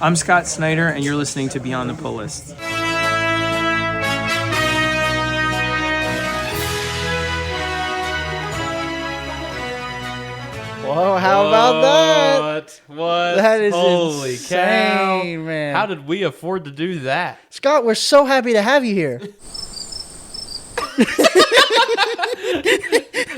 I'm Scott Snyder, and you're listening to Beyond the Pull List. Whoa, how about that? What? That is Holy insane, cow. man. How did we afford to do that? Scott, we're so happy to have you here.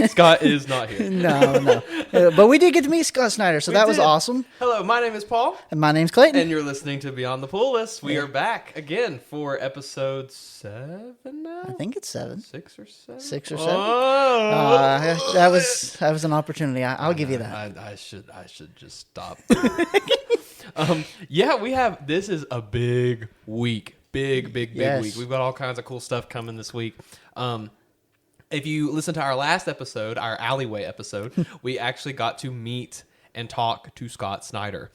Scott is not here. No. But we did get to meet Scott Snyder, so that was did. awesome. Hello, my name is Paul. And my name's Clayton. And you're listening to Beyond the Pull List. We are back again for episode 7 now? I think it's 7. 6 or 7? 6 or 7. Oh. That was an opportunity. I'll give you that. I should just stop. This is a big week. Big Yes. week. We've got all kinds of cool stuff coming this week. If you listen to our last episode, our alleyway episode, we actually got to meet and talk to Scott Snyder.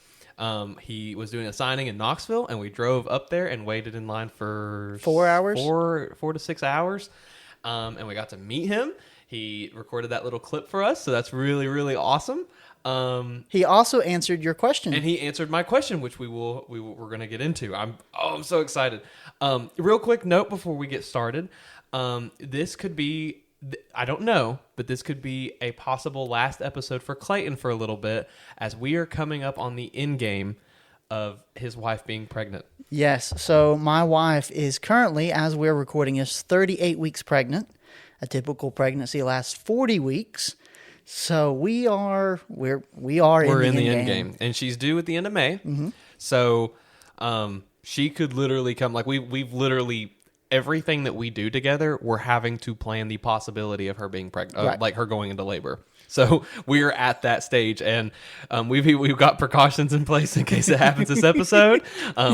He was doing a signing in Knoxville, and we drove up there and waited in line for 4 hours, 4 to 6 hours. And we got to meet him. He recorded that little clip for us, so that's really, really awesome. He also answered your question. And he answered my question, which we're going to get into. I'm so excited. Real quick note before we get started. This could be, I don't know, but this could be a possible last episode for Clayton for a little bit, as we are coming up on the end game of his wife being pregnant. Yes. So my wife is currently, as we're recording, is 38 weeks pregnant. A typical pregnancy lasts 40 weeks. So we're in the end game, and she's due at the end of May. Mm-hmm. So, she could literally come. Like we've literally everything that we do together, we're having to plan the possibility of her being pregnant, Right. like her going into labor. So we're at that stage, and we've got precautions in place in case it happens this episode.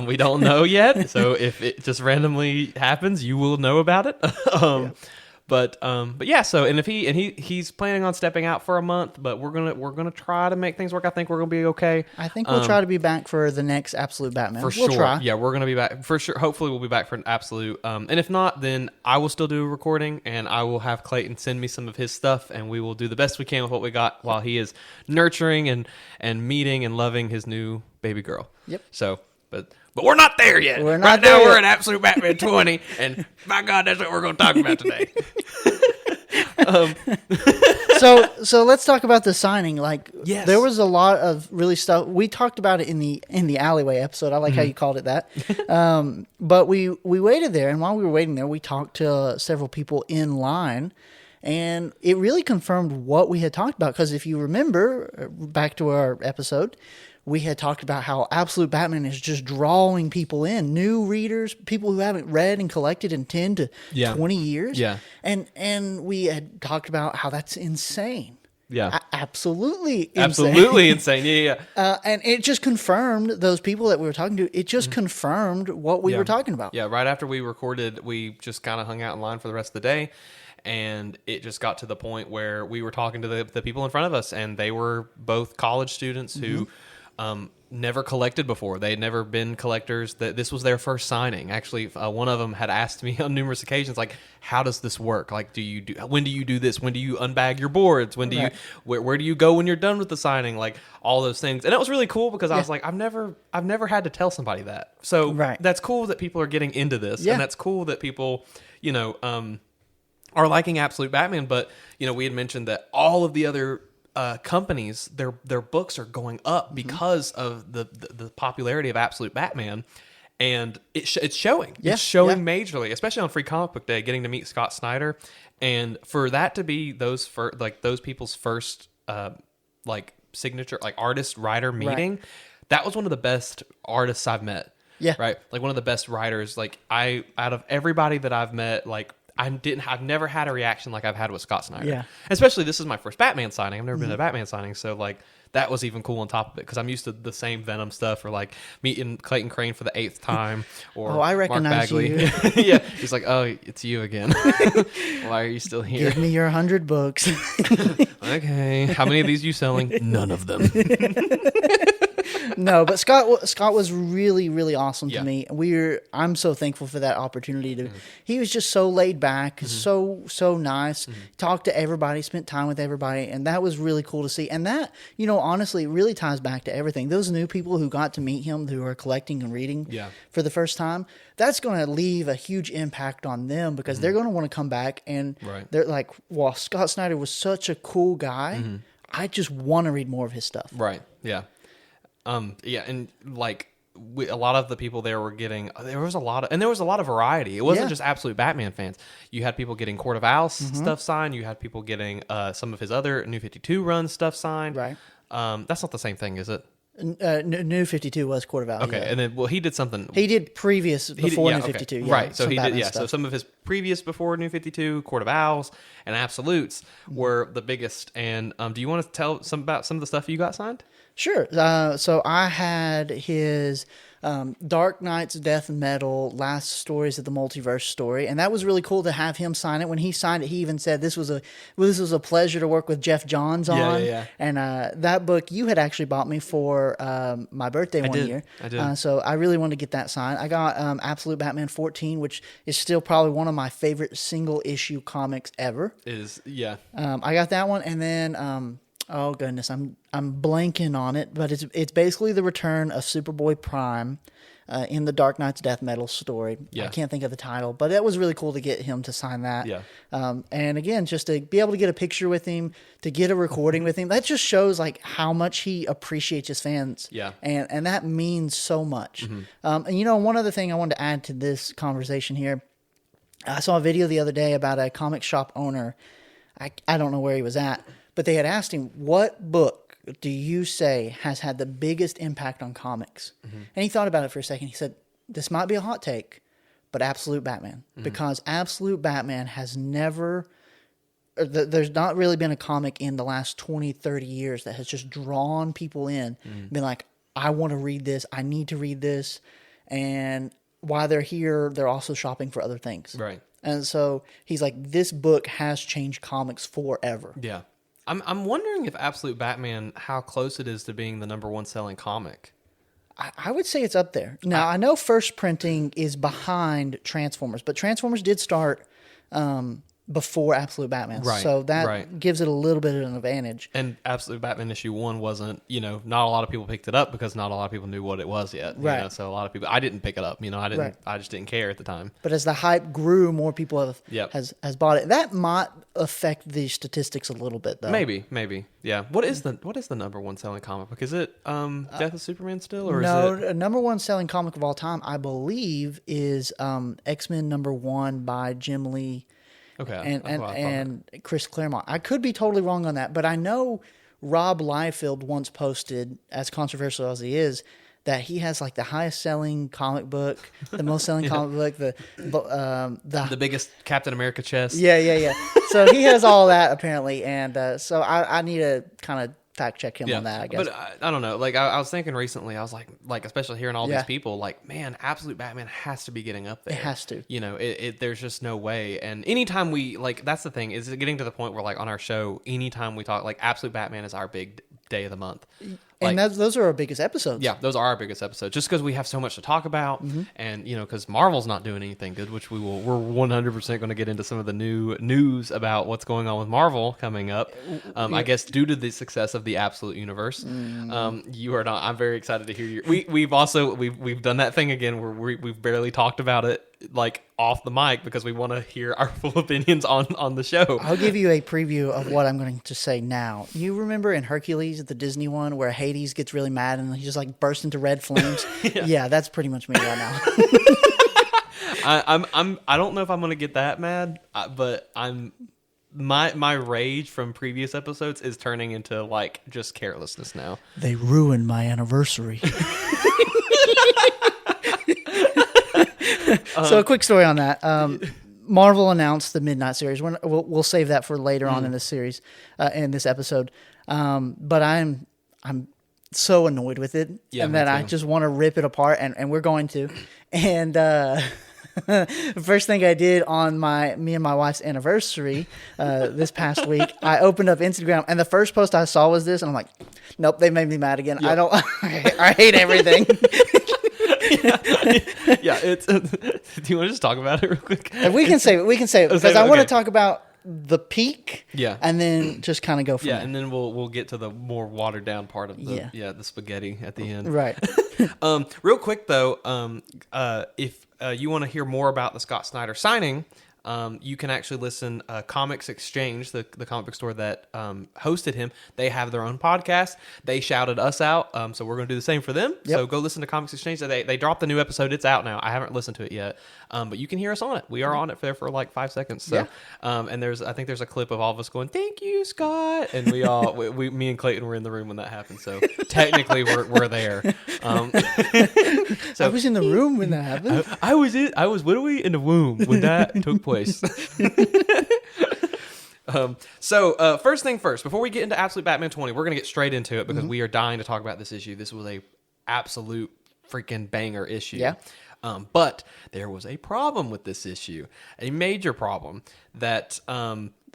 We don't know yet, so if it just randomly happens, you will know about it. But yeah. So and if he's planning on stepping out for a month, but we're gonna try to make things work. I think we're gonna be okay. I think we'll try to be back for the next Absolute Batman. For we'll sure. Try. Yeah, we're gonna be back for sure. Hopefully, we'll be back for an Absolute. And if not, then I will still do a recording, and I will have Clayton send me some of his stuff, and we will do the best we can with what we got while he is nurturing and meeting and loving his new baby girl. Yep. So, but we're not there yet. We're not right there now, yet. we're at Absolute Batman 20, and my God, that's what we're going to talk about today. So let's talk about the signing. Like, Yes. there was a lot of really stuff. We talked about it in the alleyway episode. I like how you called it that. But we waited there, and while we were waiting there, we talked to several people in line, and it really confirmed what we had talked about. Because if you remember back to our episode, we had talked about how Absolute Batman is just drawing people in, new readers, people who haven't read and collected in 10 to 20 years. Yeah. And we had talked about how that's insane. Yeah. Absolutely insane. Absolutely insane. Yeah. And it just confirmed those people that we were talking to. It just confirmed what we were talking about. Yeah, right after we recorded, we just kind of hung out in line for the rest of the day, and it just got to the point where we were talking to the people in front of us, and they were both college students who never collected before. They had never been collectors. This was their first signing. Actually, one of them had asked me on numerous occasions, like, how does this work? Like, when do you do this? When do you unbag your boards? When do you, where do you go when you're done with the signing? Like, all those things. And it was really cool because I was like, I've never had to tell somebody that. So that's cool that people are getting into this. And that's cool that people, are liking Absolute Batman. But, we had mentioned that all of the other companies, their books are going up because of the popularity of Absolute Batman, and it's showing. It's showing majorly, especially on Free Comic Book Day, getting to meet Scott Snyder, and for that to be those people's first signature artist writer meeting, that was one of the best artists I've met. Yeah, right. Like one of the best writers. Like out of everybody that I've met, I've never had a reaction like I've had with Scott Snyder. Yeah. Especially this is my first Batman signing. I've never been to a Batman signing. So that was even cool on top of it. Cause I'm used to the same Venom stuff, or meeting Clayton Crane for the 8th time, or I recognize Mark Bagley. you. Yeah. He's like, oh, it's you again. Why are you still here? Give me your 100 books. Okay. How many of these are you selling? None of them. No, but Scott was really, really awesome to Yeah. me. I'm so thankful for that opportunity to. He was just so laid back, so nice. Talked to everybody, spent time with everybody, and that was really cool to see. And that, honestly, really ties back to everything. Those new people who got to meet him, who are collecting and reading for the first time, that's going to leave a huge impact on them because they're going to want to come back and they're like, "Well, Scott Snyder was such a cool guy. I just want to read more of his stuff." Right. Yeah. Yeah, and like a lot of the people there were getting there was a lot of variety. It wasn't just absolute Batman fans. You had people getting Court of Owls stuff signed. You had people getting some of his other New 52 run stuff signed. Right. That's not the same thing, is it? New 52 was Court of Owls. Okay, and then he did something. He did previous before New 52. Yeah, right. So he did. Batman Yeah. stuff. So some of his previous before New 52, Court of Owls, and Absolutes were the biggest. And do you want to tell about some of the stuff you got signed? Sure. So I had his Dark Knight's Death Metal, Last Stories of the Multiverse story, and that was really cool to have him sign it. When he signed it, he even said this was a pleasure to work with Jeff Johns on. Yeah. And that book you had actually bought me for my birthday one year. I did. So I really wanted to get that signed. I got Absolute Batman 14, which is still probably one of my favorite single issue comics ever. It is. Yeah. I got that one, and then oh goodness, I'm blanking on it, but it's basically the return of Superboy Prime in the Dark Knight's Death Metal story. Yeah. I can't think of the title, but that was really cool to get him to sign that. Yeah. And again, just to be able to get a picture with him, to get a recording with him, that just shows like how much he appreciates his fans. Yeah. And that means so much. And one other thing I wanted to add to this conversation here, I saw a video the other day about a comic shop owner. I don't know where he was at, but they had asked him, what book do you say has had the biggest impact on comics? And he thought about it for a second. He said, this might be a hot take, but Absolute Batman. Because Absolute Batman has never... There's not really been a comic in the last 20, 30 years that has just drawn people in, been like, I want to read this, I need to read this. And while they're here, they're also shopping for other things. Right. And so he's like, this book has changed comics forever. Yeah. I'm wondering if Absolute Batman, how close it is to being the number one selling comic. I would say it's up there. Now, I know first printing is behind Transformers, but Transformers did start before Absolute Batman. Right, So that right. gives it a little bit of an advantage. And Absolute Batman issue 1 wasn't, not a lot of people picked it up because not a lot of people knew what it was yet. Right. So a lot of people, I didn't pick it up. I just didn't care at the time. But as the hype grew, more people has bought it. That might affect the statistics a little bit, though. Maybe. Yeah. What is the number one selling comic book? Is it Death of Superman still, or No, is it number one selling comic of all time, I believe, is X-Men #1 by Jim Lee. Okay. And Chris Claremont. I could be totally wrong on that, but I know Rob Liefeld once posted, as controversial as he is, that he has like the highest selling comic book, the most selling comic book, the biggest Captain America chest? Yeah. So he has all that apparently, and so I need to kind of fact check him on that, I guess. But I don't know. Like I was thinking recently, I was like especially hearing all these people, like, man, Absolute Batman has to be getting up there. It has to. There's just no way. And anytime we that's the thing, is getting to the point where like on our show, anytime we talk, like Absolute Batman is our big day of the month. And those are our biggest episodes. Yeah, those are our biggest episodes, just because we have so much to talk about, and because Marvel's not doing anything good, which we're 100% going to get into some of the new news about what's going on with Marvel coming up. I guess due to the success of the Absolute Universe, you are not. I'm very excited to hear you. We've done that thing again where we've barely talked about it like off the mic because we want to hear our full opinions on the show. I'll give you a preview of what I'm going to say now. You remember in Hercules, the Disney one, where Hades gets really mad and he just like bursts into red flames? Yeah, that's pretty much me right now. I don't know if I'm going to get that mad, but my rage from previous episodes is turning into like just carelessness now. They ruined my anniversary. So a quick story on that. Marvel announced the Midnight series. We'll save that for later on in this series, in this episode. But I'm so annoyed with it, and that I just want to rip it apart, and we're going to. And First thing I did on me and my wife's anniversary this past week, I opened up Instagram, and the first post I saw was this, and I'm like, nope, they made me mad again. Yep. I hate everything. Yeah, it's. Do you want to just talk about it real quick? We can save it because I want to talk about the peak. Yeah, and then just kind of go from there. and then we'll get to the more watered down part of the the spaghetti at the end. Right. Real quick though, if you want to hear more about the Scott Snyder signing, you can actually listen. Comics Exchange, the comic book store that hosted him, they have their own podcast. They shouted us out, so we're going to do the same for them. Yep. So go listen to Comics Exchange. They dropped the new episode. It's out now. I haven't listened to it yet, but you can hear us on it. We are on it for like 5 seconds. So, and I think there's a clip of all of us going, "Thank you, Scott," and we all, me and Clayton were in the room when that happened. So technically, we're there. So I was in the room when that happened. I was literally in the womb when that took place. So first thing first, before we get into Absolute Batman 20, we're going to get straight into it because we are dying to talk about this issue. This was a absolute freaking banger issue. Yeah. But there was a problem with this issue, a major problem that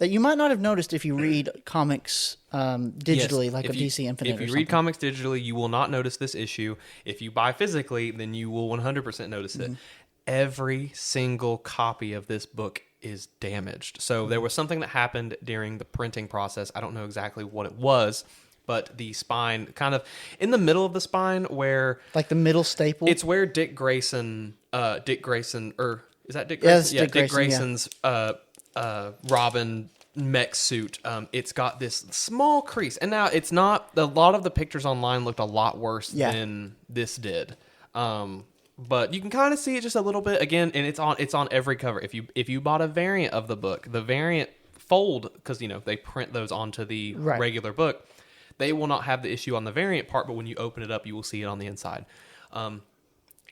you might not have noticed if you read comics digitally, yes, like a DC Infinite. If you read comics digitally, you will not notice this issue. If you buy physically, then you will 100% notice it. Every single copy of this book is damaged. So there was something that happened during the printing process. I don't know exactly what it was, but the spine, kind of in the middle of the spine where... Like the middle staple? It's where Dick Grayson, or is that Dick Grayson? Yes, Yeah, Dick Grayson, Grayson's Robin mech suit. It's got this small crease. And now it's not... A lot of the pictures online looked a lot worse than this did. But you can kind of see it just a little bit again, and it's on every cover. If you bought a variant of the book, the variant fold, because they print those onto the regular book, they will not have the issue on the variant part, but when you open it up, you will see it on the inside.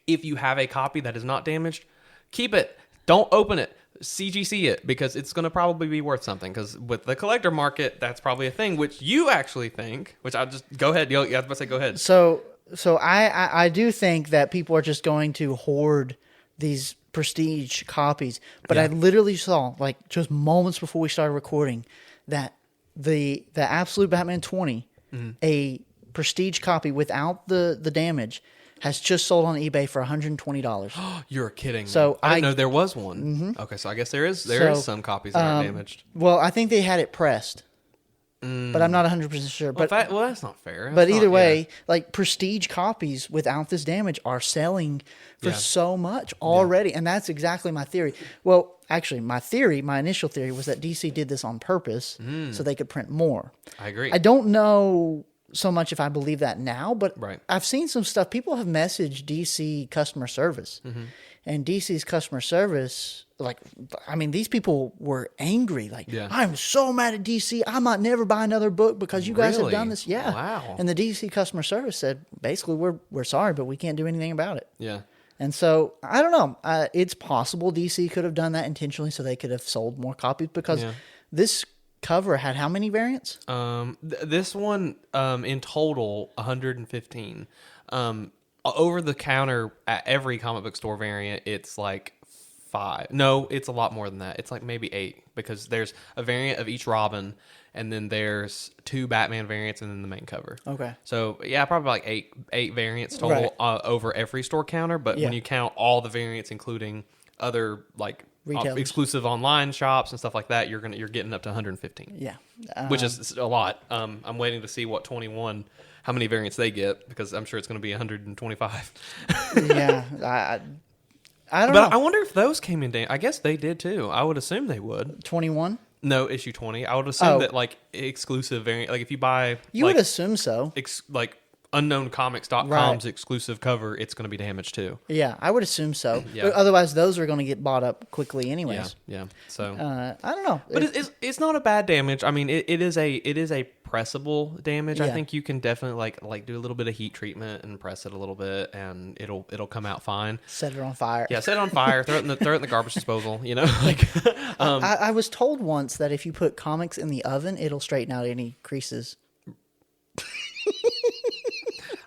If you have a copy that is not damaged, keep it. Don't open it. CGC it, because it's going to probably be worth something. Because with the collector market, that's probably a thing, which you actually think. Which I'll just go ahead. I was about to say, go ahead. So I do think that people are just going to hoard these prestige copies. But I literally saw, like, just moments before we started recording, that the Absolute Batman 20, a prestige copy without the damage, has just sold on eBay for $120. You're kidding. So I didn't know there was one. Okay, so I guess there is some copies that are damaged. Well, I think they had it pressed. But I'm not 100% sure. Well, that's not fair. But either way, like, prestige copies without this damage are selling for so much already. And that's exactly my theory. Well, actually, my initial theory was that DC did this on purpose so they could print more. I agree. I don't know so much if I believe that now, but Right. I've seen some stuff. People have messaged DC customer service. And DC's customer service, like, I mean, these people were angry. Like, I'm so mad at DC. I might never buy another book because you guys have done this. Yeah. Wow. And the DC customer service said, basically, we're sorry, but we can't do anything about it. Yeah. And so, I don't know. It's possible DC could have done that intentionally so they could have sold more copies, because this cover had how many variants? This one, in total, 115. Over the counter at every comic book store variant, it's like 5. No, it's a lot more than that. It's like maybe 8, because there's a variant of each Robin, and then there's 2 Batman variants, and then the main cover. Okay. So yeah, probably like 8 variants total over every store counter. But when you count all the variants, including other like exclusive online shops and stuff like that, you're getting up to 115. Yeah. Which is a lot. I'm waiting to see what 21. How many variants they get, because I'm sure it's going to be 125. Yeah, I don't know. But I wonder if those came in. I guess they did too. I would assume they would. 21? No, issue 20. I would assume that like exclusive variant, like if you buy, you would assume so. Like unknowncomics.com's exclusive cover, it's going to be damaged too. Yeah, I would assume so. But otherwise, those are going to get bought up quickly anyways. Yeah. So I don't know. But it's not a bad damage. I mean, it is a pressable damage. I think you can definitely like do a little bit of heat treatment and press it a little bit, and it'll come out fine. Set it on fire. Yeah, set it on fire. throw it in the garbage disposal. Like I was told once that if you put comics in the oven, it'll straighten out any creases.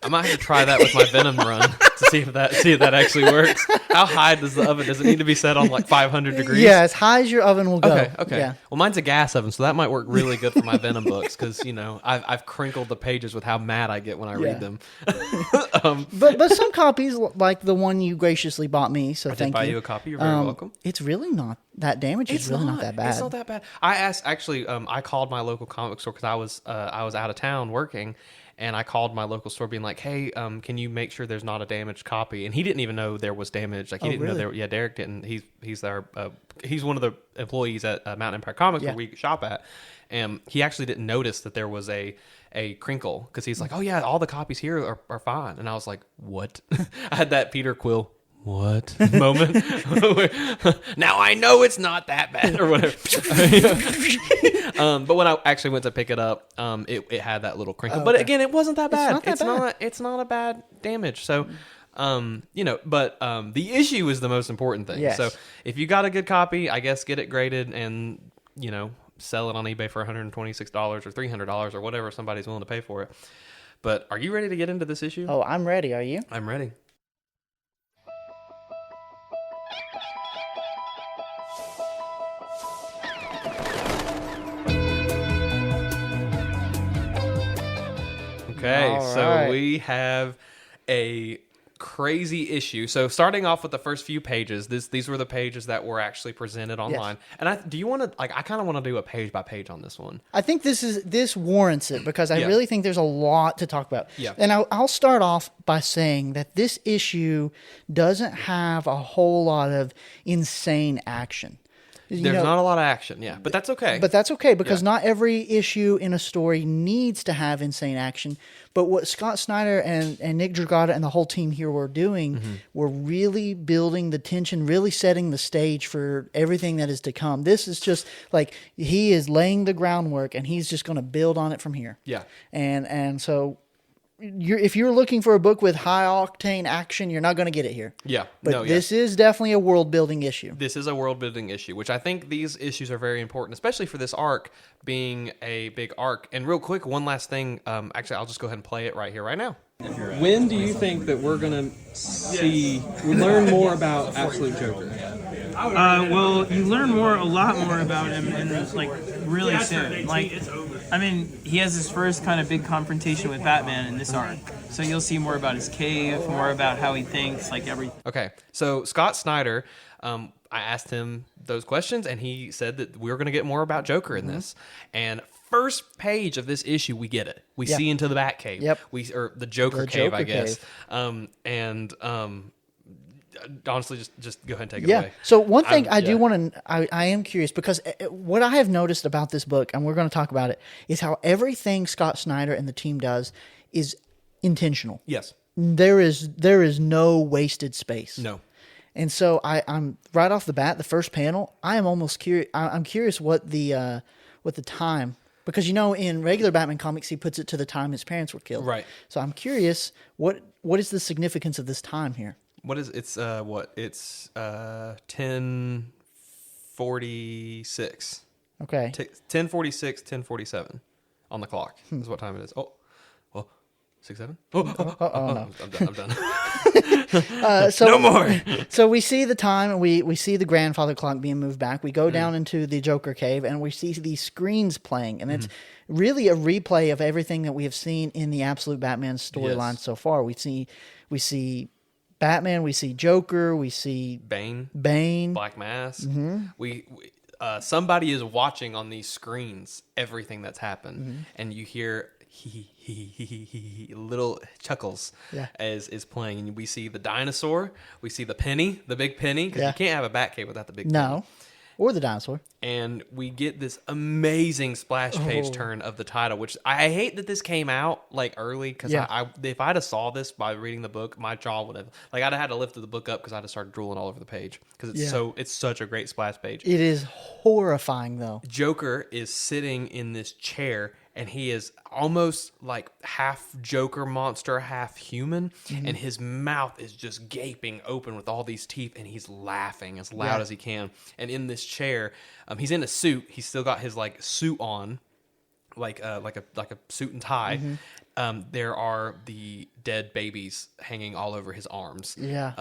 I might have to try that with my Venom run. to see if that actually works. How high does the oven? Does it need to be set on like 500 degrees? Yeah, as high as your oven will go. Okay. Yeah. Well, mine's a gas oven, so that might work really good for my Venom books because I've crinkled the pages with how mad I get when I read them. But some copies, like the one you graciously bought me, so thank you. Buy you a copy. You're very welcome. It's really not that damage. It's really not that bad. It's not that bad. I asked actually. I called my local comic book store because I was out of town working. And I called my local store being like, hey, can you make sure there's not a damaged copy? And he didn't even know there was damage. Like, he didn't know there. Yeah, Derek didn't. He's one of the employees at Mountain Empire Comics where we shop at. And he actually didn't notice that there was a crinkle because he's like, oh, yeah, all the copies here are fine. And I was like, what? I had that Peter Quill, what moment? Now I know it's not that bad or whatever. But when I actually went to pick it up, it had that little crinkle. But again, it wasn't that bad. It's not a bad damage. So, but the issue is the most important thing. Yes. So if you got a good copy, I guess get it graded and, sell it on eBay for $126 or $300 or whatever somebody's willing to pay for it. But are you ready to get into this issue? Oh, I'm ready. Are you? I'm ready. Okay, All so right. we have a crazy issue. So starting off with the first few pages, these were the pages that were actually presented online. And I kind of want to do a page by page on this one. I think this warrants it because I really think there's a lot to talk about. Yeah. And I'll start off by saying that this issue doesn't have a whole lot of insane action. There's not a lot of action, but that's okay. But that's okay because not every issue in a story needs to have insane action. But what Scott Snyder and Nick Dragotta and the whole team here were doing were really building the tension, really setting the stage for everything that is to come. This is just like he is laying the groundwork and he's just going to build on it from here. Yeah. And so if you're looking for a book with high octane action, you're not going to get it here. Yeah. But this is definitely a world building issue. This is a world building issue, which I think these issues are very important, especially for this arc being a big arc. And real quick, one last thing. Actually, I'll just go ahead and play it right here, right now. When do you think that we're going to learn more about Absolute Joker? Well, you learn a lot more about him, and like really soon. Like, I mean, he has his first kind of big confrontation with Batman in this arc, so you'll see more about his cave, more about how he thinks, like everything. Okay, so Scott Snyder, I asked him those questions, and he said that we were going to get more about Joker in this. And first page of this issue, we get it. We see into the Batcave. Yep. Or the Joker cave, I guess. Cave. Honestly, just go ahead and take it away. So one thing I do want to, I am curious because what I have noticed about this book, and we're going to talk about it, is how everything Scott Snyder and the team does is intentional. Yes. There is no wasted space. No. And so I'm right off the bat, the first panel, I am almost curious. I'm curious what the time, because in regular Batman comics he puts it to the time his parents were killed. Right. So I'm curious what is the significance of this time here. What is it's 10:46. Okay. 10:46, 10:47 on the clock is what time it is. Oh, well, 6-7. Oh, no. I'm done. So, no more. So we see the time, and we see the grandfather clock being moved back. We go down into the Joker cave, and we see these screens playing, and it's really a replay of everything that we have seen in the Absolute Batman storyline so far. We see Batman, we see Joker, we see Bane, Black Mask. We somebody is watching on these screens everything that's happened, and you hear he little chuckles as is playing, and we see the dinosaur, we see the penny, the big penny, because you can't have a Batcave without the big penny. Or the dinosaur. And we get this amazing splash page turn of the title, which I hate that this came out like early, because if I'd have saw this by reading the book, my jaw would have, like, I'd have had to lift the book up because I'd have started drooling all over the page, because it's such a great splash page. It is horrifying though. Joker is sitting in this chair, and he is almost like half Joker monster, half human, and his mouth is just gaping open with all these teeth, and he's laughing as loud as he can. And in this chair, he's in a suit. He's still got his like suit on, like a suit and tie. There are the dead babies hanging all over his arms. Yeah.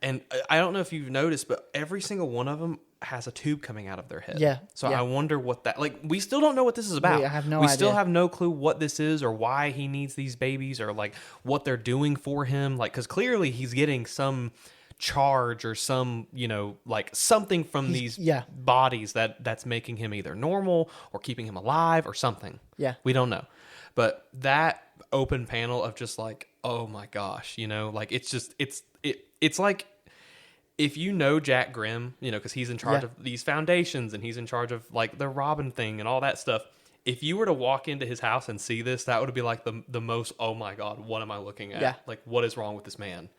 And I don't know if you've noticed, but every single one of them has a tube coming out of their head. Yeah. So Yeah. I wonder what that, like, we still don't know what this is about. I have no We idea. still have no clue what this is or why he needs these babies or like what they're doing for him. Like, because clearly he's getting some charge or some, you know, like something from these bodies that's making him either normal or keeping him alive or something. Yeah. We don't know. But that open panel of just like, oh my gosh, you know, like it's just it's like, if you know Jack Grimm, you know, because he's in charge of these foundations and he's in charge of like the Robin thing and all that stuff. If you were to walk into his house and see this, that would be like the most, oh my God, what am I looking at? Yeah. Like, what is wrong with this man?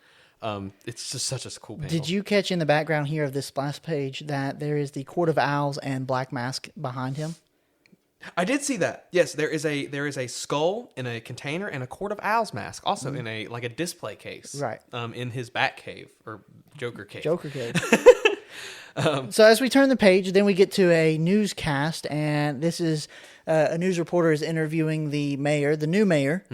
It's just such a cool panel. Did you catch in the background here of this splash page that there is the Court of Owls and Black Mask behind him? I did see that. Yes, there is a skull in a container and a Court of Owls mask, also in a like a display case, Right. In his Bat cave or Joker cave. Joker kid. So as we turn the page, then we get to a newscast, and this is a news reporter is interviewing the mayor, the new mayor,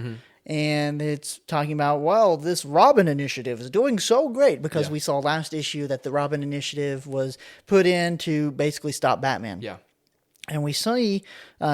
and it's talking about, well, this Robin initiative is doing so great because we saw last issue that the Robin initiative was put in to basically stop Batman. Yeah. And we see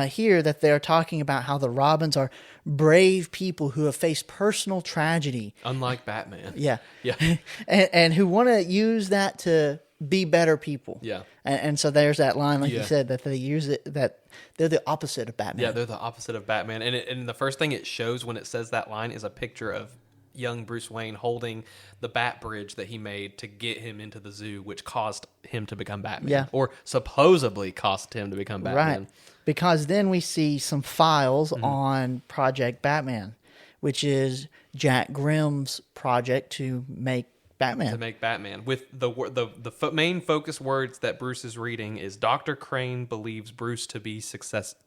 here that they're talking about how the Robins are brave people who have faced personal tragedy. Unlike Batman. Yeah. Yeah. and who want to use that to be better people. Yeah. And so there's that line, like you Yeah. said, that they use it, that they're the opposite of Batman. Yeah, they're the opposite of Batman. And the first thing it shows when it says that line is a picture of young Bruce Wayne holding the bat bridge that he made to get him into the zoo, which caused him to become Batman. Yeah. Or supposedly caused him to become Batman. Right. Because then we see some files on Project Batman, which is Jack Grimm's project to make Batman. To make Batman. With the main focus words that Bruce is reading is Dr. Crane believes Bruce to be susceptible.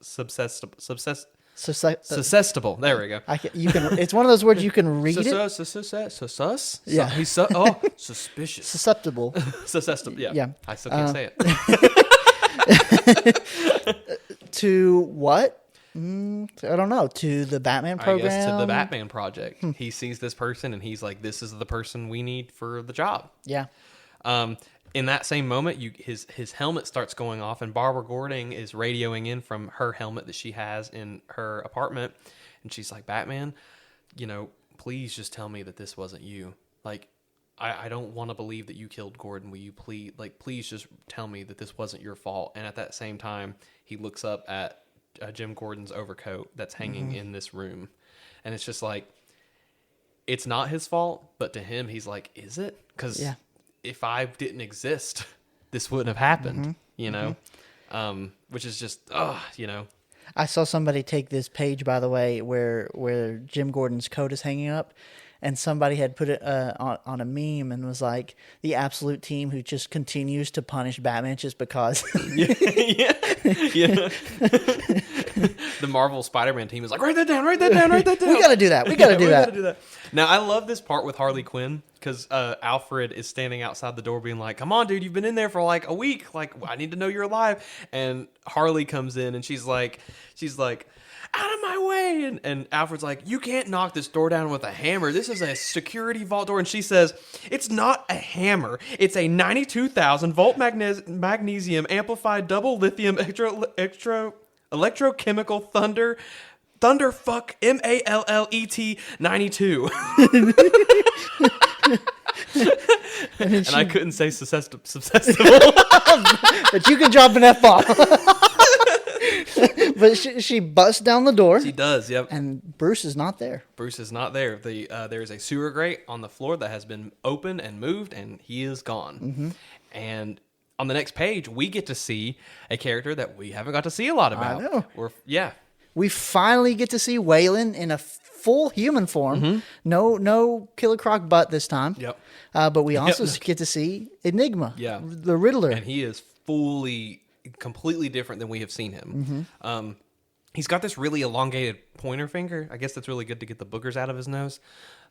There we go. You can. It's one of those words you can read it. Sus? Yeah. He's suspicious. Susceptible. Susceptible. Yeah. Yeah. I still can't say it. To what? I don't know. To the Batman program? I guess to the Batman project. He sees this person and he's like, this is the person we need for the job. Yeah. In that same moment, his helmet starts going off, and Barbara Gordon is radioing in from her helmet that she has in her apartment, and she's like, Batman, you know, please just tell me that this wasn't you. Like, I don't want to believe that you killed Gordon. Will you please just tell me that this wasn't your fault? And at that same time, he looks up at Jim Gordon's overcoat that's hanging in this room, and it's just like, it's not his fault, but to him, he's like, is it? Because if I didn't exist, this wouldn't have happened, you know? Which is just, you know. I saw somebody take this page, by the way, where Jim Gordon's coat is hanging up, and somebody had put it on a meme and was like, the absolute team who just continues to punish Batman just because. Yeah. The Marvel Spider-Man team is like, write that down. We got to do that. We got to do that. Now, I love this part with Harley Quinn because Alfred is standing outside the door being like, come on, dude, you've been in there for like a week. Like, I need to know you're alive. And Harley comes in and she's like, out of my way. And Alfred's like, you can't knock this door down with a hammer. This is a security vault door. And she says, it's not a hammer. It's a 92,000 volt magnesium amplified double lithium extra electrochemical thunderfuck MALLET 92. And I couldn't say susceptible. But you can drop an F-bomb. But she busts down the door. She does, yep. And Bruce is not there. Bruce is not there. There is a sewer grate on the floor that has been opened and moved, and he is gone. And on the next page, we get to see a character that we haven't got to see a lot about. I know. Yeah. We finally get to see Waylon in a full human form. No Killer Croc butt this time. Yep. But we also get to see Enigma. Yeah. The Riddler. And he is completely different than we have seen him. he's got this really elongated pointer finger. I guess that's really good to get the boogers out of his nose.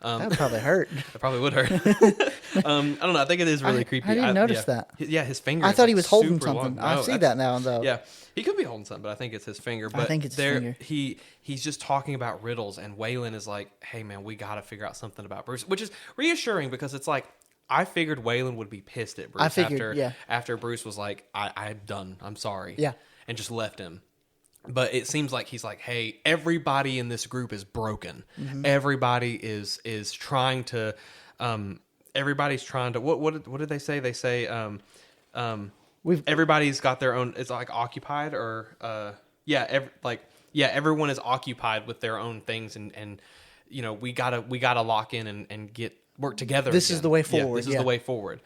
That would probably hurt. It probably would hurt. I don't know. I think it is really creepy. I didn't notice that. Yeah, his finger. I is, thought like, he was holding super something. long. I No, see that's- that now, though. Yeah, he could be holding something, but I think it's his finger. But think it's his finger. He's just talking about riddles, and Waylon is like, "Hey, man, we got to figure out something about Bruce," which is reassuring because it's like I figured Waylon would be pissed at Bruce after Bruce was like, "I'm done. I'm sorry." Yeah. And just left him. But it seems like he's like, hey, everybody in this group is broken. Mm-hmm. Everybody is trying to, everybody's trying to. What did they say? They say, everybody's got their own. It's like occupied or everyone is occupied with their own things, and you know we gotta lock in and work together. This is the way forward. Yeah, this is the way forward.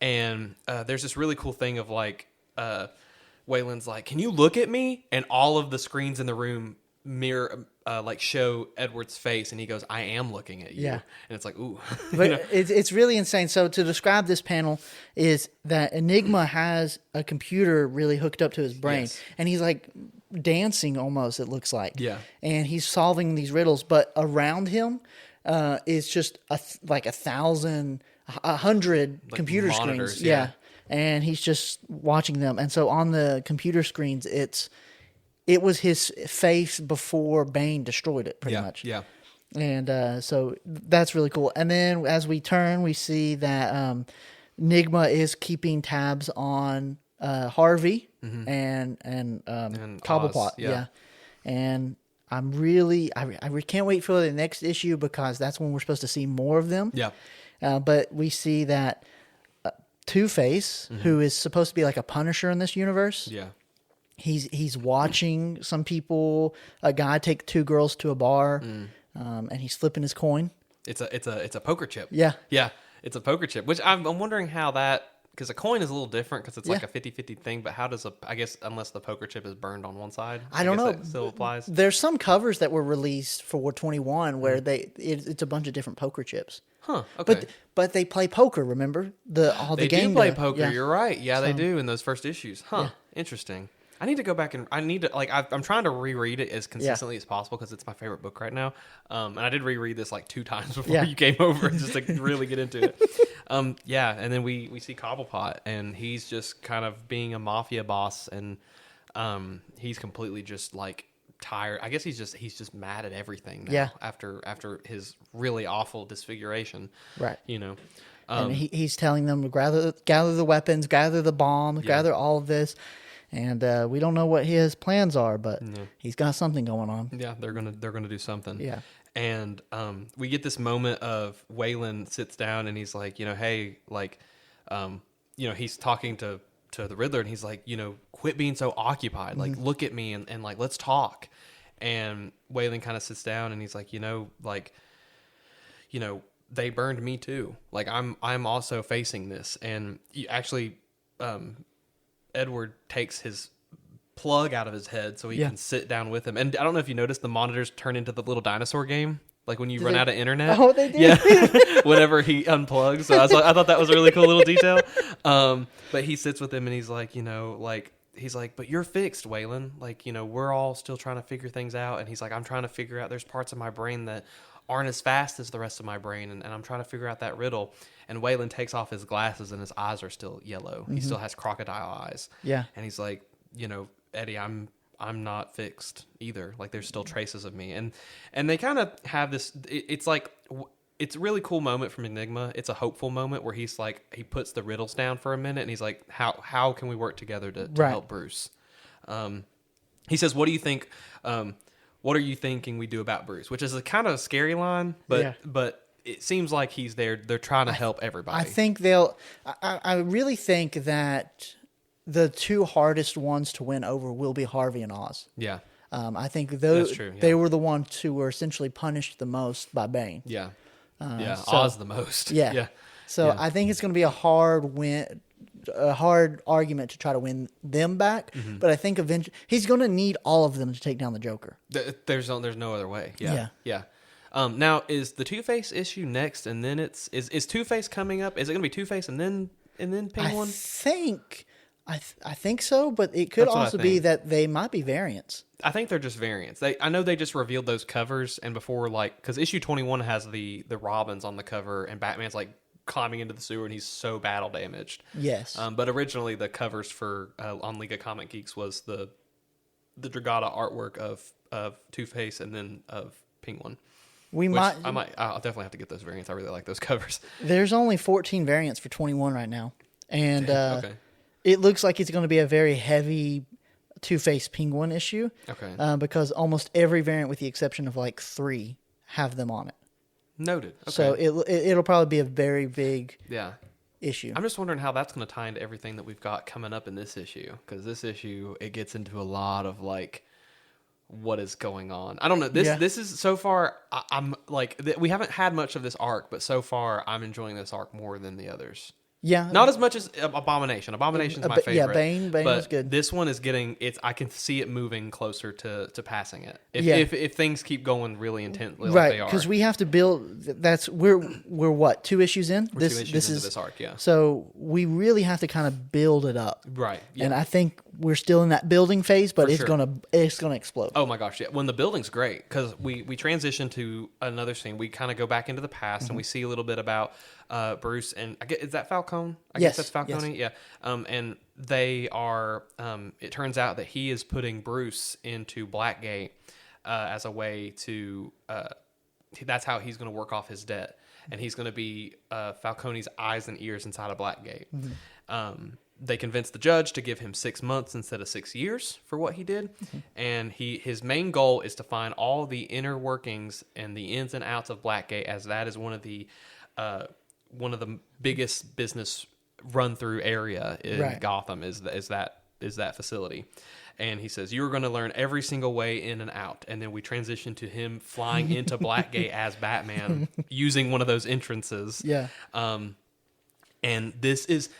And there's this really cool thing of like. Waylon's like, can you look at me? And all of the screens in the room mirror, show Edward's face, and he goes, I am looking at you. Yeah. And it's like, ooh. But it's really insane. So to describe this panel is that Enigma has a computer really hooked up to his brain. Yes. And he's like dancing almost, it looks like. Yeah. And he's solving these riddles. But around him is just like 100 computer monitors, screens. Yeah. And he's just watching them. And so on the computer screens, it was his face before Bane destroyed it, pretty much. Yeah. And so that's really cool. And then as we turn, we see that Enigma is keeping tabs on Harvey and Cobblepot. Oz, yeah. And I'm really, I can't wait for the next issue because that's when we're supposed to see more of them. Yeah. But we see that Two-Face, who is supposed to be like a Punisher in this universe. Yeah. He's watching some people, a guy take 2 girls to a bar, and he's flipping his coin. It's a poker chip. Yeah. Yeah. It's a poker chip, which I'm wondering how that, because a coin is a little different because it's like a 50-50 thing, but how does I guess unless the poker chip is burned on one side, I don't guess know. That still applies. There's some covers that were released for 21 where it's a bunch of different poker chips. Huh. Okay. But they play poker. Remember the game do play does. poker. Yeah. You're right. Yeah, they do in those first issues. Huh. Yeah. Interesting. I need to go back and I'm trying to reread it as consistently as possible because it's my favorite book right now. And I did reread this like 2 times before you came over just to really get into it. And then we see Cobblepot and he's just kind of being a mafia boss and he's completely just like tired. I guess he's just mad at everything now. Yeah. After his really awful disfiguration. Right. You know. And he's telling them to gather the weapons, gather the bombs, gather all of this. And we don't know what his plans are, but he's got something going on. Yeah, they're gonna do something. Yeah. And we get this moment of Waylon sits down and he's like, hey, like, he's talking to the Riddler and he's like, quit being so occupied. Like, look at me and like, let's talk. And Waylon kind of sits down and he's like, they burned me too. Like, I'm also facing this. And Edward takes his plug out of his head so he can sit down with him. And I don't know if you noticed, the monitors turn into the little dinosaur game. Like when you run out of internet. Oh, they do? Yeah. Whenever he unplugs. So I thought that was a really cool little detail. But he sits with him and he's like, he's like, but you're fixed, Waylon. Like, we're all still trying to figure things out. And he's like, I'm trying to figure out, there's parts of my brain that aren't as fast as the rest of my brain. And I'm trying to figure out that riddle. And Waylon takes off his glasses and his eyes are still yellow. He still has crocodile eyes. Yeah. And he's like, Eddie, I'm not fixed either. Like there's still traces of me. And they kind of have this, it's like, it's a really cool moment from Enigma. It's a hopeful moment where he's like, he puts the riddles down for a minute and he's like, how can we work together to help Bruce? He says, what do you think, what are you thinking we do about Bruce? Which is a kind of a scary line, but it seems like he's there. They're trying to help everybody. I think I really think that the 2 hardest ones to win over will be Harvey and Oz. Yeah. I think That's true, yeah. they were the ones who were essentially punished the most by Bane. Yeah. Oz the most. Yeah. Yeah. So I think it's going to be a hard argument to try to win them back. But I think eventually he's going to need all of them to take down the Joker. There's no other way. Yeah. Now is the Two-Face issue next, and then is Two-Face coming up? Is it going to be Two-Face and then Penguin? I think so, but it could That's what I also be think. that they might be variants. I think they're just variants. I know they just revealed those covers, and before, like, because issue 21 has the Robins on the cover, and Batman's like climbing into the sewer, and he's so battle damaged. Yes. But originally the covers for on League of Comic Geeks was the Dragata artwork of Two-Face and then of Penguin. I'll definitely have to get those variants. I really like those covers. There's only 14 variants for 21 right now, and Okay. it looks like it's going to be a very heavy Two-Face Penguin issue. Okay. Because almost every variant, with the exception of like 3, have them on it. Noted. Okay. So it'll probably be a very big yeah. issue. I'm just wondering how that's going to tie into everything that we've got coming up in this issue, because this issue, it gets into a lot of like what is going on. I don't know. This is so far. I'm like we haven't had much of this arc, but so far I'm enjoying this arc more than the others. Yeah, Not as much as Abomination. Abomination's my favorite. Yeah, Bane but was good. This one is getting it's. I can see it moving closer to passing it. Yeah. If things keep going really intently like right, they are. because we have to build. We're what, 2 issues in? We're 2 issues into this arc, yeah. So we really have to kind of build it up, Right. Yeah. and I think we're still in that building phase, but For it's sure. gonna explode. Oh my gosh, yeah. When the building's great, because we transition to another scene. We kind of go back into the past and we see a little bit about Bruce and is that Falcone? I Yes, guess that's Falcone. yes. Yeah. And they are. It turns out that he is putting Bruce into Blackgate as a way to. That's how he's going to work off his debt, and he's going to be Falcone's eyes and ears inside of Blackgate. They convinced the judge to give him 6 months instead of 6 years for what he did, and his main goal is to find all the inner workings and the ins and outs of Blackgate, as that is one of the biggest business run through area in Right. Gotham is that facility. And he says, you're going to learn every single way in and out. And then we transition to him flying into Blackgate as Batman using one of those entrances. Yeah. And this is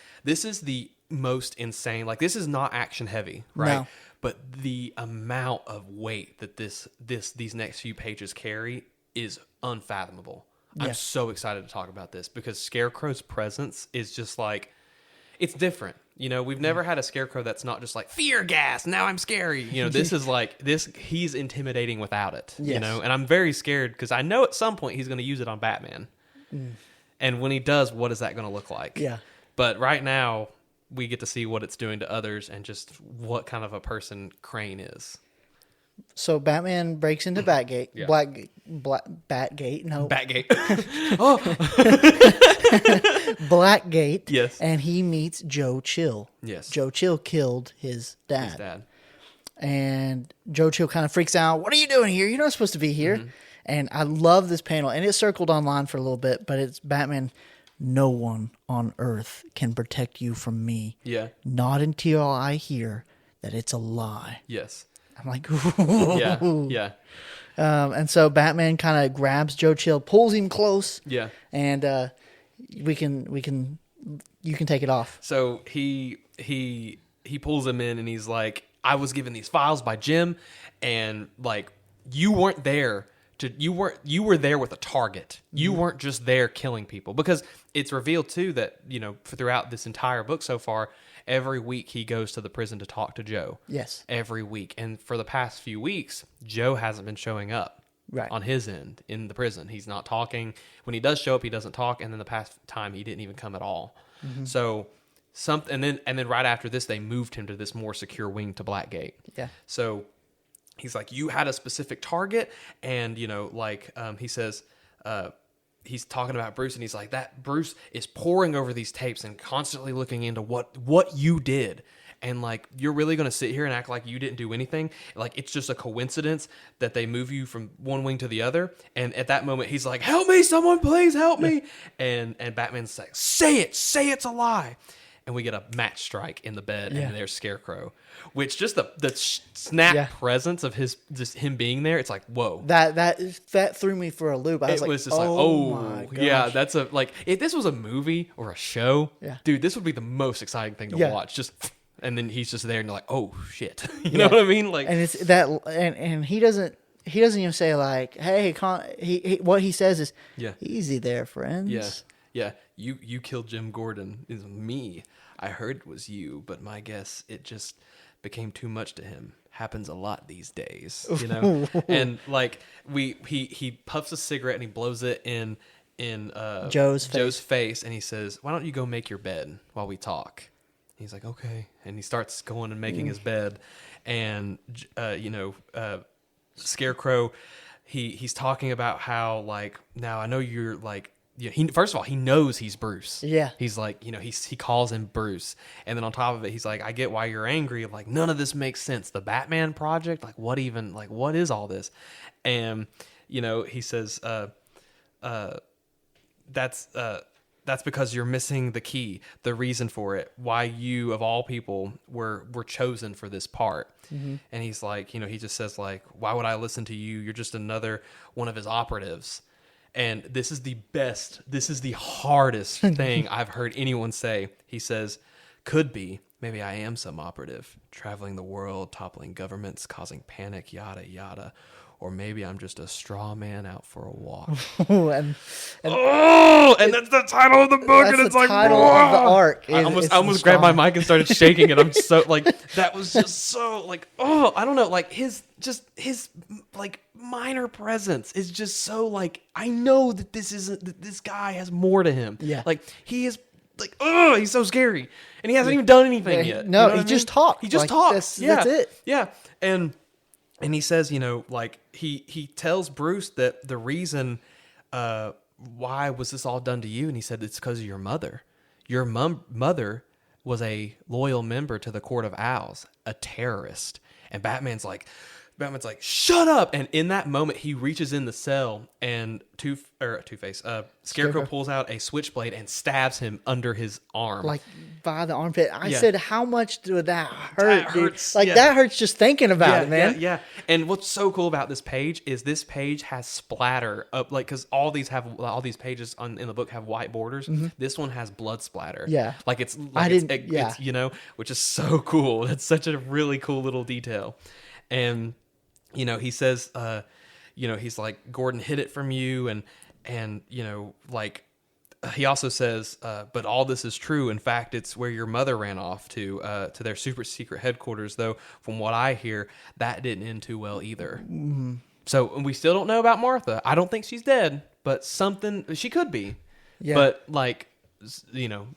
the most insane. Like, this is not action heavy, right? No. But the amount of weight that these next few pages carry is unfathomable. Yeah. I'm so excited to talk about this because Scarecrow's presence is just like, it's different. You know, we've never had a Scarecrow that's not just like fear gas. Now I'm scary. You know, this is like this. He's intimidating without it. You Yes. know, and I'm very scared because I know at some point he's going to use it on Batman. And when he does, what is that going to look like? Yeah. But right now, we get to see what it's doing to others and just what kind of a person Crane is. So Batman breaks into Batgate. Yeah. Batgate. No. Batgate. Blackgate. Yes. And he meets Joe Chill. Yes. Joe Chill killed his dad. His dad. And Joe Chill kind of freaks out. What are you doing here? You're not supposed to be here. Mm-hmm. And I love this panel. And it circled online for a little bit, but it's Batman. No one on Earth can protect you from me. Yeah. Not until I hear that it's a lie. Yes. I'm like, Yeah. Yeah. And so Batman kind of grabs Joe Chill, pulls him close, Yeah. and you can take it off. So he pulls him in and he's like, I was given these files by Jim, and like you weren't there you were there with a target. You weren't just there killing people, because it's revealed too that, you know, throughout this entire book so far, every week he goes to the prison to talk to Joe. Yes. Every week. And for the past few weeks, Joe hasn't been showing up Right. on his end in the prison. He's not talking. When he does show up, he doesn't talk. And then the past time he didn't even come at all. So and then right after this, they moved him to this more secure wing to Blackgate. Yeah. So he's like, you had a specific target, and, you know, like, he says, he's talking about Bruce, and he's like, that Bruce is poring over these tapes and constantly looking into what you did. And like, you're really going to sit here and act like you didn't do anything? Like, it's just a coincidence that they move you from one wing to the other. And at that moment, he's like, help me, someone please help me. And Batman's like, say it's a lie. And we get a match strike in the bed, and there's Scarecrow, which just the snap presence of him being there. It's like, whoa, That threw me for a loop. I was it like, was just my like, gosh. yeah, that's if this was a movie or a show, dude, this would be the most exciting thing to watch. Just, and then he's just there, and you're like, oh shit, you know what I mean? Like, And it's that, and he doesn't even say like, hey, what he says is, Yeah. easy there, friends. yeah, Yeah, you killed Jim Gordon. It's me. I heard it was you, but my guess it just became too much to him. Happens a lot these days, you know. And like he puffs a cigarette and he blows it in Joe's face, and he says, "Why don't you go make your bed while we talk?" He's like, "Okay," and he starts going and making his bed, and Scarecrow, he's talking about how like, now I know you're like. Yeah, first of all, he knows he's Bruce. Yeah. He's like, he calls him Bruce. And then on top of it, he's like, I get why you're angry. Like, none of this makes sense. The Batman project, like, what is all this? And, he says, that's because you're missing the key, the reason for it, why you, of all people, were chosen for this part. Mm-hmm. And he's like, he just says, like, why would I listen to you? You're just another one of his operatives. And this is the hardest thing I've heard anyone say. He says, could be, maybe I am some operative, traveling the world, toppling governments, causing panic, yada, yada. Or maybe I'm just a straw man out for a walk. and that's the title of the book, and it's like, title of the arc. I almost grabbed my mic and started shaking it. I'm so like, that was just so like, I don't know, like his like minor presence is just so like, I know that this guy has more to him. Yeah, like he is. Like, he's so scary, and he hasn't even done anything yet. No, you know he just talked. He just like, talks. That's it. Yeah, and he says, like he tells Bruce that the reason why was this all done to you, and he said it's because of your mother. Your mother was a loyal member to the Court of Owls, a terrorist, and Batman's like, shut up! And in that moment, he reaches in the cell, and Two-Face, Scarecrow pulls out a switchblade and stabs him under his arm, like by the armpit. I said, how much did that hurt? That hurts. Like that hurts just thinking about it, man. Yeah. And what's so cool about this page is this page has splatter up, like, because all these pages in the book have white borders. Mm-hmm. This one has blood splatter. Yeah, like it's which is so cool. That's such a really cool little detail, and. He says, he's like, Gordon hid it from you. And like, he also says, but all this is true. In fact, it's where your mother ran off to their super secret headquarters, though, from what I hear, that didn't end too well either. Mm-hmm. So we still don't know about Martha. I don't think she's dead, but she could be. Yeah. But like,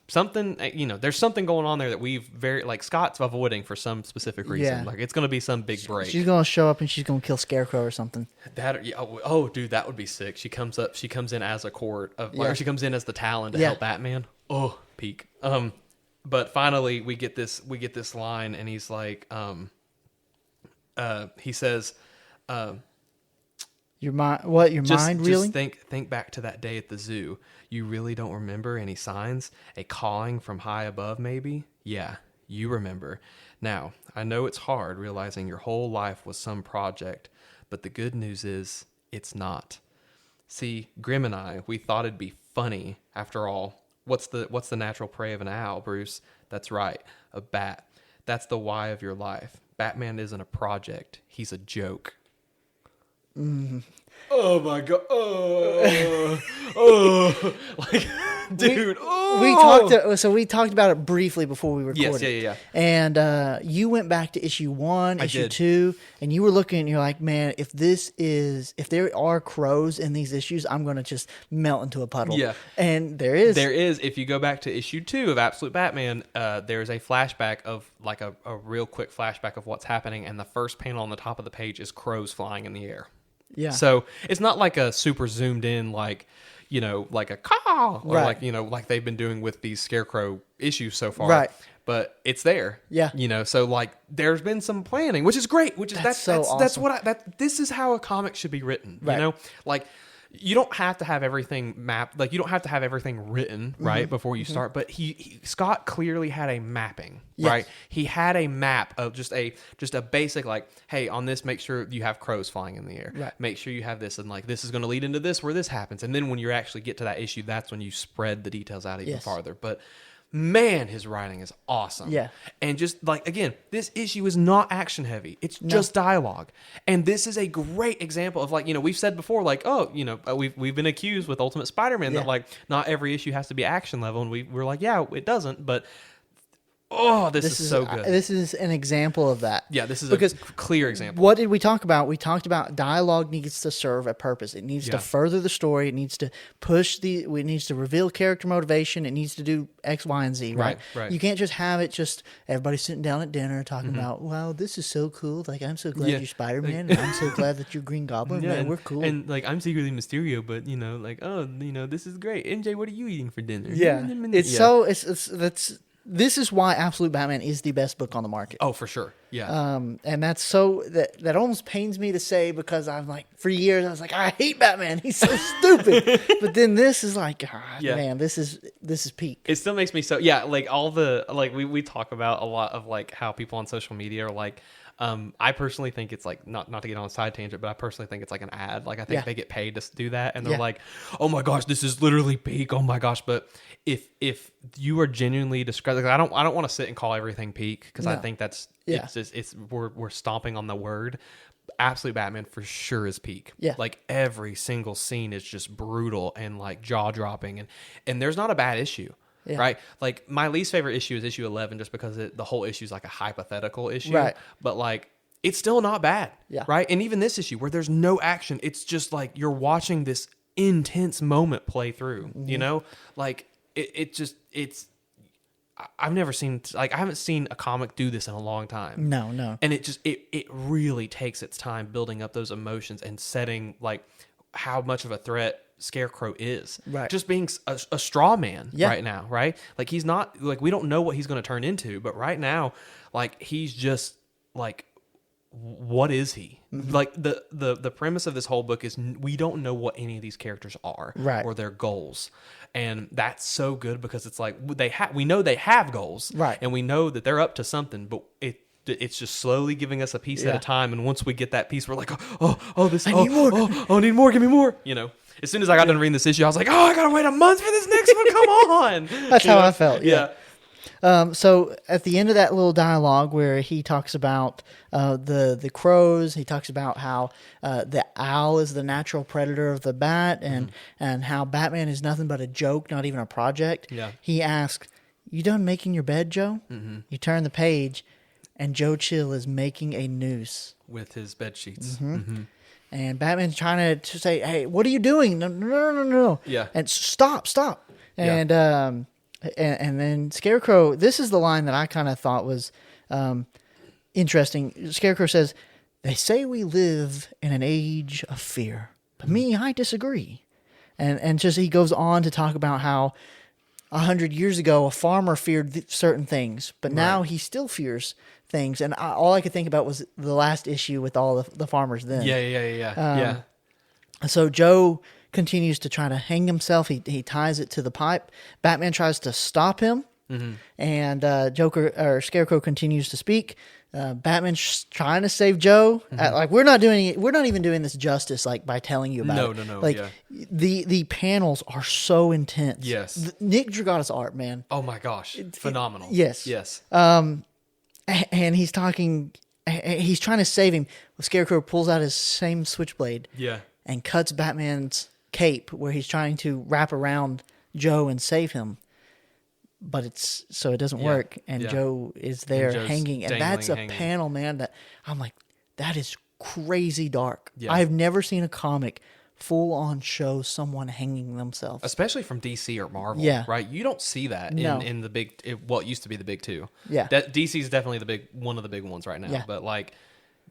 something, there's something going on there that we've Scott's avoiding for some specific reason. Yeah. Like it's going to be some big break. She's going to show up and she's going to kill Scarecrow or something. Dude, that would be sick. She comes in as a court of, or she comes in as the Talon to help Batman. Oh, peak. But finally we get this line, and he's like, he says, your mind really? Just think back to that day at the zoo. You really don't remember any signs? A calling from high above, maybe? Yeah, you remember. Now, I know it's hard realizing your whole life was some project, but the good news is it's not. See, Grim and I, we thought it'd be funny. After all, what's the natural prey of an owl, Bruce? That's right, a bat. That's the why of your life. Batman isn't a project. He's a joke. Mm-hmm. Oh my god! Like, dude. We talked about it briefly before we recorded. Yes, yeah. And you went back to issue 1, issue 2, and you were looking, and you're like, man, if there are crows in these issues, I'm going to just melt into a puddle. Yeah, and there is. If you go back to issue 2 of Absolute Batman, there's a flashback of like a real quick flashback of what's happening, and the first panel on the top of the page is crows flying in the air. Yeah. So it's not like a super zoomed in, like a caw, or right. like they've been doing with these Scarecrow issues so far. Right. But it's there. Yeah. So like there's been some planning, which is great. That's awesome. This is how a comic should be written. Right. Like you don't have to have everything mapped. Like you don't have to have everything written right before you start. But Scott clearly had a mapping. Yes. Right. He had a map of just a basic, like, hey, on this, make sure you have crows flying in the air. Right. Make sure you have this, and like this is going to lead into this where this happens. And then when you actually get to that issue, that's when you spread the details out even farther. But man, his writing is awesome. Yeah. And just like, again, this issue is not action heavy. It's just dialogue. And this is a great example of, like, you know, we've said before, like, oh, you know, we've been accused with Ultimate Spider-Man that, like, not every issue has to be action level. And we're like, yeah, it doesn't. But, oh, this is so good. This is an example of that. Yeah, this is because a clear example. What did we talk about? We talked about dialogue needs to serve a purpose. It needs to further the story. It needs to it needs to reveal character motivation. It needs to do X, Y, and Z, right? Right. You can't just have it just everybody sitting down at dinner talking about, wow, this is so cool. Like, I'm so glad you're Spider-Man. And I'm so glad that you're Green Goblin. Man, we're cool. And, like, I'm secretly Mysterio, but, you know, like, oh, you know, this is great. MJ, what are you eating for dinner? Yeah. This is why Absolute Batman is the best book on the market. Oh, for sure. Yeah. And that's so that almost pains me to say, because I'm like, for years I was like, I hate Batman. He's so stupid. But then this is like, man, this is peak. It still makes me so, like, all the, like, we talk about a lot of, like, how people on social media are like, I personally think it's like, not to get on a side tangent, but I personally think it's like an ad. Like, I think they get paid to do that, and they're like, oh my gosh, this is literally peak. Oh my gosh. But if you are genuinely describing, like, I don't want to sit and call everything peak, because I think that's we're stomping on the word. Absolute Batman for sure is peak. Yeah. Like, every single scene is just brutal and, like, jaw dropping, and there's not a bad issue. Yeah. Right? Like, my least favorite issue is issue 11, just because the whole issue is like a hypothetical issue. Right. But, like, it's still not bad. Yeah. Right? And even this issue where there's no action, it's just like you're watching this intense moment play through, you know? Like, I've never seen, like, I haven't seen a comic do this in a long time. No. And it really takes its time building up those emotions and setting, like, how much of a threat Scarecrow is. Right. Just being a straw man right now, right? Like, he's not, like, we don't know what he's going to turn into, but right now, like, he's just, like, what is he? Mm-hmm. Like, the premise of this whole book is we don't know what any of these characters are, right, or their goals. And that's so good, because it's like we know they have goals, right, and we know that they're up to something, but it's just slowly giving us a piece at a time. And once we get that piece, we're like, I need more. I need more. Give me more. You know, as soon as I got done reading this issue, I was like, I gotta wait a month for this next one. Come on. That's how I felt. Yeah. So at the end of that little dialogue where he talks about the crows, he talks about how the owl is the natural predator of the bat, and how Batman is nothing but a joke, not even a project. Yeah. He asks, "You done making your bed, Joe?" Mm-hmm. You turn the page, and Joe Chill is making a noose with his bed sheets. Mm-hmm. Mm-hmm. And Batman's trying to say, "Hey, what are you doing? No. Yeah. And stop. And and then Scarecrow, this is the line that I kind of thought was interesting. Scarecrow says, "They say we live in an age of fear. But me, I disagree." And just he goes on to talk about how 100 years ago a farmer feared certain things, but now he still fears things. And all I could think about was the last issue with all the farmers then. Yeah. So Joe continues to try to hang himself. He ties it to the pipe. Batman tries to stop him, and Scarecrow continues to speak. Batman's trying to save Joe. Like, we're not even doing this justice, like, by telling you about it. No. Like, the panels are so intense. Yes. Nick Dragata's art, man. Oh my gosh, phenomenal. Yes. And he's talking. He's trying to save him. Scarecrow pulls out his same switchblade. Yeah. And cuts Batman's cape where he's trying to wrap around Joe and save him, but it doesn't work, and Joe is there hanging, and that's a panel, man, that I'm like, that is crazy dark. I've never seen a comic full on show someone hanging themselves, especially from DC or Marvel. Right, you don't see that in the big, what used to be the big two. That DC is definitely one of the big ones right now, but like,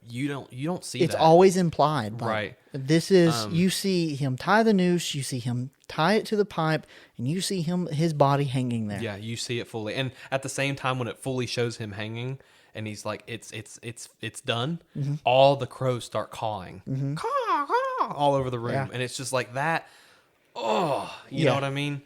you don't see it's that. Always implied, like, right? This is you see him tie the noose, you see him tie it to the pipe, and you see his body hanging there. Yeah, you see it fully, and at the same time, when it fully shows him hanging, and he's like, it's done. Mm-hmm. All the crows start cawing, caw, caw, all over the room, and it's just like that. Oh, you know what I mean?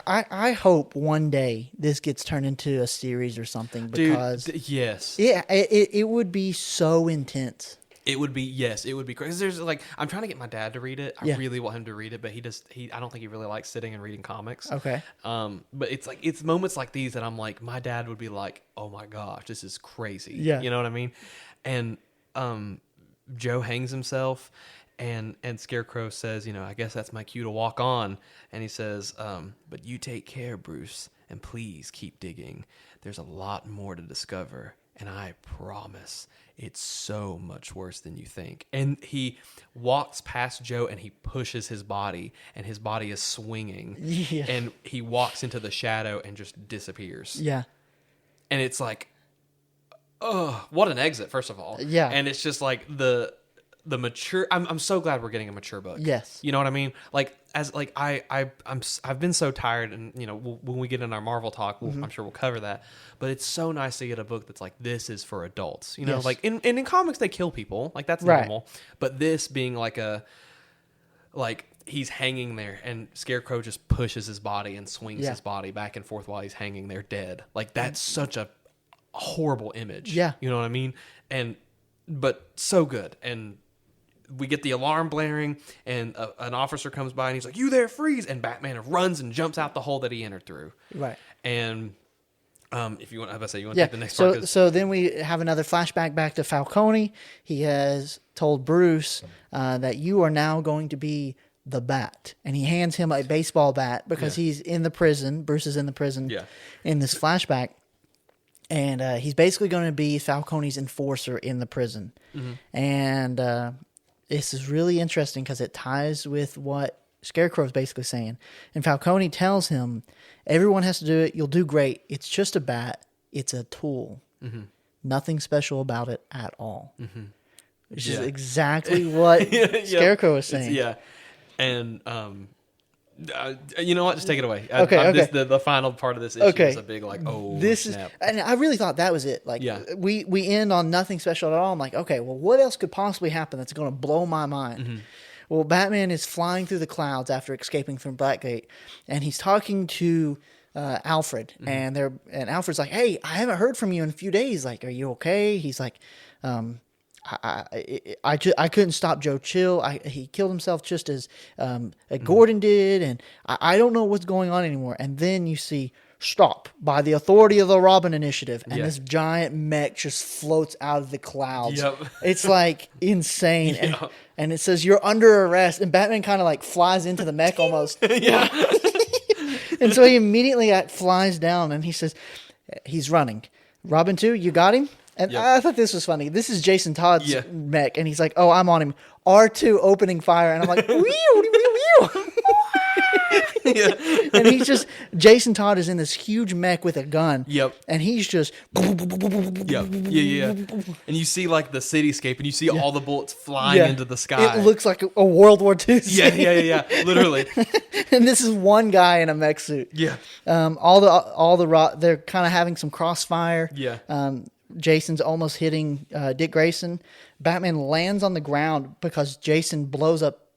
I hope one day this gets turned into a series or something, because yes, it would be so intense. It would be, yes, it would be crazy. There's like, I'm trying to get my dad to read it. I Yeah. really want him to read it, but I don't think he really likes sitting and reading comics. Okay. But it's moments like these that I'm like, my dad would be like, oh my gosh, this is crazy. Yeah. You know what I mean? And Joe hangs himself, and Scarecrow says, I guess that's my cue to walk on. And he says, but you take care, Bruce, and please keep digging. There's a lot more to discover, and I promise it's so much worse than you think. And he walks past Joe, and he pushes his body, and his body is swinging. Yeah. And he walks into the shadow and just disappears. Yeah. And it's like, oh, what an exit, first of all. Yeah. And it's just like the mature. I'm so glad we're getting a mature book. Yes. You know what I mean? Like I've been so tired, and when we get in our Marvel talk, I'm sure we'll cover that. But it's so nice to get a book that's like, this is for adults. Yes. Like in comics they kill people, like that's Right. normal. But this being like he's hanging there, and Scarecrow just pushes his body and swings Yeah. his body back and forth while he's hanging there dead. Like that's such a horrible image. Yeah. You know what I mean? But so good. And we get the alarm blaring, and an officer comes by, and he's like, "You there, freeze!" And Batman runs and jumps out the hole that he entered through. Right. And if you want, as I say, you want to Yeah. take the next So part? 'Cause- so then we have another flashback back to Falcone. He has told Bruce that you are now going to be the Bat, and he hands him a baseball bat because Yeah. he's in the prison. Bruce is in the prison. Yeah. In this flashback, and he's basically going to be Falcone's enforcer in the prison. Mm-hmm. And this is really interesting because it ties with what Scarecrow is basically saying. And Falcone tells him, everyone has to do it. You'll do great. It's just a bat. It's a tool. Mm-hmm. Nothing special about it at all. Which is Yeah. exactly what Yeah. Scarecrow is It's- saying. yeah. And you know what? Just take it away. Okay, This, okay. the final part of this issue Okay. is a big This snap. is, and I really thought that was it. Like, Yeah. we end on nothing special at all. I'm like, okay, well, what else could possibly happen that's going to blow my mind? Mm-hmm. Well, Batman is flying through the clouds after escaping from Blackgate, and he's talking to Alfred, Mm-hmm. and Alfred's like, "Hey, I haven't heard from you in a few days. Like, are you okay?" He's like, I couldn't stop Joe Chill. He killed himself just as Gordon did, and I don't know what's going on anymore." And then you see, "Stop by the authority of the Robin Initiative," and Yeah. this giant mech just floats out of the clouds. Yep. It's like insane, Yeah. and it says, "You're under arrest." And Batman kind of like flies into the mech almost. Yeah. And so he immediately flies down, and he says, he's running. "Robin 2, you got him?" And Yep. I thought this was funny. This is Jason Todd's Yeah. mech, and he's like, "Oh, I'm on him." R2 opening fire, and I'm like, "Wee, wee, wee, wee." Yeah. And he's just, Jason Todd is in this huge mech with a gun. Yep. And he's just, Yeah. And you see like the cityscape, and you see all the bullets flying into the sky. It looks like a World War II Yeah, scene. yeah. Literally. And this is one guy in a mech suit. Yeah. They're kind of having some crossfire. Yeah. Jason's almost hitting Dick Grayson. Batman lands on the ground because Jason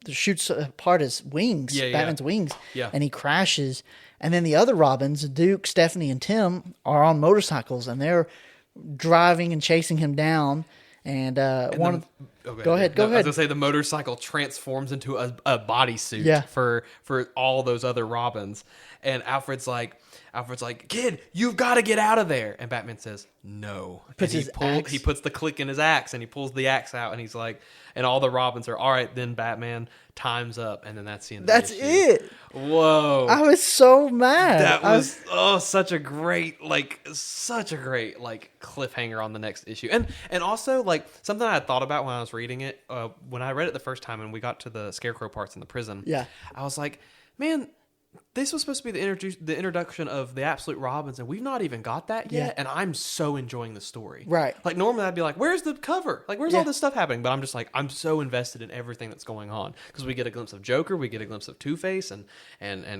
shoots apart his wings, Yeah. Batman's wings, Yeah. and he crashes. And then the other Robins, Duke, Stephanie, and Tim, are on motorcycles, and they're driving and chasing him down. And Go ahead. I was gonna say the motorcycle transforms into a bodysuit Yeah. for all those other Robins, and Alfred's like, "Kid, you've got to get out of there." And Batman says, "No." Puts And his axe. he puts the click in his axe, and he pulls the axe out, and he's like, and all the Robins are, "All right, then Batman, time's up," and then that's the end. that's of the issue. it. Whoa. I was so mad. That was such a great cliffhanger on the next issue, and also like something I had thought about when I was reading it. When I read it the first time and we got to the Scarecrow parts in the prison, Yeah. I was like, man, this was supposed to be the introduction of the Absolute Robins, and we've not even got that yet. Yeah. And I'm so enjoying the story. Right. Like normally I'd be like, where's the cover? Like where's Yeah. all this stuff happening? But I'm just like, I'm so invested in everything that's going on because we get a glimpse of Joker, we get a glimpse of Two-Face and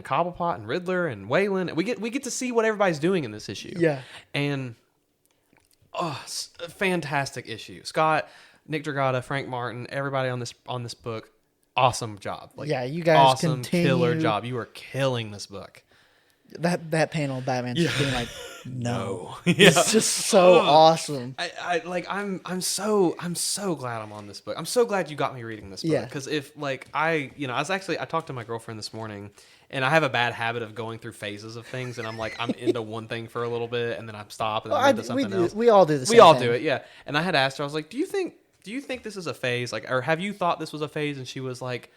Cobblepot and Riddler and Wayland. We get to see what everybody's doing in this issue. Yeah. And a fantastic issue. Scott, Nick Dragata, Frank Martin, everybody on this book. Awesome job. Like, Yeah, you guys awesome continue- killer job. You are killing this book. that panel of Batman just being like, no. Yeah. It's just so awesome. I'm so glad I'm on this book. I'm so glad you got me reading this book. Yeah. Because if I talked to my girlfriend this morning, and I have a bad habit of going through phases of things, and I'm into one thing for a little bit, and then I stop, and then I'm into something else. We all do the same We all thing. do it, yeah. And I had asked her, I was like, do you think this is a phase? Like, or have you thought this was a phase? And she was like,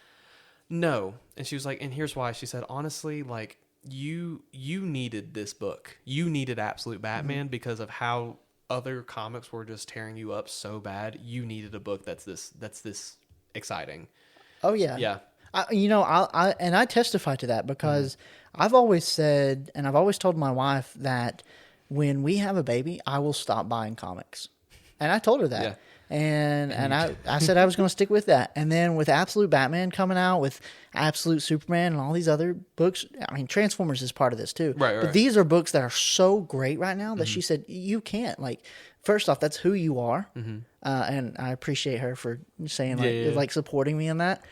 no. And she was like, and here's why. She said, honestly, like, you needed this book. You needed Absolute Batman because of how other comics were just tearing you up so bad. You needed a book that's this exciting. Oh yeah. Yeah. I testify to that because I've always said, and I've always told my wife that when we have a baby, I will stop buying comics. And I told her that. Yeah. And I said I was going to stick with that. And then with Absolute Batman coming out, with Absolute Superman and all these other books, I mean, Transformers is part of this too. Right. But these are books that are so great right now that she said, you can't. Like, first off, that's who you are. And I appreciate her for saying, like supporting me in that.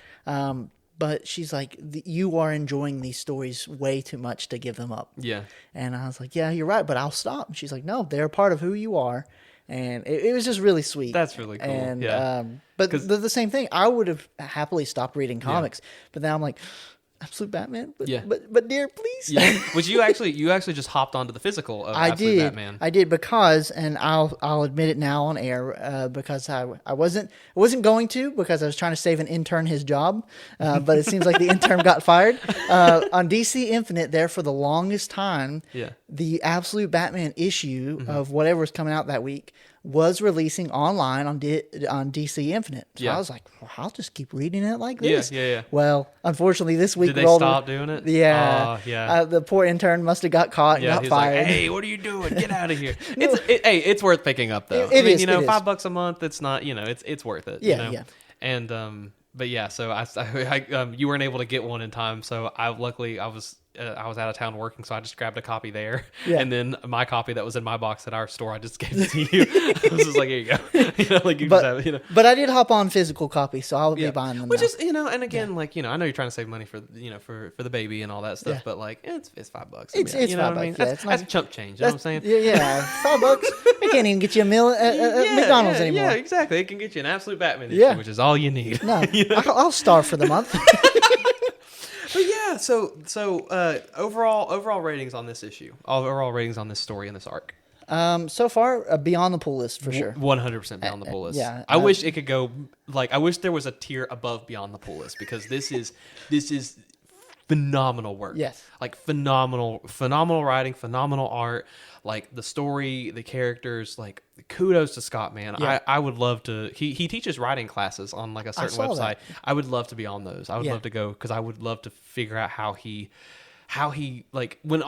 But she's like, you are enjoying these stories way too much to give them up. Yeah. And I was like, yeah, you're right, but I'll stop. And she's like, no, they're part of who you are. And it was just really sweet. That's really cool. And, yeah. But the same thing, I would have happily stopped reading comics. But now I'm like, Absolute Batman? But dear, please. Yeah. Which you actually just hopped onto the physical of Absolute Batman. I did because, and I'll admit it now on air, because I wasn't going to, because I was trying to save an intern his job, but it seems like the intern got fired. On DC Infinite, there for the longest time, the Absolute Batman issue of whatever was coming out that week was releasing online on DC Infinite. So I was like, well, I'll just keep reading it like this. Yeah. Well, unfortunately, this week did they stop doing it? Yeah. Yeah. The poor intern must have got caught and got he's fired. like, hey, what are you doing? Get out of here. It's worth picking up though. It is, $5 a month. It's not. It's worth it. Yeah. You know? Yeah. And but yeah. So I you weren't able to get one in time. So I was out of town working, so I just grabbed a copy there, and then my copy that was in my box at our store, I just gave it to you. I was just like, here you go. Like you just have it, But I did hop on physical copy, so I'll be buying them. Which now. is, and again, like, I know you're trying to save money for the baby and all that stuff, but like, it's $5. It's you know $5. what I mean? Yeah, That's chump change. You know what I'm saying? Yeah, $5. I can't even get you a meal at McDonald's anymore. Yeah, exactly. It can get you an Absolute Batman issue, which is all you need. No, I'll starve for the month. But yeah, so overall ratings on this issue, overall ratings on this story and this arc. So far, beyond the pull list for sure. 100% beyond the pull list. Yeah, I wish it could go I wish there was a tier above beyond the pull list, because this is phenomenal work. Yes. Like phenomenal writing, phenomenal art, like the story, the characters, like kudos to Scott, man. Yeah. I would love to, he teaches writing classes on like a certain website. That. I would love to be on those. I would love to go, because I would love to figure out how he like when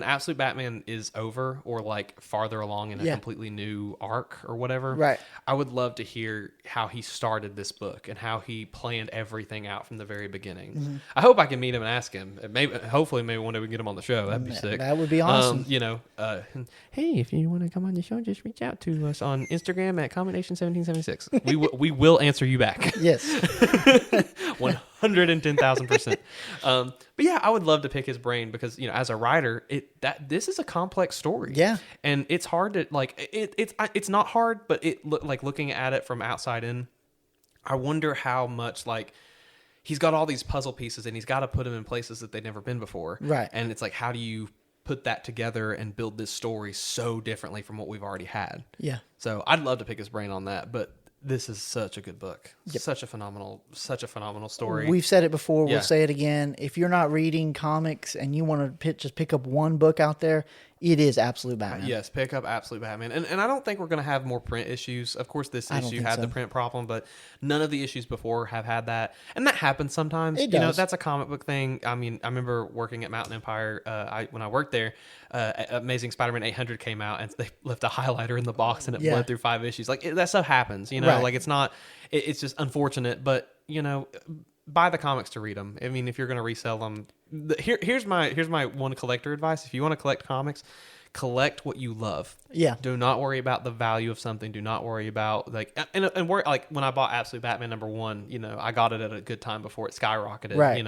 Absolute Batman is over, or like farther along in a completely new arc or whatever, right? I would love to hear how he started this book and how he planned everything out from the very beginning. Mm-hmm. I hope I can meet him and ask him. Hopefully one day we can get him on the show. That'd be sick. That would be awesome. Hey, if you want to come on the show, just reach out to us on Instagram at CommentNation1776. We will answer you back. Yes. 110,000%. But yeah, I would love to pick his brain, because as a writer, this is a complex story. Yeah, and it's hard to it's not hard, but looking at it from outside in, I wonder how much he's got all these puzzle pieces and he's got to put them in places that they've never been before. Right, and it's like, how do you put that together and build this story so differently from what we've already had? Yeah. So I'd love to pick his brain on that, but this is such a good book. Yep. Such a phenomenal story. We've said it before. We'll say it again. If you're not reading comics and you want to just pick up one book out there, it is Absolute Batman. Yes, pick up Absolute Batman. And I don't think we're going to have more print issues. Of course, this issue had the print problem, but none of the issues before have had that. And that happens sometimes. It does. That's a comic book thing. I mean, I remember working at Mountain Empire. When I worked there, Amazing Spider-Man 800 came out, and they left a highlighter in the box, and it bled through 5 issues. That stuff happens, Right. Like, it's not... It's just unfortunate, but, buy the comics to read them. I mean, if you're going to resell them, here's my one collector advice. If you want to collect comics, collect what you love. Yeah. Do not worry about the value of something. Do not worry about and worry, like when I bought Absolute Batman #1, I got it at a good time before it skyrocketed, Right.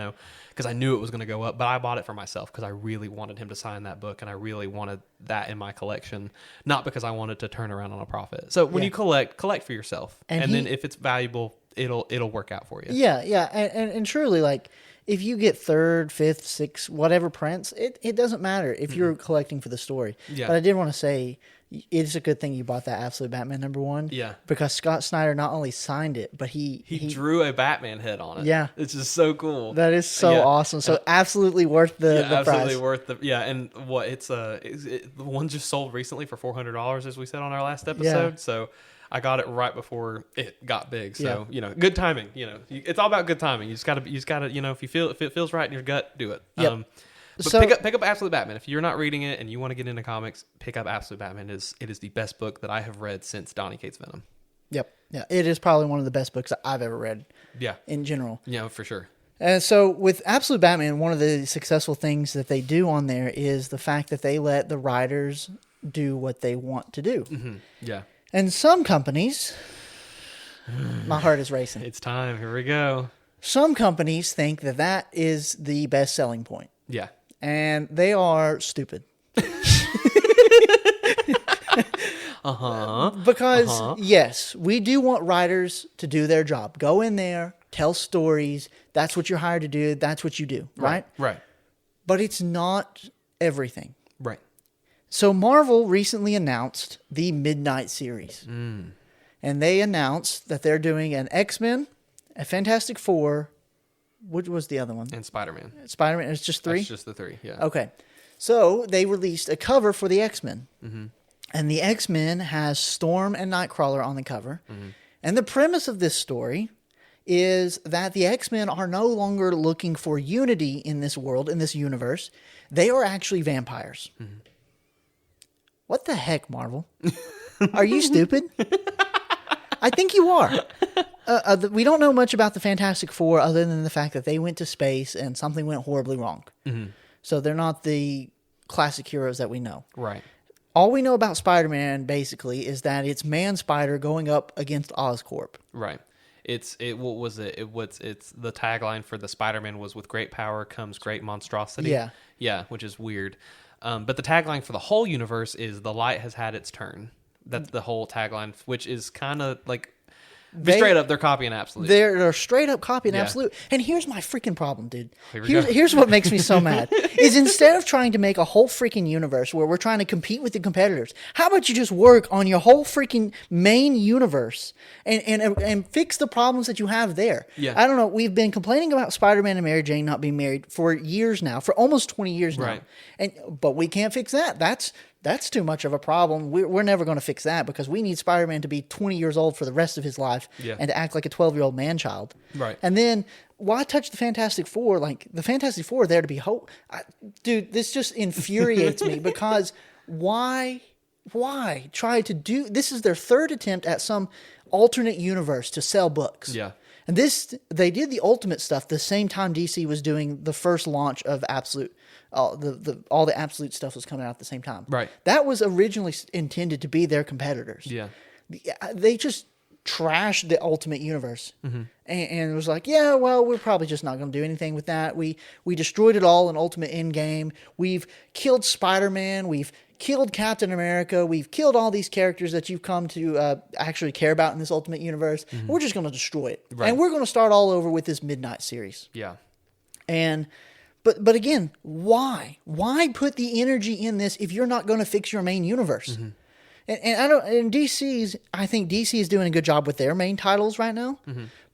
because I knew it was going to go up, but I bought it for myself because I really wanted him to sign that book and I really wanted that in my collection, not because I wanted to turn around on a profit. So when you collect for yourself, and then if it's valuable, it'll work out for you. Yeah, yeah, and truly, like, if you get third, fifth, sixth, whatever prints, it doesn't matter if you're collecting for the story. Yeah. But I did want to say, it's a good thing you bought that Absolute Batman #1. Yeah. Because Scott Snyder not only signed it, but he drew a Batman head on it. Yeah. It's just so cool. That is so awesome. So absolutely worth the absolutely price. worth the and what the one just sold recently for $400, as we said on our last episode. Yeah. So I got it right before it got big. So good timing. It's all about good timing. You just gotta if it feels right in your gut, do it. Yep. But So- pick up Absolute Batman. If you're not reading it and you want to get into comics, pick up Absolute Batman. It is the best book that I have read since Donny Cates' Venom. Yep. Yeah, it is probably one of the best books that I've ever read Yeah. in general. Yeah, for sure. And so with Absolute Batman, one of the successful things that they do on there is the fact that they let the writers do what they want to do. Mm-hmm. Yeah. And some companies, my heart is racing. It's time. Here we go. Some companies think that that is the best selling point, Yeah. and they are stupid. Because yes, we do want writers to do their job. Go in there, tell stories. That's what you're hired to do. That's what you do, right? Right. But it's not everything. Right. So Marvel recently announced the Midnight series. And they announced that they're doing an X-Men, a Fantastic Four, which was the other one? And Spider-Man. Spider-Man, it's just 3? That's just the 3, yeah. Okay. So they released a cover for the X-Men. And the X-Men has Storm and Nightcrawler on the cover. And the premise of this story is that the X-Men are no longer looking for unity in this world, in this universe. They are actually vampires. What the heck, Marvel? Are you stupid? I think you are. We don't know much about the Fantastic Four other than the fact that they went to space and something went horribly wrong. So they're not the classic heroes that we know. Right. All we know about Spider-Man, basically, is that it's Man-Spider going up against Oscorp. Right. What was it? It's the tagline for the Spider-Man was, "With great power comes great monstrosity." Yeah. Yeah, which is weird. But the tagline for the whole universe is "The light has had its turn." That's the whole tagline, which is kind of like straight up, they're copying Absolute. They're straight up copying Yeah. Absolute. And here's my freaking problem, dude. Here we go. Here's what makes me so mad. Is instead of trying to make a whole freaking universe where we're trying to compete with the competitors, how about you just work on your whole freaking main universe and fix the problems that you have there? Yeah. I don't know. We've been complaining about Spider-Man and Mary Jane not being married for years now, for almost 20 years now. Right. But we can't fix that. That's too much of a problem. We're never going to fix that because we need Spider-Man to be 20 years old for the rest of his life and to act like a 12-year-old man-child. Right. And then why touch the Fantastic Four? Like, the Fantastic Four are there to be dude, this just infuriates me because why try to do... This is their third attempt at some alternate universe to sell books. Yeah. And they did the Ultimate stuff the same time DC was doing the first launch of Absolute. All the Absolute stuff was coming out at the same time. Right. That was originally intended to be their competitors. Yeah. They just trashed the Ultimate Universe. And it was like, yeah, well, we're probably just not going to do anything with that. We destroyed it all in Ultimate Endgame. We've killed Spider-Man. We've killed Captain America. We've killed all these characters that you've come to actually care about in this Ultimate Universe. We're just going to destroy it. Right. And we're going to start all over with this Midnight series. Yeah. And but again, why? Why put the energy in this if you're not going to fix your main universe? And I don't. And I think DC is doing a good job with their main titles right now.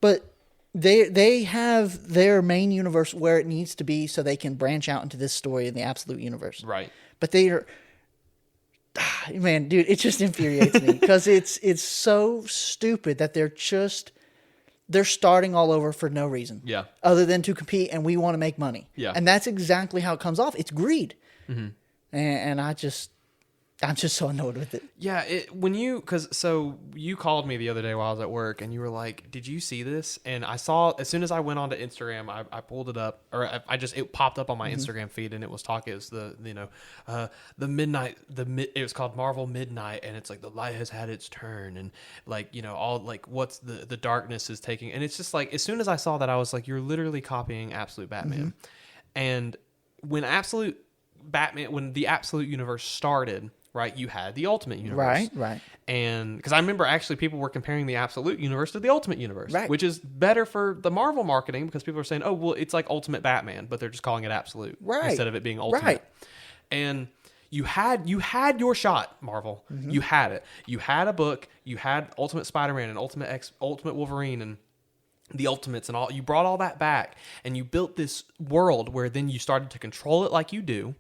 But they have their main universe where it needs to be, so they can branch out into this story in the Absolute universe. Right. But they are. Man, dude, it just infuriates me because it's so stupid that they're starting all over for no reason. Yeah. Other than to compete, and we want to make money. Yeah. And that's exactly how it comes off. It's greed. And I just, I'm just so annoyed with it. Yeah, so you called me the other day while I was at work, and you were like, "Did you see this?" And I saw, as soon as I went onto Instagram, I pulled it up, or it popped up on my Instagram feed, and it was the midnight, it was called Marvel Midnight, and it's like the light has had its turn, and like, all like what's the darkness is taking, and it's just like, as soon as I saw that, I was like, you're literally copying Absolute Batman, and when the Absolute Universe started. Right, you had the Ultimate Universe. Right. And because I remember actually people were comparing the Absolute Universe to the Ultimate Universe, right. which is better for the Marvel marketing because people are saying, oh, well, it's like Ultimate Batman, but they're just calling it Absolute instead of it being Ultimate. Right. And you had your shot, Marvel. You had it. You had a book. You had Ultimate Spider-Man and Ultimate Wolverine and the Ultimates and all. You brought all that back and you built this world where then you started to control it like you do,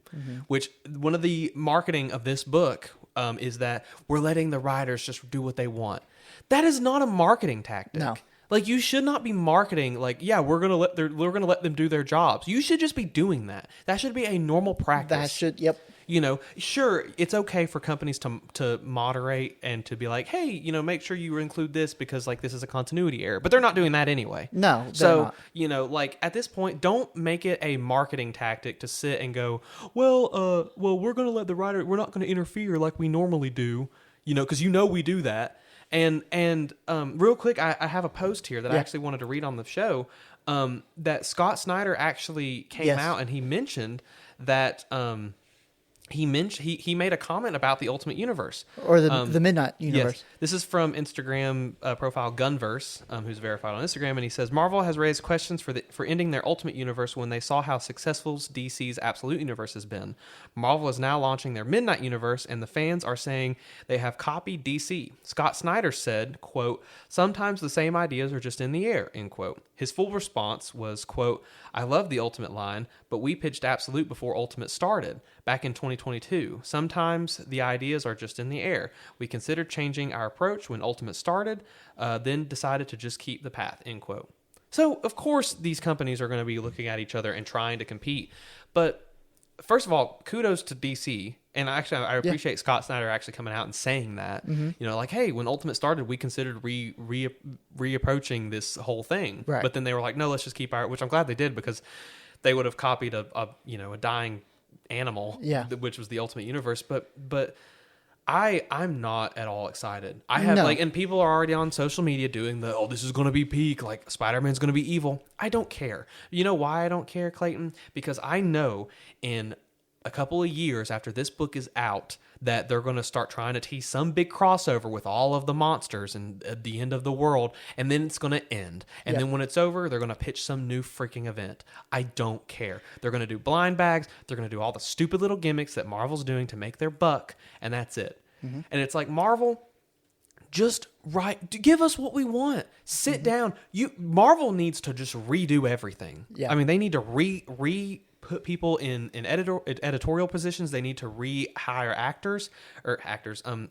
which one of the marketing of this book is that we're letting the writers just do what they want. That is not a marketing tactic. No. Like, you should not be marketing like, yeah, we're gonna let them do their jobs. You should just be doing that. That should be a normal practice. Yep. Sure, it's okay for companies to moderate and to be like, hey, make sure you include this because like this is a continuity error. But they're not doing that anyway. No, they're so not. Like at this point, don't make it a marketing tactic to sit and go, well, we're gonna let the writer, we're not gonna interfere like we normally do, because we do that. And real quick, I have a post here that I actually wanted to read on the show. That Scott Snyder actually came out and he mentioned that. He made a comment about the Ultimate Universe or the Midnight Universe. Yes. This is from Instagram profile Gunverse, who's verified on Instagram, and he says Marvel has raised questions for ending their Ultimate Universe when they saw how successful DC's Absolute Universe has been. Marvel is now launching their Midnight Universe, and the fans are saying they have copied DC. Scott Snyder said, quote, "Sometimes the same ideas are just in the air," end quote. His full response was, quote, "I love the Ultimate line, but we pitched Absolute before Ultimate started, back in 2022. Sometimes the ideas are just in the air. We considered changing our approach when Ultimate started, then decided to just keep the path," end quote. So, of course, these companies are going to be looking at each other and trying to compete. But first of all, kudos to DC. And actually, I appreciate Scott Snyder actually coming out and saying that. Like, hey, when Ultimate started, we considered reapproaching this whole thing. Right. But then they were like, no, let's just keep which I'm glad they did, because they would have copied a dying animal, which was the Ultimate Universe. But I'm not at all excited. I have and people are already on social media doing this is going to be peak, like Spider-Man's going to be evil. I don't care. You know why I don't care, Clayton? Because I know in a couple of years after this book is out that they're going to start trying to tease some big crossover with all of the monsters and at the end of the world, and then it's going to end. And then when it's over, they're going to pitch some new freaking event. I don't care. They're going to do blind bags. They're going to do all the stupid little gimmicks that Marvel's doing to make their buck, and that's it. And it's like, Marvel, just give us what we want. Sit down. Marvel needs to just redo everything. Yeah. I mean, they need to put people in editorial positions. They need to rehire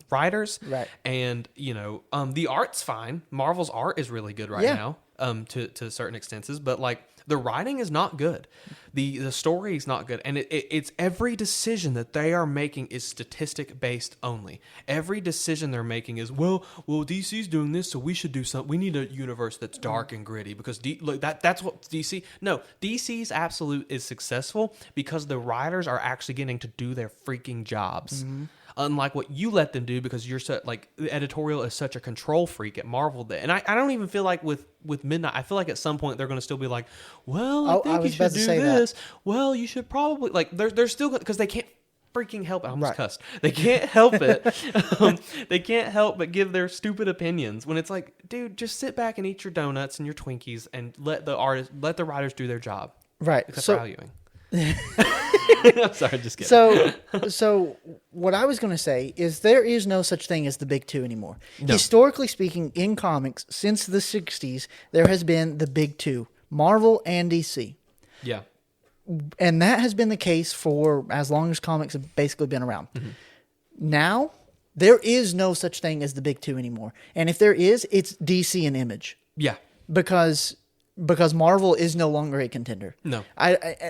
writers. Right. And the art's fine. Marvel's art is really good right now, to certain extents, but like the writing is not good. The story is not good, and it's every decision that they are making is statistic based only. Every decision they're making is well DC's doing this, so we should do something. We need a universe that's dark and gritty because that's what DC. No, DC's Absolute is successful because the writers are actually getting to do their freaking jobs. Unlike what you let them do, because you're the editorial is such a control freak at Marvel. And I don't even feel like with Midnight, I feel like at some point they're going to still be like, well, I think you should do this. Well, you should probably they're still, because they can't freaking help it. I almost cussed. They can't help it. They can't help but give their stupid opinions when it's like, dude, just sit back and eat your donuts and your Twinkies and let the writers do their job. Right. Except for Al Ewing. I'm sorry, just kidding. So what I was going to say is there is no such thing as the big two anymore. No. Historically speaking, in comics, since the 60s, there has been the big two, Marvel and DC. Yeah. And that has been the case for as long as comics have basically been around. Now, there is no such thing as the big two anymore. And if there is, it's DC and Image. Yeah. Because because Marvel is no longer a contender. No.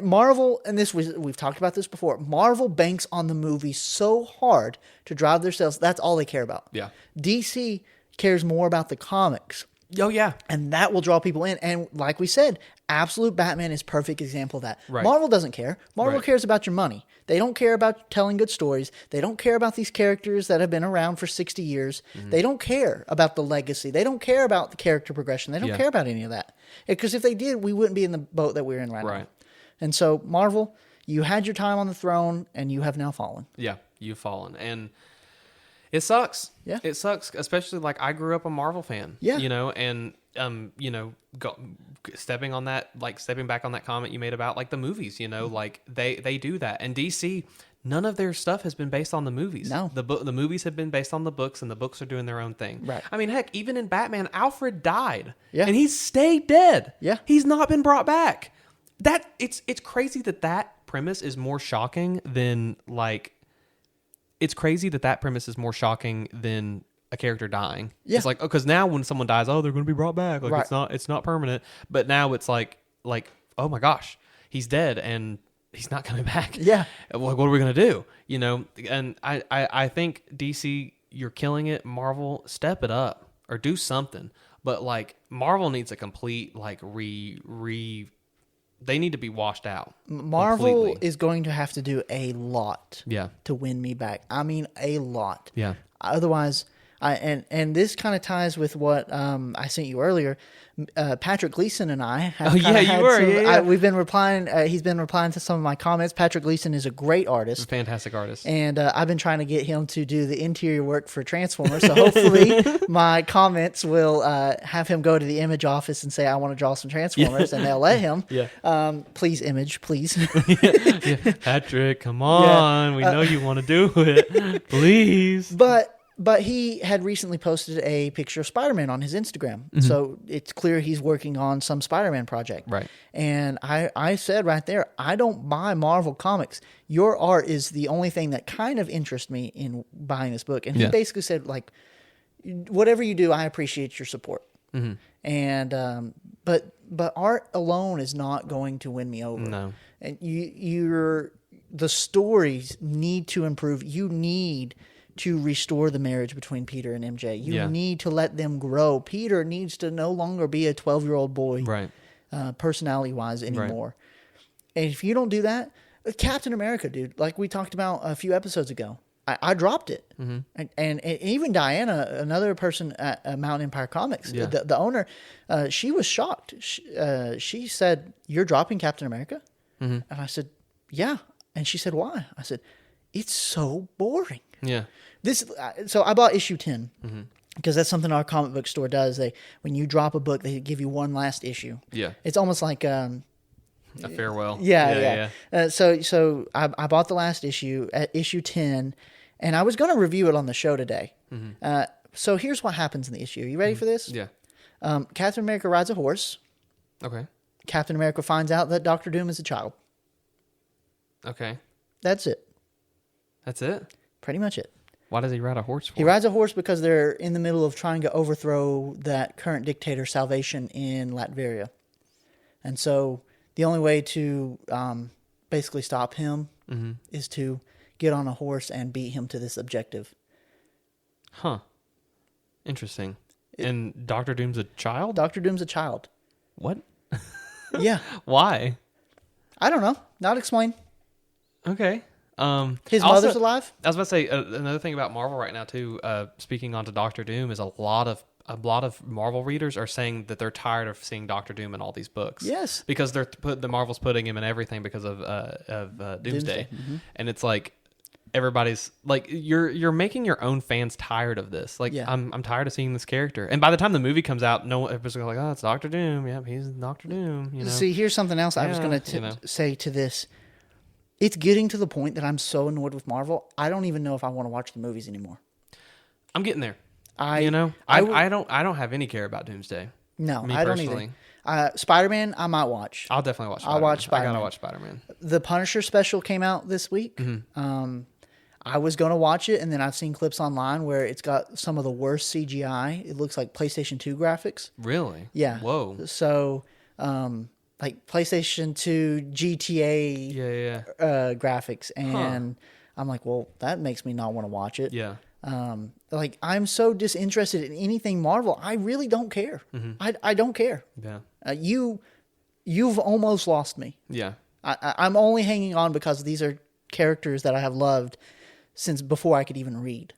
Marvel, and we've talked about this before. Marvel banks on the movie so hard to drive their sales. That's all they care about. Yeah. DC cares more about the comics. Oh yeah. And that will draw people in. And like we said, Absolute Batman is perfect example of that. Right. Marvel doesn't care. Marvel Right. cares about your money. They don't care about telling good stories. They don't care about these characters that have been around for 60 years. They don't care about the legacy. They don't care about the character progression. They don't Yeah. care about any of that. Because if they did, we wouldn't be in the boat that we're in right now. Right. And so, Marvel, you had your time on the throne, and you have now fallen. Yeah, you've fallen, and it sucks. Yeah. It sucks, especially like I grew up a Marvel fan. Yeah. You know, and stepping back on that comment you made about like the movies. You know, like they do that, and DC. None of their stuff has been based on the movies. No. The movies have been based on the books, and the books are doing their own thing. Right. I mean, heck, even in Batman, Alfred died. Yeah. And he's stayed dead. Yeah. He's not been brought back. It's crazy that premise is more shocking than like. It's crazy that premise is more shocking than a character dying. Yeah. It's like, because now when someone dies, they're going to be brought back. Like Right. it's not permanent. But now it's like, oh my gosh, he's dead and he's not coming back. Yeah. Like, what are we going to do? You know, and I think DC, you're killing it. Marvel, step it up or do something. But like Marvel needs a complete like they need to be washed out. Marvel completely. is going to have to do a lot Yeah. to win me back. I mean, a lot. Yeah. Otherwise, and this kind of ties with what I sent you earlier. Patrick Gleason and I have we've been replying. He's been replying to some of my comments. Patrick Gleason is a great artist. Fantastic artist. And I've been trying to get him to do the interior work for Transformers. So hopefully my comments will have him go to the image office and say, I want to draw some Transformers. And they'll let him. Yeah. Please, image, please. Yeah. Patrick, come on. We know you want to do it. Please. But he had recently posted a picture of Spider-Man on his Instagram. So it's clear he's working on some Spider-Man project. Right. And I said right there, I don't buy Marvel comics. Your art is the only thing that kind of interests me in buying this book. And he basically said, like, whatever you do, I appreciate your support. And but art alone is not going to win me over. No. And the stories need to improve. You need to restore the marriage between Peter and MJ. You need to let them grow. Peter needs to no longer be a 12-year-old boy, Right. Personality-wise anymore. And if you don't do that, Captain America, dude, like we talked about a few episodes ago, I dropped it. And even Diana, another person at Mountain Empire Comics, the owner, she was shocked. She said, "You're dropping Captain America?" And I said, "Yeah." And she said, "Why?" I said, "It's so boring." Yeah. So I bought issue 10 because that's something our comic book store does. When you drop a book, they give you one last issue. Yeah. It's almost like A farewell. yeah. So I bought the last issue at issue 10, and I was going to review it on the show today. So here's what happens in the issue. Are you ready for this? Yeah. Captain America rides a horse. Okay. Captain America finds out that Doctor Doom is a child. Okay. That's it. That's it? Pretty much it. Why does he ride a horse for? He rides a horse because they're in the middle of trying to overthrow that current dictator, Salvation, in Latveria. And so the only way to basically stop him is to get on a horse and beat him to this objective. Huh. Interesting. And Doctor Doom's a child? Doctor Doom's a child. What? Yeah. Why? I don't know. Not explained. Okay. His also, mother's alive? I was about to say another thing about Marvel right now too. Speaking on to Doctor Doom, is a lot of Marvel readers are saying that they're tired of seeing Doctor Doom in all these books. Yes, because the Marvel's putting him in everything because of Doomsday. And it's like everybody's like you're making your own fans tired of this. Like I'm tired of seeing this character. And by the time the movie comes out, no one everybody's like, oh, it's Doctor Doom. Yep, he's Doctor Doom. You know. See, here's something else I was going to say to this. It's getting to the point that I'm so annoyed with Marvel, I don't even know if I want to watch the movies anymore. I'm getting there. I don't have any care about Doomsday. No, Me I personally. don't either. Spider-Man, I might watch. I'll definitely watch Spider-Man. I'll watch Spider-Man. I gotta watch Spider-Man. The Punisher special came out this week. I was going to watch it, and then I've seen clips online where it's got some of the worst CGI. It looks like PlayStation 2 graphics. Really? Yeah. Whoa. So like PlayStation 2 GTA Yeah. graphics, and I'm like, well, that makes me not want to watch it. Yeah. Like I'm so disinterested in anything Marvel. I really don't care. I don't care. Yeah. You've almost lost me. Yeah. I'm only hanging on because these are characters that I have loved since before I could even read.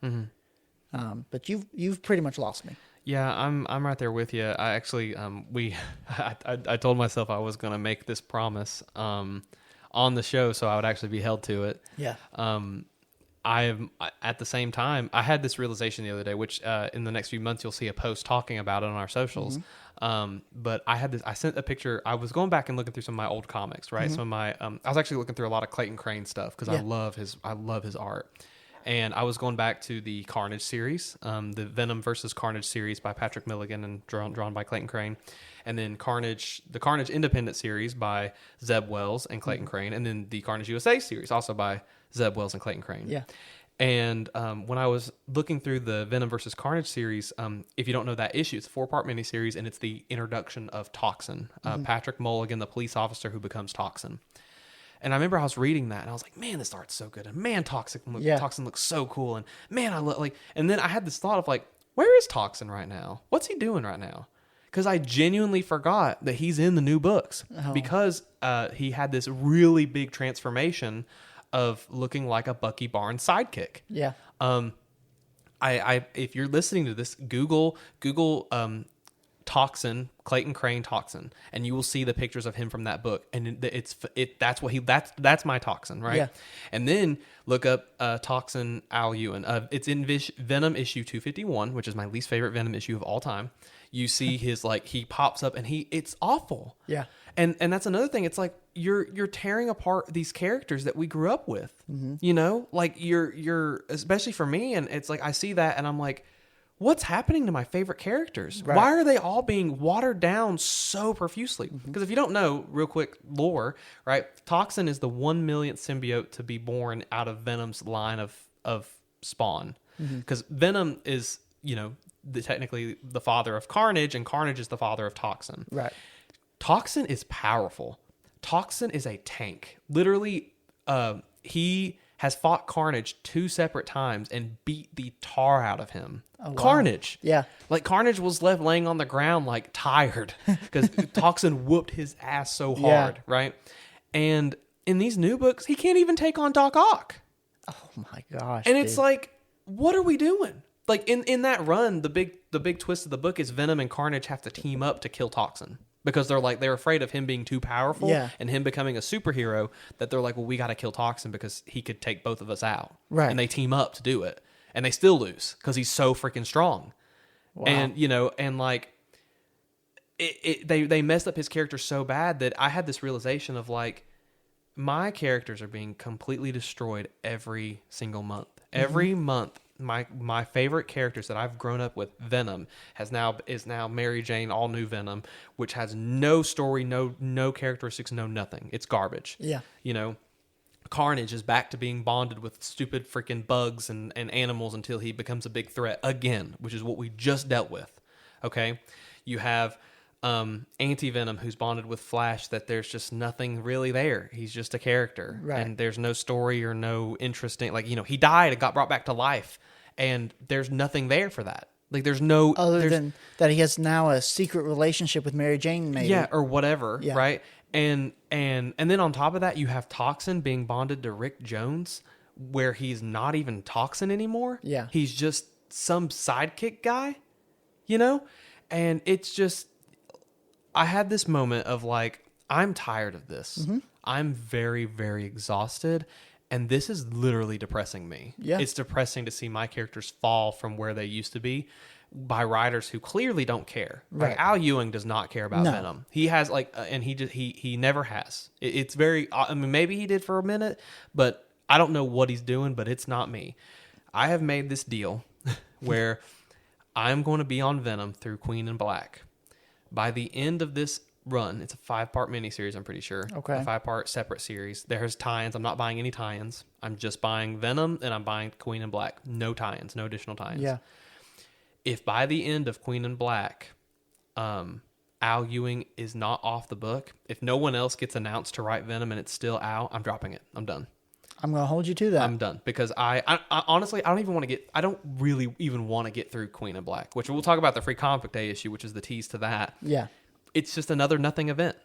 But you've pretty much lost me. Yeah, I'm right there with you. I actually I told myself I was gonna make this promise on the show, so I would actually be held to it. Yeah. At the same time, I had this realization the other day, which in the next few months you'll see a post talking about it on our socials. But I sent a picture. I was going back and looking through some of my old comics, right? Some of my I was actually looking through a lot of Clayton Crane stuff because I love his art. And I was going back to the Carnage series, the Venom versus Carnage series by Patrick Milligan and drawn by Clayton Crane. And then the Carnage Independent series by Zeb Wells and Clayton Crane. And then the Carnage USA series, also by Zeb Wells and Clayton Crane. Yeah. And when I was looking through the Venom versus Carnage series, if you don't know that issue, it's a 4-part miniseries, and it's the introduction of Toxin, Patrick Mulligan, the police officer who becomes Toxin. And I remember I was reading that, and I was like, man, this art's so good. And man, Toxin looks so cool. And man, I love, like, and then I had this thought of like, where is Toxin right now? What's he doing right now? Because I genuinely forgot that he's in the new books because he had this really big transformation of looking like a Bucky Barnes sidekick. Yeah. I if you're listening to this, Google Toxin, Clayton Crane Toxin, and you will see the pictures of him from that book, and that's my Toxin, right? Yeah. And then look up Toxin Al Ewan. It's in Venom issue 251, which is my least favorite Venom issue of all time. You see his he pops up and it's awful. Yeah. And that's another thing. It's like you're tearing apart these characters that we grew up with. You know, like you're especially for me, and it's like I see that and I'm like, what's happening to my favorite characters? Right. Why are they all being watered down so profusely? Because if you don't know, real quick lore, right? Toxin is the 1 millionth symbiote to be born out of Venom's line of spawn. Because Venom is, technically the father of Carnage, and Carnage is the father of Toxin. Right. Toxin is powerful. Toxin is a tank. Literally, he has fought Carnage 2 separate times and beat the tar out of him. Oh, wow. Carnage. Yeah. Like, Carnage was left laying on the ground, like, tired. Because Toxin whooped his ass so hard, right? And in these new books, he can't even take on Doc Ock. Oh, my gosh. And it's like, what are we doing? Like, in that run, the big twist of the book is Venom and Carnage have to team up to kill Toxin. Because they're afraid of him being too powerful and him becoming a superhero, that they're like, well, we got to kill Toxin because he could take both of us out. Right. And they team up to do it. And they still lose because he's so freaking strong. Wow. And like, they messed up his character so bad that I had this realization of like, my characters are being completely destroyed every single month. Every month. My favorite characters that I've grown up with, Venom, is now Mary Jane, all new Venom, which has no story, no characteristics, no nothing. It's garbage. Yeah. Carnage is back to being bonded with stupid freaking bugs and animals until he becomes a big threat again, which is what we just dealt with. Okay? You have Anti-Venom, who's bonded with Flash, that there's just nothing really there. He's just a character. Right. And there's no story or no interesting, he died and got brought back to life, and there's nothing there for that. Like, there's no... Other than that he has now a secret relationship with Mary Jane, maybe. Yeah, or whatever, right? And then on top of that, you have Toxin being bonded to Rick Jones, where he's not even Toxin anymore. Yeah. He's just some sidekick guy, And it's just... I had this moment of like, I'm tired of this. I'm very, very exhausted. And this is literally depressing me. Yeah. It's depressing to see my characters fall from where they used to be by writers who clearly don't care. Right. Like, Al Ewing does not care about Venom. He has and he never has. It's very, maybe he did for a minute, but I don't know what he's doing, but it's not me. I have made this deal where I'm going to be on Venom through Queen and Black. By the end of this run, it's a 5-part miniseries, I'm pretty sure. Okay. A 5-part separate series. There's tie-ins. I'm not buying any tie-ins. I'm just buying Venom, and I'm buying Queen and Black. No tie-ins. No additional tie-ins. Yeah. If by the end of Queen and Black, Al Ewing is not off the book, if no one else gets announced to write Venom and it's still Al, I'm dropping it. I'm done. I'm going to hold you to that. I'm done because I honestly, I don't really even want to get through Queen of Black, which we'll talk about the Free Comic Book Day issue, which is the tease to that. Yeah. It's just another nothing event.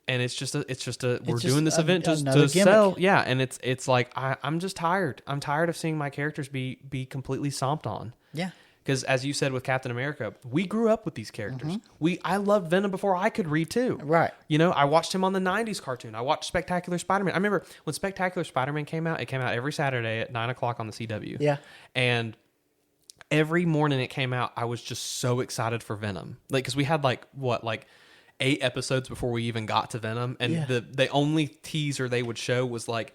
And it's just we're doing this event to another sell. gimmick. Yeah. And it's like, I'm just tired. I'm tired of seeing my characters be completely stomped on. Yeah. Because as you said with Captain America, we grew up with these characters. I loved Venom before I could read too. Right. You know, I watched him on the 90s cartoon. I watched Spectacular Spider-Man. I remember when Spectacular Spider-Man came out, it came out every Saturday at 9 o'clock on the CW. Yeah. And every morning it came out, I was just so excited for Venom. Like, because we had like 8 episodes before we even got to Venom. And Yeah. the only teaser they would show was like,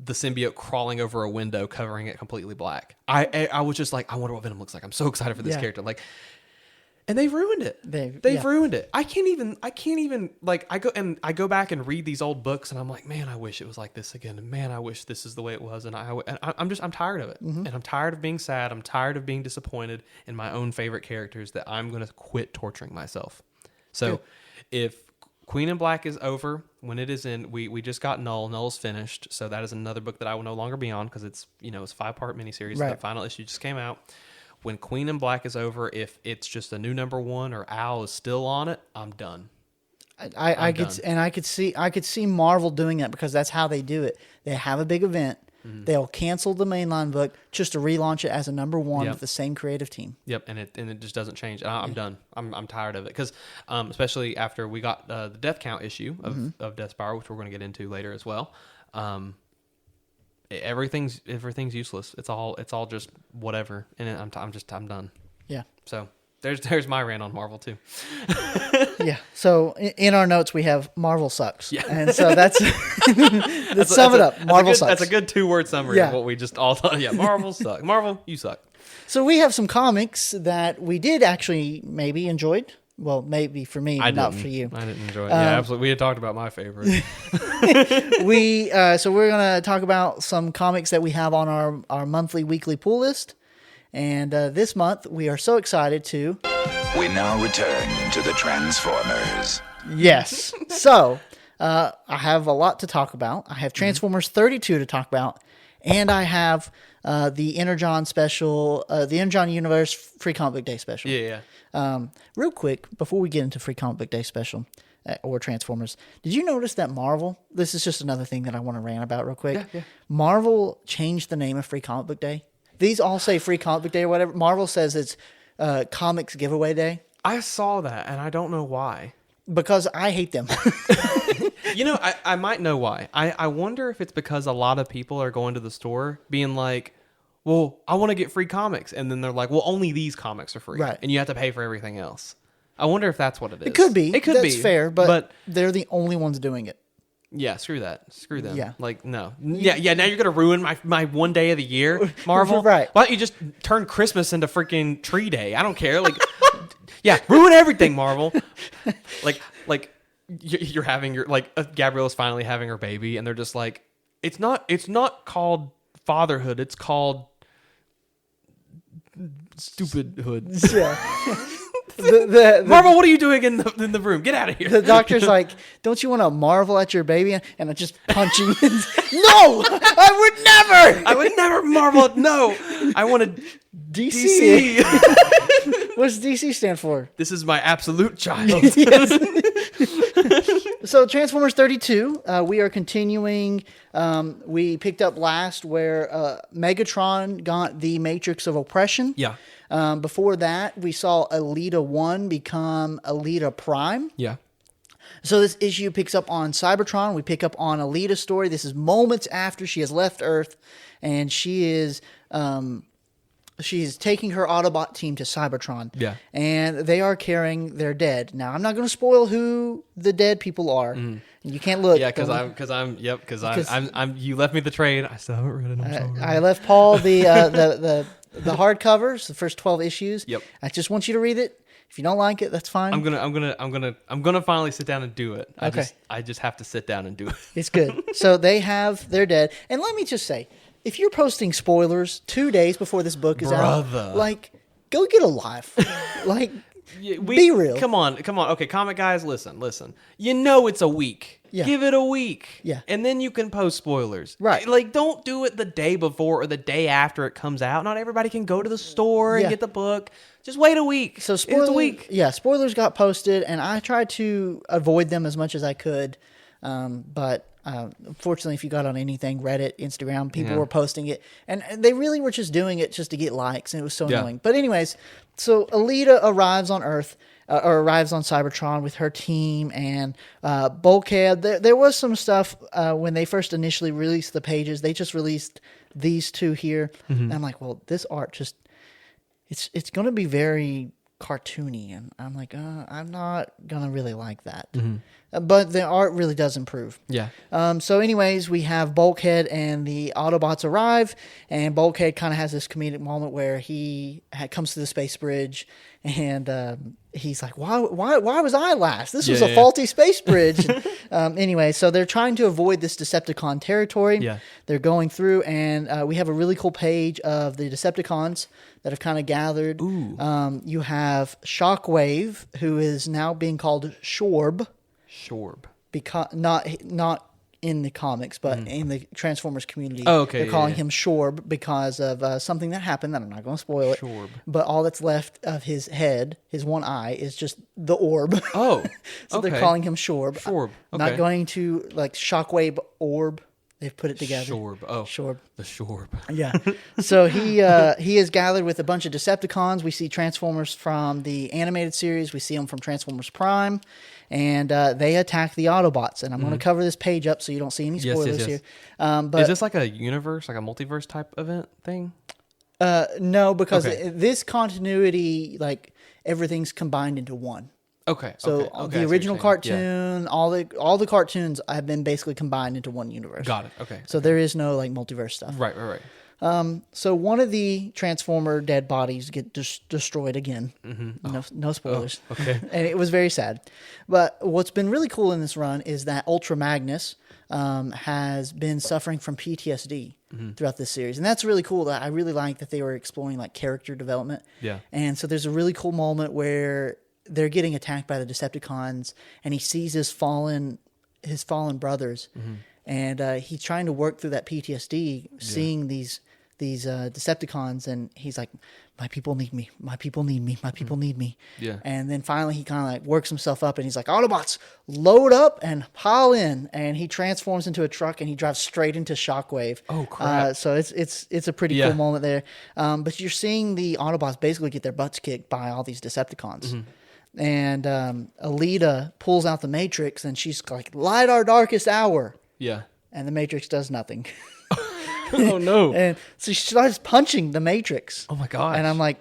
the symbiote crawling over a window, covering it completely black. I was just like, I wonder what Venom looks like. I'm so excited for this Yeah. character. Like, and they've ruined it. They've yeah. ruined it. I can't even like, I go back and read these old books and I'm like, man, I wish it was like this again. And man, I wish this is the way it was. And I'm tired of it. And I'm tired of being sad. I'm tired of being disappointed in my own favorite characters, that I'm going to quit torturing myself. So if Queen in Black is over, when it is in, we just got Null. Null's finished. So that is another book that I will no longer be on, because it's, it's a 5-part miniseries. Right. The final issue just came out. When Queen in Black is over, if it's just a new #1 or Al is still on it, I'm done. I could see Marvel doing that, because that's how they do it. They have a big event. They'll cancel the mainline book just to relaunch it as a #1 with the same creative team. Yep, and it just doesn't change. I'm done. I'm tired of it, because especially after we got the Death Count issue of Death Spiral, which we're going to get into later as well. Everything's useless. It's all just whatever, and I'm done. Yeah. So there's my rant on Marvel too. Yeah. So in our notes we have Marvel sucks. Yeah. And so let's sum it up. Marvel sucks. That's a good 2-word summary of what we just all thought. Yeah, Marvel sucks. Marvel, you suck. So we have some comics that we did actually maybe enjoyed. Well, maybe for me, but not for you. I didn't enjoy it. Yeah, absolutely. We had talked about my favorite. So we're going to talk about some comics that we have on our monthly, weekly pull list. And this month, we are so excited to... We now return to the Transformers. Yes. So, I have a lot to talk about. I have Transformers 32 to talk about. And I have the Energon special, the Energon Universe Free Comic Book Day special. Yeah. Real quick, before we get into Free Comic Book Day special or Transformers, did you notice that Marvel, this is just another thing that I want to rant about real quick. Yeah. Marvel changed the name of Free Comic Book Day. These all say Free Comic Book Day or whatever. Marvel says it's Comics Giveaway Day. I saw that, and I don't know why. Because I hate them. I might know why. I wonder if it's because a lot of people are going to the store being like, well, I want to get free comics. And then they're like, well, only these comics are free. Right. And you have to pay for everything else. I wonder if that's what it is. It could be. It could be. That's fair, but they're the only ones doing it. Yeah, screw that. Screw them. Yeah. Like, no. Yeah, now you're going to ruin my one day of the year, Marvel. Right. Why don't you just turn Christmas into freaking tree day? I don't care. Like, yeah, ruin everything, Marvel. Like you're having your, Gabriella's finally having her baby, and they're just like, it's not called fatherhood, it's called stupidhood. Yeah. Marvel, what are you doing in the room? Get out of here. The doctor's like, don't you want to marvel at your baby? And I'm just punching. No, I would never marvel. No, I wanted DC. What's DC stand for? This is my absolute child. So Transformers 32, we are continuing. We picked up last where Megatron got the Matrix of Oppression. Yeah. Before that, we saw Elita 1 become Elita Prime. Yeah. So this issue picks up on Cybertron. We pick up on Elita's story. This is moments after she has left Earth, and she is taking her Autobot team to Cybertron. Yeah. And they are carrying their dead. Now, I'm not going to spoil who the dead people are. You can't look. Yeah, because I'm. You left me the trade. I still haven't read it. I'm sorry. I left Paul the hardcovers, the first 12 issues. Yep. I just want you to read it. If you don't like it, that's fine. I'm gonna finally sit down and do it. I just have to sit down and do it. It's good. So they have their dead. And let me just say, if you're posting spoilers 2 days before this book is out, go get a life. Be real. Come on. Okay, comic guys, listen. You know it's a week. Yeah. Give it a week. Yeah. And then you can post spoilers. Right. Like, don't do it the day before or the day after it comes out. Not everybody can go to the store and Yeah. get the book. Just wait a week. So It's a week. Yeah, spoilers got posted, and I tried to avoid them as much as I could. But unfortunately, if you got on anything, Reddit, Instagram, people were posting it, and they really were just doing it just to get likes, and it was so annoying. But anyways, so Alita arrives on Earth. Or arrives on Cybertron with her team and Bulkhead. There was some stuff when they first initially released the pages. They just released these two here, and I'm like, well, this art just it's going to be very cartoony, and I'm like, I'm not gonna really like that. But the art really does improve. Yeah. So anyways, we have Bulkhead and the Autobots arrive, and Bulkhead kind of has this comedic moment where he comes to the space bridge, and he's like, why was I last? This was a faulty space bridge. Anyway, so they're trying to avoid this Decepticon territory. Yeah. They're going through, and we have a really cool page of the Decepticons that have kind of gathered. Ooh. You have Shockwave, who is now being called Shorb. Shorb. Because not in the comics, but in the Transformers community. Oh, okay, They're yeah, calling yeah. him Shorb because of something that happened that I'm not going to spoil it. Shorb. But all that's left of his head, his one eye, is just the orb. Oh. So okay. they're calling him Shorb. Shorb. I'm Okay. not going to like Shockwave Orb. They've put it together. Shorb. Oh. Shorb. The Shorb. Yeah. So he is gathered with a bunch of Decepticons. We see Transformers from the animated series. We see them from Transformers Prime. And they attack the Autobots. And I'm going to cover this page up so you don't see any spoilers here. But Is this like a universe, like a multiverse type event thing? no, because Okay. this continuity, like everything's combined into one. Okay. So okay, okay, I see the what you're original saying. cartoon, all the cartoons have been basically combined into one universe. Got it. Okay. So there is no like multiverse stuff. Right. So one of the Transformer dead bodies get destroyed again. No spoilers. Oh, okay. And it was very sad. But what's been really cool in this run is that Ultra Magnus has been suffering from PTSD throughout this series. And that's really cool. I really like that they were exploring like character development. Yeah. And so there's a really cool moment where they're getting attacked by the Decepticons, and he sees his fallen brothers. And he's trying to work through that PTSD, seeing these Decepticons, and he's like, my people need me, my people need me, my people need me. Yeah. And then finally he kind of like works himself up, and he's like, Autobots, load up and pile in. And he transforms into a truck, and he drives straight into Shockwave. Oh, crap. So it's a pretty cool moment there. But you're seeing the Autobots basically get their butts kicked by all these Decepticons. And Alita pulls out the Matrix, and she's like, light our darkest hour. Yeah. And the Matrix does nothing. Oh no. And so she starts punching the Matrix. Oh my gosh. And I'm like,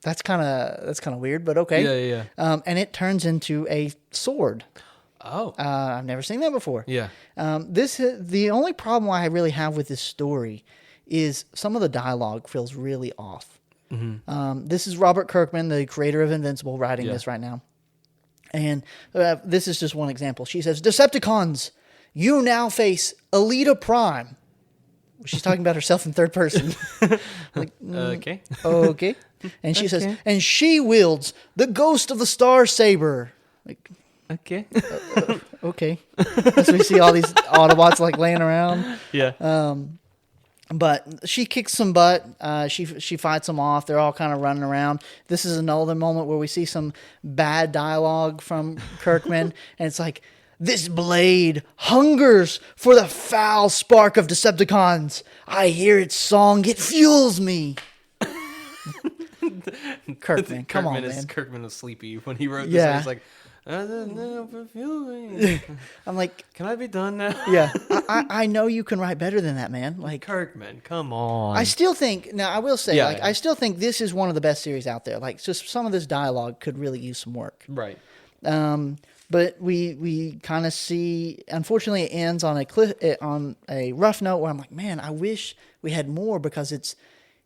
that's kind of weird, but okay. Yeah. And it turns into a sword. Oh. I've never seen that before. Yeah. The only problem I really have with this story is some of the dialogue feels really off. This is Robert Kirkman, the creator of Invincible, writing this right now. And this is just one example. She says, Decepticons, you now face Alita Prime. She's talking about herself in third person. Like, Okay. okay. And she says, and she wields the ghost of the Star Saber. Like, Okay. okay. So we see all these Autobots like laying around. Yeah. But she kicks some butt. She fights them off. They're all kind of running around. This is another moment where we see some bad dialogue from Kirkman. And it's like, this blade hungers for the foul spark of Decepticons. I hear its song. It fuels me. Kirkman, come on, man. Kirkman was sleepy when he wrote this. Yeah. He's like, fueling. I'm like, Can I be done now? yeah, I know you can write better than that, man. Like, Kirkman, come on. I still think, now I will say, Yeah, like, yeah. I still think this is one of the best series out there. Like, just some of this dialogue could really use some work. Right. But we kind of see, unfortunately, it ends on on a rough note where I'm like, man, I wish we had more because it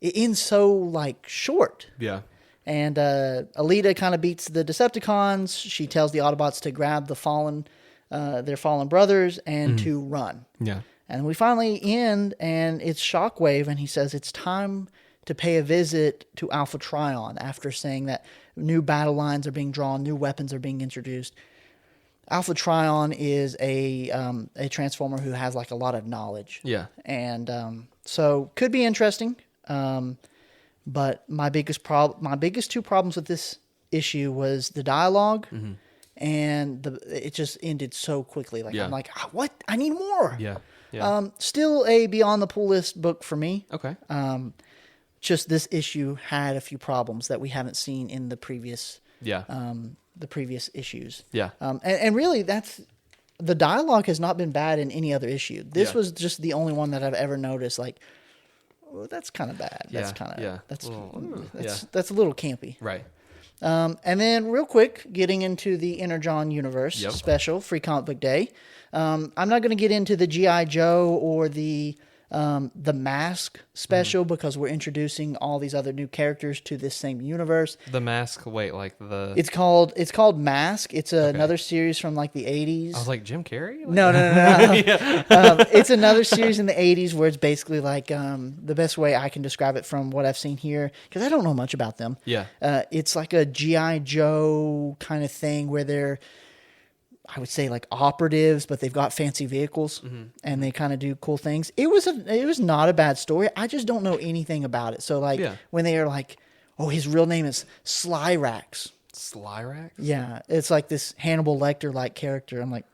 ends so like short. Yeah. And Alita kind of beats the Decepticons. She tells the Autobots to grab their fallen brothers and to run. Yeah. And we finally end, and it's Shockwave, and he says it's time to pay a visit to Alpha Trion after saying that new battle lines are being drawn, new weapons are being introduced. Alpha Trion is a Transformer who has like a lot of knowledge. Yeah. And so could be interesting. But my biggest two problems with this issue was the dialogue, and it just ended so quickly. Like I'm like, what? I need more. Yeah. Yeah. Still a beyond the pull list book for me. Okay. Just this issue had a few problems that we haven't seen in the previous issues. Yeah. And really, the dialogue has not been bad in any other issue. This was just the only one that I've ever noticed. Like, oh, that's kind of bad. That's kind of that's a little campy. Right. And then real quick, getting into the Energon Universe Yep. special, Free Comic Book Day. I'm not going to get into the G.I. Joe or the Mask special because we're introducing all these other new characters to this same universe. The Mask. Wait, like the. It's called Mask. It's another series from like the 80s. I was like Jim Carrey. No. It's another series in the 80s where it's basically like the best way I can describe it from what I've seen here, because I don't know much about them. Yeah. It's like a G.I. Joe kind of thing where they're, I would say, like operatives, but they've got fancy vehicles and they kind of do cool things. It was not a bad story. I just don't know anything about it. So like when they are like, oh, his real name is Slyrax. Slyrax? Yeah, it's like this Hannibal Lecter like character. I'm like,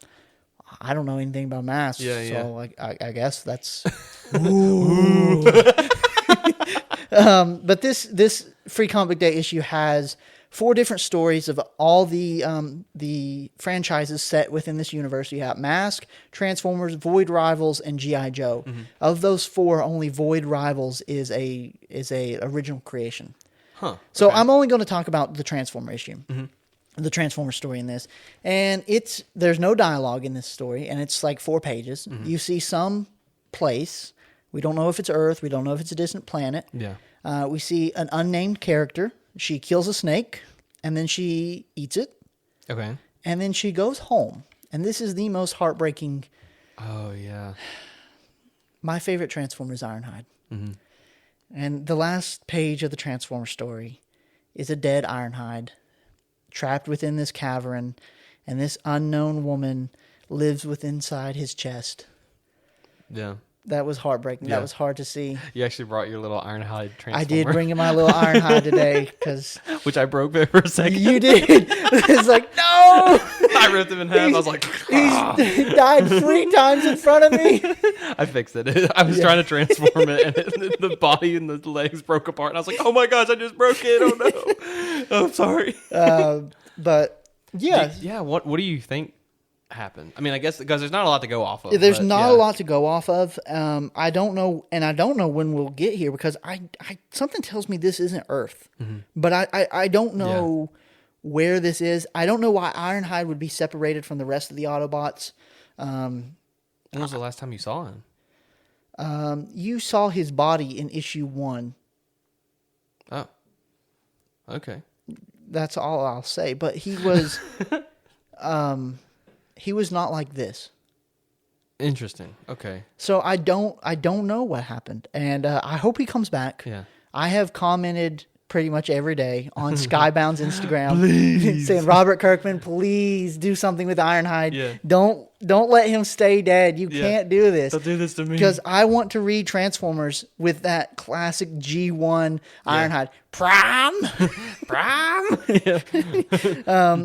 I don't know anything about masks. So like, I guess that's. But this Free Comic Book Day issue has 4 different stories of all the franchises set within this universe. You have Mask, Transformers, Void Rivals, and G.I. Joe. Of those 4, only Void Rivals is a original creation. Huh. So I'm only going to talk about the Transformer issue, the Transformer story in this, and there's no dialogue in this story, and it's like 4 pages. You see some place. We don't know if it's Earth. We don't know if it's a distant planet. Yeah. We see an unnamed character. She kills a snake, and then she eats it. Okay. And then she goes home. And this is the most heartbreaking. Oh, yeah. My favorite Transformer is Ironhide. And the last page of the Transformer story is a dead Ironhide trapped within this cavern, and this unknown woman lives within inside his chest. Yeah. That was heartbreaking. Yeah. That was hard to see. You actually brought your little Ironhide Transformer. I did bring in my little Ironhide today because which I broke there for a second. you did. It's like, no! I ripped him in half. I was like, He died 3 times in front of me. I fixed it. I was trying to transform it, and the body and the legs broke apart. And I was like, oh my gosh, I just broke it. Oh no. Oh, I'm sorry. But yeah. Yeah. What do you think happened? I mean, I guess because there's not a lot to go off of. There's not a lot to go off of. I don't know, and I don't know when we'll get here because I something tells me this isn't Earth, but I don't know where this is. I don't know why Ironhide would be separated from the rest of the Autobots. When was the last time you saw him? You saw his body in issue 1. Oh, okay. That's all I'll say. But he was, he was not like this. Interesting. Okay. So I don't know what happened, and I hope he comes back. Yeah. I have commented pretty much every day on Skybound's Instagram, saying, "Robert Kirkman, please do something with Ironhide. Yeah. Don't let him stay dead. You can't do this. Don't do this to me." Because I want to read Transformers with that classic G1 Ironhide. Prime.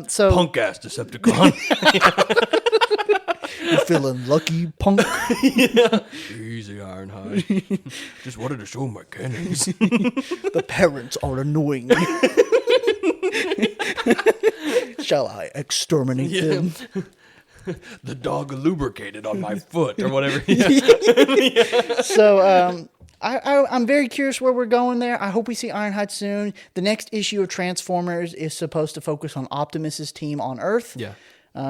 So Punk ass Decepticon. you're feeling lucky, punk. Easy, Ironhide. Just wanted to show my cannons. The parents are annoying. Shall I exterminate them? The dog lubricated on my foot or whatever. So I'm very curious where we're going there. I hope we see Ironhide soon. The next issue of Transformers is supposed to focus on Optimus's team on Earth. Yeah.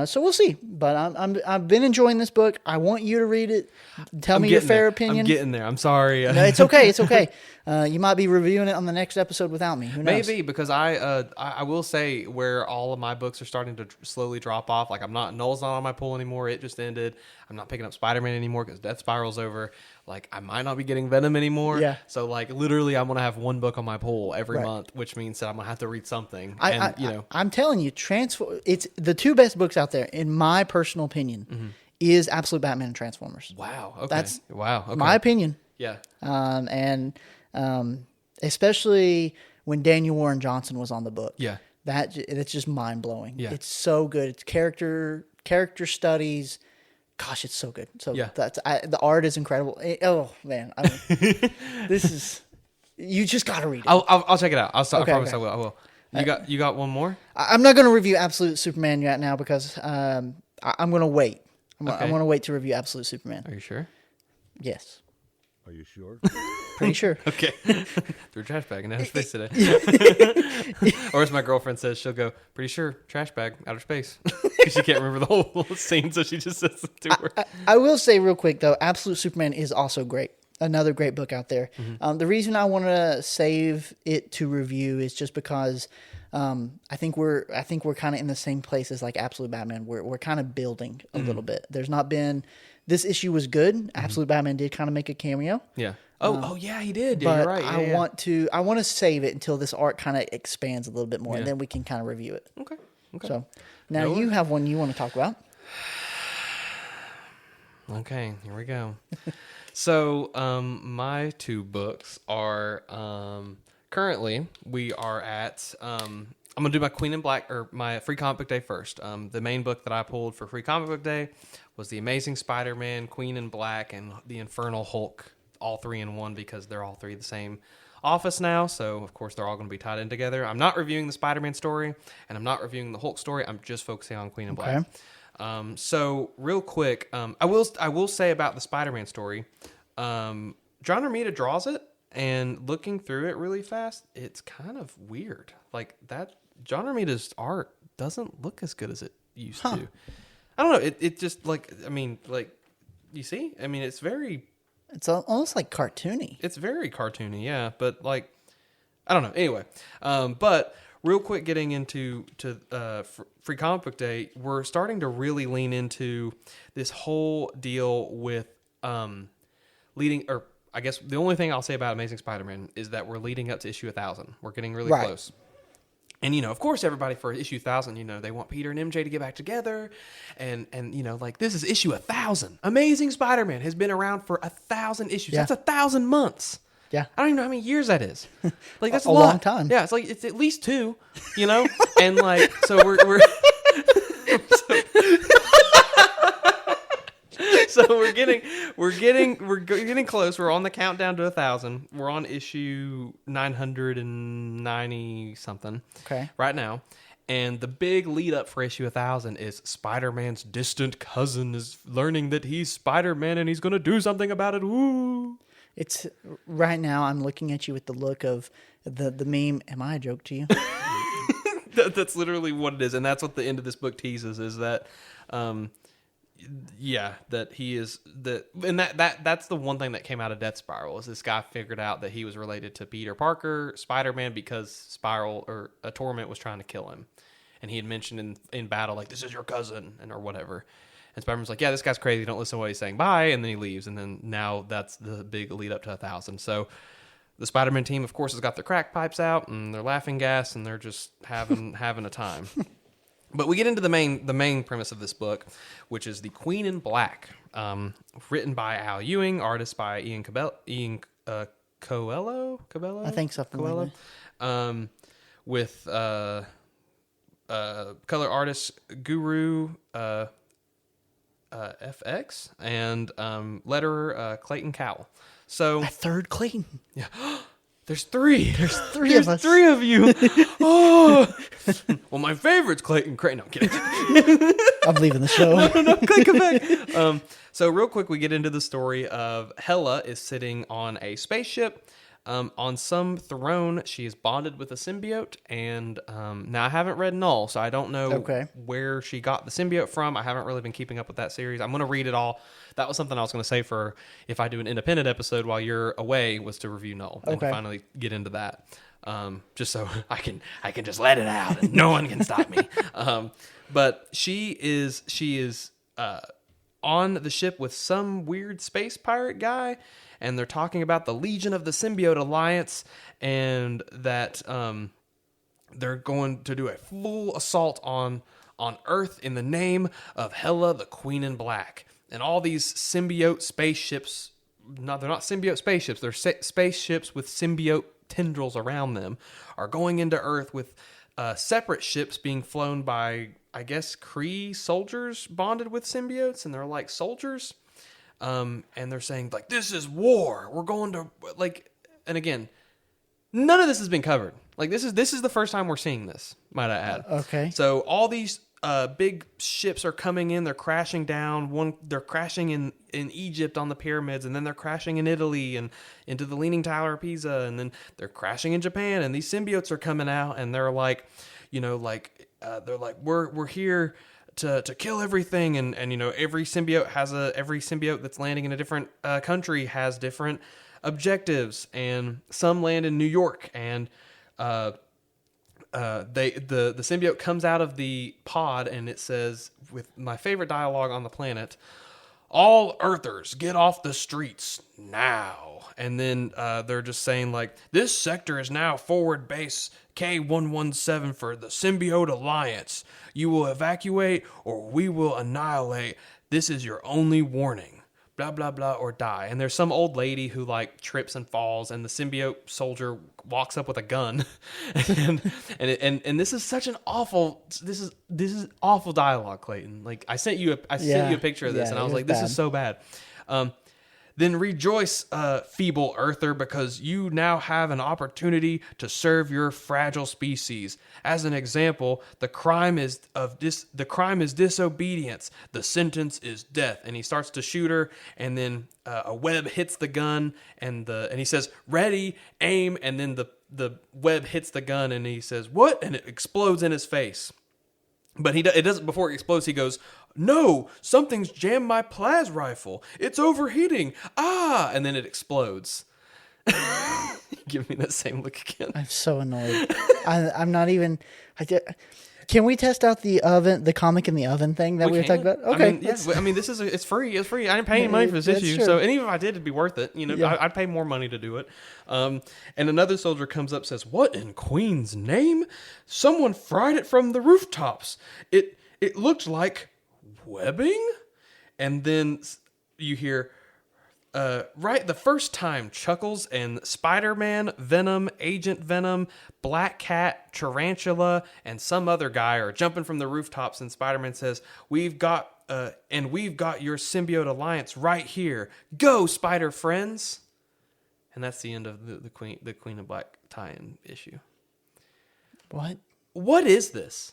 So we'll see. But I've been enjoying this book. I want you to read it. Tell me your fair opinion. I'm getting there. I'm sorry. No, it's okay. It's okay. You might be reviewing it on the next episode without me. Who knows? Maybe, because I will say where all of my books are starting to slowly drop off. Like Null's not on my pull anymore. It just ended. I'm not picking up Spider-Man anymore because Death Spiral's over. Like I might not be getting Venom anymore. Yeah. So like literally, I'm gonna have one book on my pull every Right. month, which means that I'm gonna have to read something. I'm telling you, it's the two best books out there, in my personal opinion, is Absolute Batman and Transformers. Wow. Okay. That's Okay. my opinion. Yeah. Especially when Daniel Warren Johnson was on the book. Yeah. It's just mind blowing. Yeah. It's so good. It's character studies. Gosh, it's so good. So Yeah. The art is incredible. Oh man, this is, you just got to read it. I'll check it out. I promise okay. I will. You got one more? I'm not going to review Absolute Superman yet now because I'm going to wait. I'm going to wait to review Absolute Superman. Are you sure? Yes. Are you sure? Pretty sure. Okay. Threw a trash bag in outer space today. Or as my girlfriend says, she'll go, pretty sure, trash bag, outer space. Because she can't remember the whole scene, so she just says it to her. I will say real quick, though, Absolute Superman is also great. Another great book out there. The reason I want to save it to review is just because I think we're kind of in the same place as like Absolute Batman. We're kind of building a little bit. There's not been, this issue was good. Absolute Batman did kind of make a cameo. Yeah. Oh yeah, he did. Yeah, But you're right. Yeah, I want to save it until this arc kind of expands a little bit more, and then we can kind of review it. Okay. So now you have one you want to talk about. Okay, here we go. So, my two books are currently we are at. I'm gonna do my Queen in Black or my Free Comic Book Day first. The main book that I pulled for Free Comic Book Day was The Amazing Spider-Man, Queen in Black, and The Infernal Hulk, all three in one because they're all three the same office now. So of course they're all going to be tied in together. I'm not reviewing the Spider-Man story, and I'm not reviewing the Hulk story. I'm just focusing on Queen in Black. So real quick, I will say about the Spider-Man story, John Romita draws it, and looking through it really fast, it's kind of weird. Like that, John Romita's art doesn't look as good as it used to. I don't know. It just like, I mean, like, you see? I mean, it's almost like cartoony. It's very cartoony, yeah. But like, I don't know. Anyway, but real quick, getting into Free Comic Book Day, we're starting to really lean into this whole deal with leading. Or I guess the only thing I'll say about Amazing Spider-Man is that we're leading up to issue 1,000. We're getting really close. And, of course, everybody for issue 1,000, they want Peter and MJ to get back together. And like, this is issue 1,000. Amazing Spider-Man has been around for 1,000 issues. Yeah. That's 1,000 months. Yeah. I don't even know how many years that is. Like, that's A a lot. long time. Yeah, it's at least 2, And, like, so we're so we're getting close. We're on the countdown to 1,000. We're on issue 990 something. Okay. Right now. And the big lead up for issue 1,000 is Spider-Man's distant cousin is learning that he's Spider-Man and he's going to do something about it. Woo! It's right now. I'm looking at you with the look of the meme. Am I a joke to you? That's literally what it is, and that's what the end of this book teases is that. That he is that's the one thing that came out of Death Spiral is this guy figured out that he was related to Peter Parker, Spider-Man, because Spiral or a Torment was trying to kill him, and he had mentioned in battle like, this is your cousin or whatever, and Spider-Man's like, yeah, this guy's crazy, don't listen to what he's saying, bye, and then he leaves, and then now that's the big lead up to 1,000. So the Spider-Man team, of course, has got their crack pipes out and they're laughing gas and they're just having a time. But we get into the main premise of this book, which is the Queen in Black, written by Al Ewing, artist by Ian Coelho. I think something like that. With color artist Guru FX and letterer Clayton Cowell. So A third Clayton. yeah. There's 3. There's 3 of us. 3 of you. Oh. Well, my favorite's Clayton Craig. No, I'm kidding. I'm leaving the show. No, come back. So real quick, we get into the story of Hela is sitting on a spaceship On some throne, she is bonded with a symbiote, and now I haven't read Null, so I don't know where she got the symbiote from. I haven't really been keeping up with that series. I'm going to read it all. That was something I was going to say for if I do an independent episode while you're away, was to review Null and finally get into that. Just so I can just let it out and no one can stop me. But she is on the ship with some weird space pirate guy, and they're talking about the Legion of the Symbiote Alliance, and that they're going to do a full assault on Earth in the name of Hela, the Queen in Black. And all these symbiote spaceships, they're not symbiote spaceships, they're spaceships with symbiote tendrils around them, are going into Earth with separate ships being flown by, I guess, Kree soldiers bonded with symbiotes, and they're like soldiers. And they're saying, like, this is war. We're going to, like, and again, none of this has been covered. Like, this is the first time we're seeing this, might I add. Okay. So all these big ships are coming in. They're crashing down. They're crashing in Egypt on the pyramids, and then they're crashing in Italy and into the Leaning Tower of Pisa, and then they're crashing in Japan. And these symbiotes are coming out, and they're like, they're like, we're here to kill everything, and every symbiote that's landing in a different country has different objectives, and some land in New York, and the symbiote comes out of the pod, and it says, with my favorite dialogue on the planet, "All Earthers, get off the streets now." And then they're just saying, like, this sector is now forward base K117 for the Symbiote Alliance. You will evacuate or we will annihilate. This is your only warning. Blah, blah, blah, or die. And there's some old lady who, like, trips and falls, and the symbiote soldier walks up with a gun. and this is such an awful, this is awful dialogue, Clayton. Like, I sent you a picture of this, and I was like, this is so bad. Then rejoice, feeble earther, because you now have an opportunity to serve your fragile species. As an example, the crime is disobedience. The sentence is death. And he starts to shoot her, and then a web hits the gun, and he says, "Ready, aim," and then the web hits the gun, and he says, "What?" And it explodes in his face. But it doesn't. Before it explodes, he goes, "No, something's jammed my plas rifle. It's overheating. Ah!" And then it explodes. Give me that same look again. I'm so annoyed. I'm not even. Can we test out the comic in the oven thing that we were talking about? Okay. I mean, it's free. It's free. I didn't pay any money for this issue. True. So, and even if I did, it'd be worth it. I'd pay more money to do it. And another soldier comes up and says, "What in Queen's name? Someone fried it from the rooftops. It looked like webbing." And then you hear, right the first time, Chuckles and Spider-Man, Venom, Agent Venom, Black Cat, Tarantula, and some other guy are jumping from the rooftops, and Spider-Man says, we've got your symbiote alliance right here. Go, Spider friends. And that's the end of the Queen of Black tie-in issue. What is this?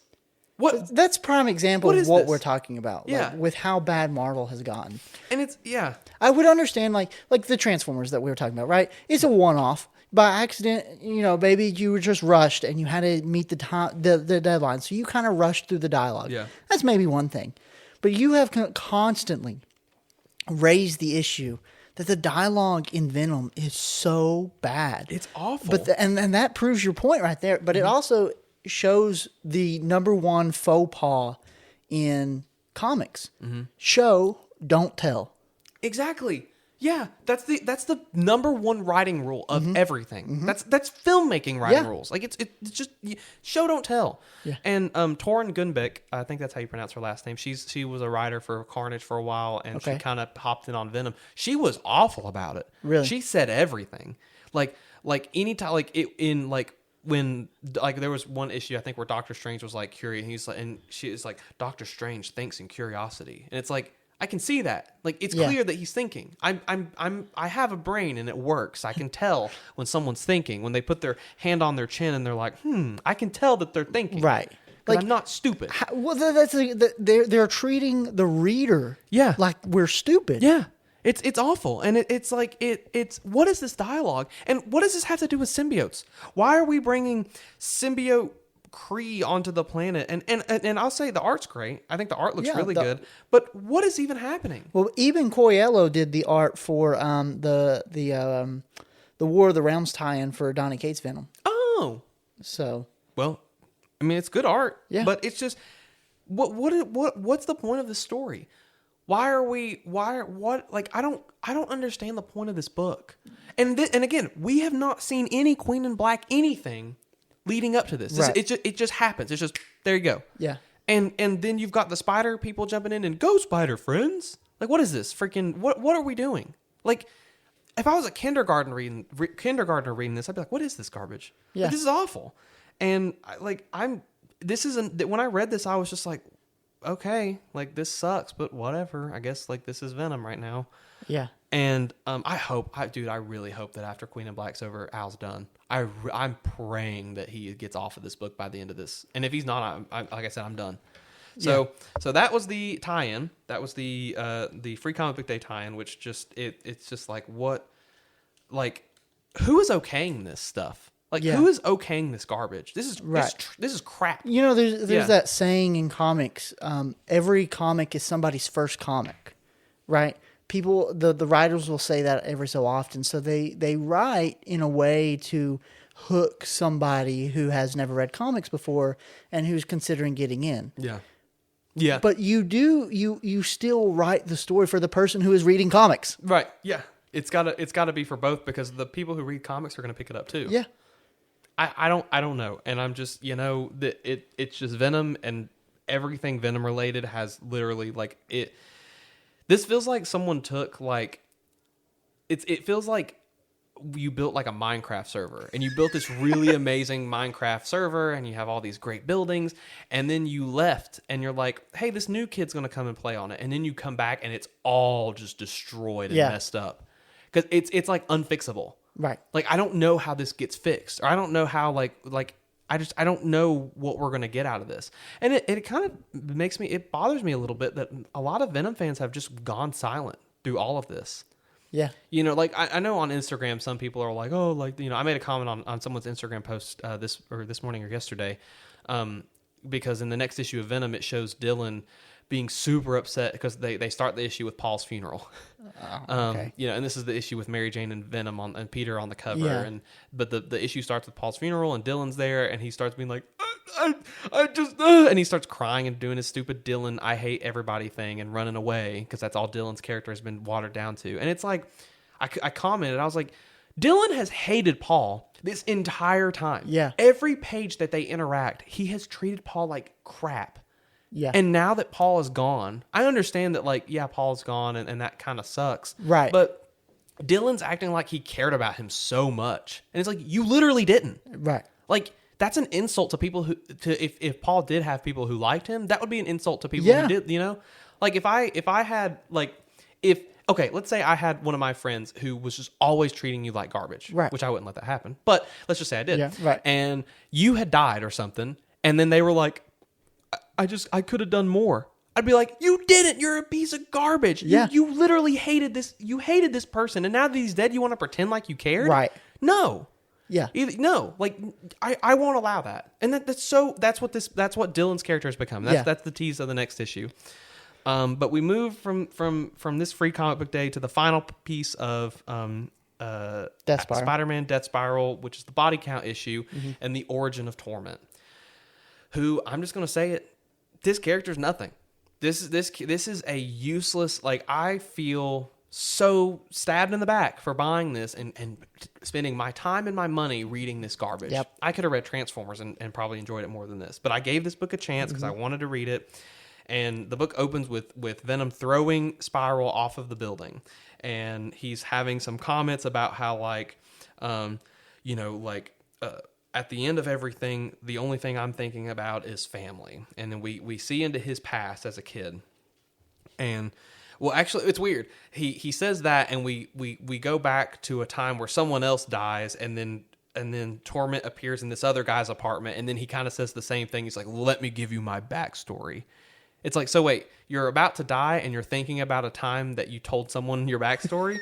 That's prime example of what we're talking about. Yeah. With how bad Marvel has gotten. And it's, yeah. I would understand, like the Transformers that we were talking about, right? It's a one-off. By accident, maybe you were just rushed and you had to meet the deadline. So you kind of rushed through the dialogue. Yeah. That's maybe one thing. But you have constantly raised the issue that the dialogue in Venom is so bad. It's awful. But and that proves your point right there. But it also shows the number one faux pas in comics. Show, don't tell. Exactly. Yeah, that's the number one writing rule of everything. That's filmmaking writing rules. Like it's just show, don't tell. Yeah. And Torun Gunbeck, I think that's how you pronounce her last name. She was a writer for Carnage for a while, and she kind of hopped in on Venom. She was awful about it. Really, she said everything. Like anytime, when there was one issue I think where Doctor Strange was like curious, and she is like, Doctor Strange thinks in curiosity, and it's like, I can see that. Like, it's clear that he's thinking. I have a brain and it works. I can tell when someone's thinking, when they put their hand on their chin and they're like, I can tell that they're thinking. Right. Like, I'm not stupid. They're treating the reader Yeah. like we're stupid. Yeah. It's awful, and it's like it's what is this dialogue, and what does this have to do with symbiotes? Why are we bringing symbiote Kree onto the planet? And I'll say the art's great. I think the art looks really good, but what is even happening? Well, even Coelho did the art for the War of the Realms tie-in for Donny Cates' Venom. Oh, So well, I mean, it's good art, Yeah. but it's just what's the point of this story? Like I don't understand the point of this book. And again, we have not seen any Queen in Black anything leading up to this. Right. It just happens. It's just there you go. yeah, And then you've got the spider people jumping in and go spider friends. Like what is this? Freaking what are we doing? Like if I was a kindergartner reading this, I'd be like, what is this garbage? Yeah. Like, this is awful. And when I read this, I was just like, okay, like this sucks, but whatever. I guess like this is Venom right now. yeah. And I really hope that after Queen in Black's over, Al's done. I'm praying that he gets off of this book by the end of this. And if he's not, like I said, I'm done. So that was the tie-in. That was the Free Comic Book Day tie-in, which just it's just like what, like who is okaying this stuff? Like who is okaying this garbage? This is this is crap. You know, there's that saying in comics: every comic is somebody's first comic, right? People, the writers will say that every so often. So they write in a way to hook somebody who has never read comics before and who's considering getting in. Yeah. Yeah. But you still write the story for the person who is reading comics. Right. Yeah. It's gotta be for both, because the people who read comics are gonna pick it up too. Yeah. I don't know. And I'm just, it's just Venom, and everything Venom related has literally this feels like someone took it feels like you built like a Minecraft server, and you built this really amazing Minecraft server, and you have all these great buildings, and then you left and you're like, hey, this new kid's going to come and play on it. And then you come back and it's all just destroyed and messed up, because it's like unfixable. Right. Like, I don't know how this gets fixed, or I don't know how I don't know what we're going to get out of this. And it kind of it bothers me a little bit that a lot of Venom fans have just gone silent through all of this. Yeah. I know on Instagram, some people are like, oh, I made a comment on someone's Instagram post this morning or yesterday, because in the next issue of Venom, it shows Dylan being super upset because they start the issue with Paul's funeral. Okay. And this is the issue with Mary Jane and Venom and Peter on the cover. Yeah. But the issue starts with Paul's funeral, and Dylan's there, and he starts being like, I just, and he starts crying and doing his stupid Dylan, I hate everybody thing, and running away, because that's all Dylan's character has been watered down to. And it's like, I commented, I was like, Dylan has hated Paul this entire time. Yeah. Every page that they interact, he has treated Paul like crap. Yeah. And now that Paul is gone, I understand that, Paul's gone, and that kind of sucks. Right. But Dylan's acting like he cared about him so much. And it's like, you literally didn't. Right. Like, that's an insult to people if Paul did have people who liked him, that would be an insult to people who did, Like, if I had, okay, let's say I had one of my friends who was just always treating you like garbage. Right. Which I wouldn't let that happen. But let's just say I did. Yeah, right. And you had died or something, and then they were like, I could have done more. I'd be like, you didn't. You're a piece of garbage. Yeah. You literally hated this. You hated this person, and now that he's dead, you want to pretend like you cared? Right. No. Yeah. No. Like, I won't allow that. And that's what Dylan's character has become. That's the tease of the next issue. But we move from this Free Comic Book Day to the final piece of Death Spiral. Spider-Man Death Spiral, which is the body count issue and the origin of Torment. Who, I'm just going to say it, this character's nothing. This is a useless, I feel so stabbed in the back for buying this and spending my time and my money reading this garbage. Yep. I could have read Transformers and probably enjoyed it more than this. But I gave this book a chance because I wanted to read it. And the book opens with Venom throwing Spiral off of the building. And he's having some comments about how, at the end of everything, the only thing I'm thinking about is family. And then we see into his past as a kid. And, well, actually, it's weird. He says that, and we go back to a time where someone else dies, and then Torment appears in this other guy's apartment, and then he kind of says the same thing. He's like, let me give you my backstory. It's like, so wait, you're about to die and you're thinking about a time that you told someone your backstory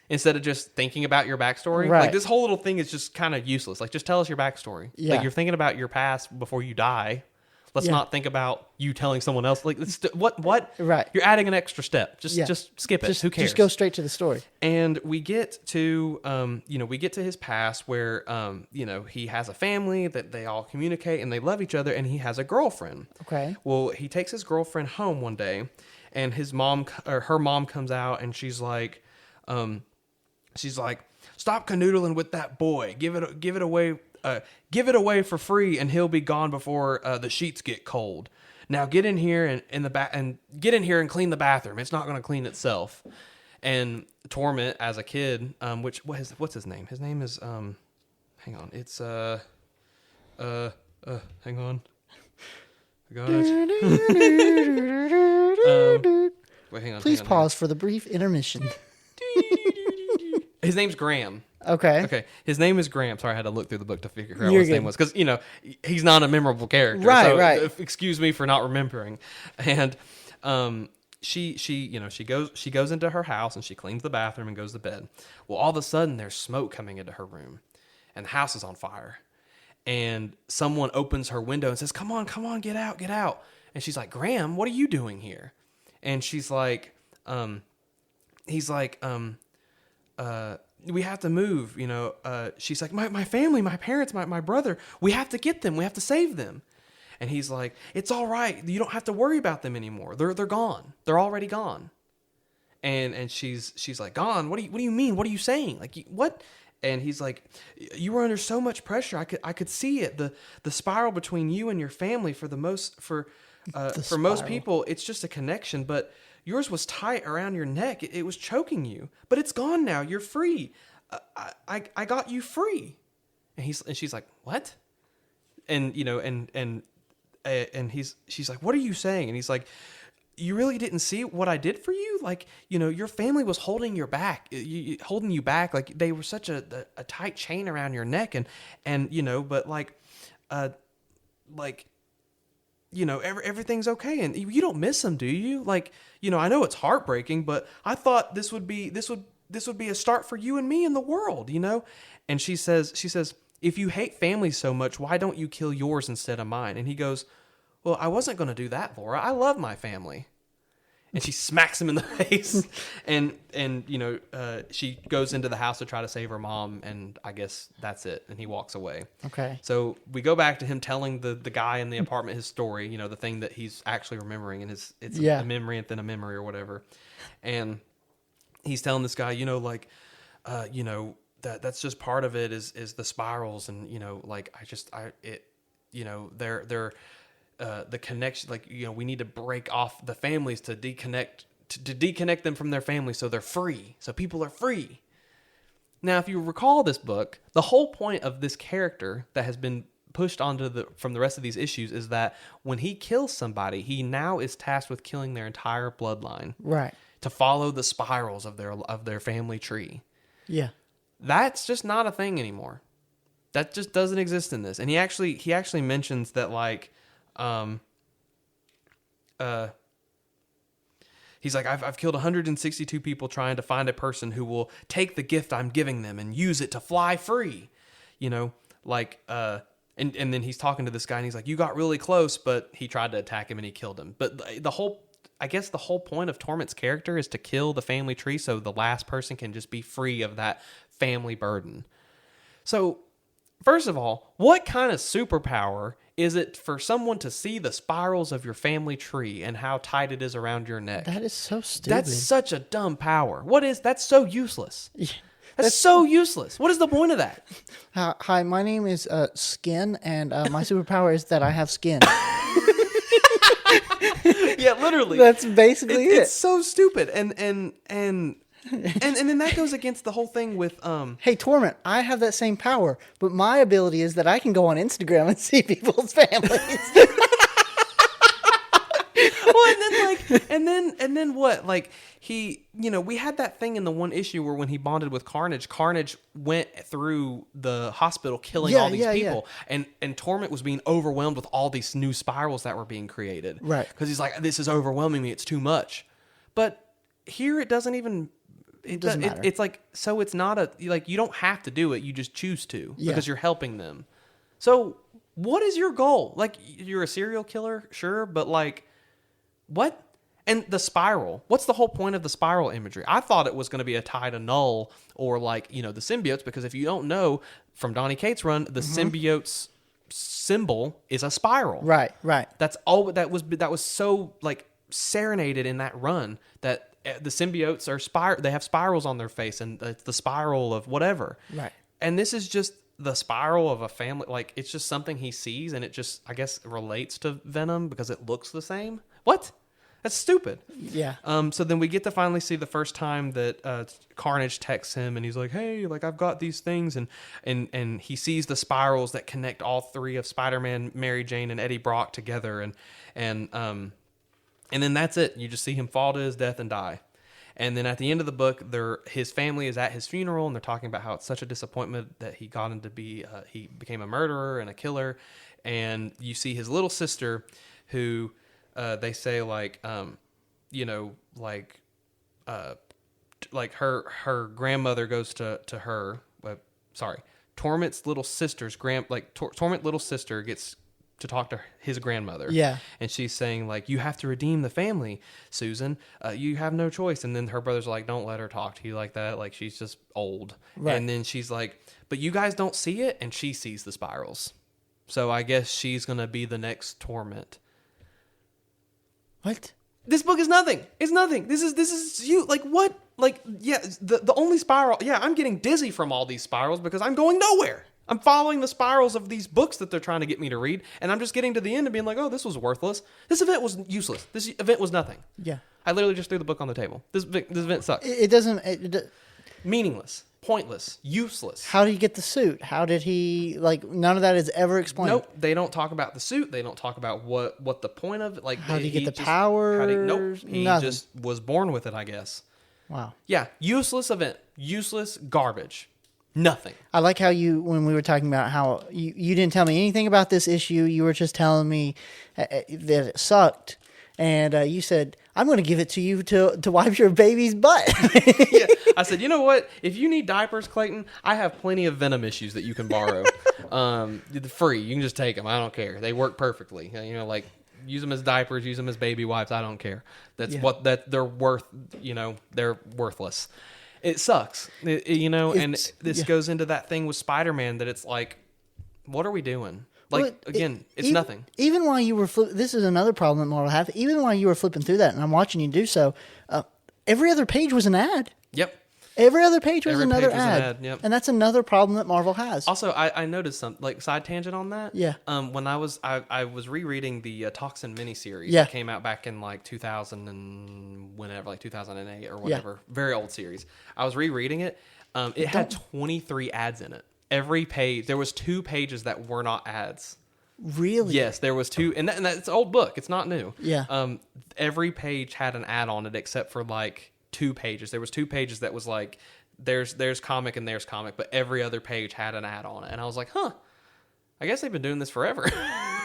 instead of just thinking about your backstory. Right. Like, this whole little thing is just kind of useless. Like, just tell us your backstory. Yeah. Like, you're thinking about your past before you die. Let's Yeah. not think about you telling someone else. Like, what? Right. You're adding an extra step. Yeah. Just skip it. Who cares? Just go straight to the story. And we get to, we get to his past where, he has a family that they all communicate and they love each other, and he has a girlfriend. Okay. Well, he takes his girlfriend home one day, and her mom comes out, and she's like, stop canoodling with that boy. Give it away. Give it away for free, and he'll be gone before the sheets get cold. Now get in here and get in here and clean the bathroom. It's not going to clean itself. And Torment, as a kid, what's his name? His name is hang on. It's hang on. I got it. Wait, hang on. Please pause for the brief intermission. His name's Graham. Okay. Okay, his name is Graham. Sorry, I had to look through the book to figure out what You're his name good. was, because he's not a memorable character. Right, so, right. Excuse me for not remembering. And she goes into her house and she cleans the bathroom and goes to bed. Well, all of a sudden there's smoke coming into her room, and the house is on fire. And someone opens her window and says, "Come on, get out!" And she's like, "Graham, what are you doing here?" And she's like, he's like, we have to move, she's like, my family, my parents, my brother, we have to get them. We have to save them. And he's like, it's all right. You don't have to worry about them anymore. They're gone. They're already gone. And she's like, gone? What do you mean? What are you saying? Like, what? And he's like, you were under so much pressure. I could see it. The spiral between you and your family for most people, it's just a connection, but yours was tight around your neck. It was choking you, but it's gone now. You're free. I got you free. And she's like, what? And she's like, what are you saying? And he's like, you really didn't see what I did for you? Like, your family was holding you back. Like, they were such a tight chain around your neck, but everything's okay, and you don't miss them, do you? Like, I know it's heartbreaking, but I thought this would be a start for you and me in the world, And she says, if you hate family so much, why don't you kill yours instead of mine? And he goes, well, I wasn't going to do that, Laura. I love my family. And she smacks him in the face, and she goes into the house to try to save her mom, and I guess that's it. And he walks away. Okay. So we go back to him telling the guy in the apartment his story, the thing that he's actually remembering, and it's a memory within a memory or whatever. And he's telling this guy, that's just part of it is the spirals, and they're the connection, we need to break off the families to disconnect them from their family, so they're free, so people are free. Now, if you recall this book, the whole point of this character that has been pushed onto from the rest of these issues is that when he kills somebody, he now is tasked with killing their entire bloodline, Right. to follow the spirals of their family tree. Yeah. That's just not a thing anymore. That just doesn't exist in this. And he actually mentions that, he's like, I've killed 162 people trying to find a person who will take the gift I'm giving them and use it to fly free. And then he's talking to this guy, and he's like, you got really close, but he tried to attack him and he killed him. But the whole point of Torment's character is to kill the family tree so the last person can just be free of that family burden. So, first of all, what kind of superpower is it for someone to see the spirals of your family tree and how tight it is around your neck? That is so stupid. That's such a dumb power. That's so useless. That's so useless. What is the point of that? Hi, my name is Skin, and my superpower is that I have skin. Yeah, literally. That's basically it. It's so stupid. And then that goes against the whole thing with Hey, Torment, I have that same power, but my ability is that I can go on Instagram and see people's families. and then what? Like he, we had that thing in the one issue where when he bonded with Carnage went through the hospital killing all these people, and Torment was being overwhelmed with all these new spirals that were being created, right? Because he's like, this is overwhelming me, it's too much. But here it doesn't even. It doesn't matter. It's like, so it's not you don't have to do it, you just choose to because you're helping them. So what is your goal? Like, you're a serial killer, sure, but like, what? And the spiral. What's the whole point of the spiral imagery? I thought it was going to be a tie to Null or like, the symbiotes, because if you don't know, from Donny Cates' run, the symbiote's symbol is a spiral. Right. That's all that was so like serenaded in that run that the symbiotes are they have spirals on their face, and it's the spiral of whatever. Right. And this is just the spiral of a family. Like, it's just something he sees, and it just, I guess, relates to Venom because it looks the same. What? That's stupid. Yeah. So then we get to finally see the first time that Carnage texts him, and he's like, "Hey, like I've got these things," and he sees the spirals that connect all three of Spider-Man, Mary Jane, and Eddie Brock together, and then that's it. You just see him fall to his death and die. And then at the end of the book, his family is at his funeral, and they're talking about how it's such a disappointment that he got into he became a murderer and a killer. And you see his little sister, who they say like her grandmother goes to her. Torment's little sister's Torment little sister gets to talk to his grandmother. Yeah. And she's saying, like, you have to redeem the family, Susan. You have no choice. And then her brother's like, don't let her talk to you like that. Like, she's just old. Right. And then she's like, but you guys don't see it? And she sees the spirals. So I guess she's going to be the next Torment. What? This book is nothing. It's nothing. This is you. Like, what? Like, yeah, the only spiral. Yeah, I'm getting dizzy from all these spirals because I'm going nowhere. I'm following the spirals of these books that they're trying to get me to read, and I'm just getting to the end and being like, oh, this was worthless. This event was useless. This event was nothing. Yeah. I literally just threw the book on the table. This event sucks. It doesn't... Meaningless. Pointless. Useless. How did he get the suit? How did he... Like, none of that is ever explained. Nope. They don't talk about the suit. They don't talk about what the point of it. Like, how did he get the powers? Nope. He just was born with it, I guess. Wow. Yeah. Useless event. Useless garbage. Nothing. I like how when we were talking about how you didn't tell me anything about this issue. You were just telling me that it sucked. And you said, I'm going to give it to you to wipe your baby's butt. Yeah. I said, you know what? If you need diapers, Clayton, I have plenty of Venom issues that you can borrow. Free. You can just take them. I don't care. They work perfectly. Like, use them as diapers, use them as baby wipes. I don't care. That's they're worth. They're worthless. It sucks, and this goes into that thing with Spider-Man that it's like, what are we doing? Like, it's nothing. Even while you were this is another problem that Marvel have. Even while you were flipping through that, and I'm watching you do so, every other page was an ad. Yep. Every other page was another ad. An ad, yep. And that's another problem that Marvel has. Also, I noticed something, like, side tangent on that. Yeah. When I was rereading the Toxin miniseries that came out back in like 2000 and whenever, like 2008 or whatever, very old series. I was rereading it. It had 23 ads in it. Every page, there was 2 pages that were not ads. Really? Yes, there was 2, and it's an old book. It's not new. Yeah. Every page had an ad on it except for like 2 pages. There was 2 pages that was like, there's comic and there's comic, but every other page had an ad on it. And I was like, huh, I guess they've been doing this forever.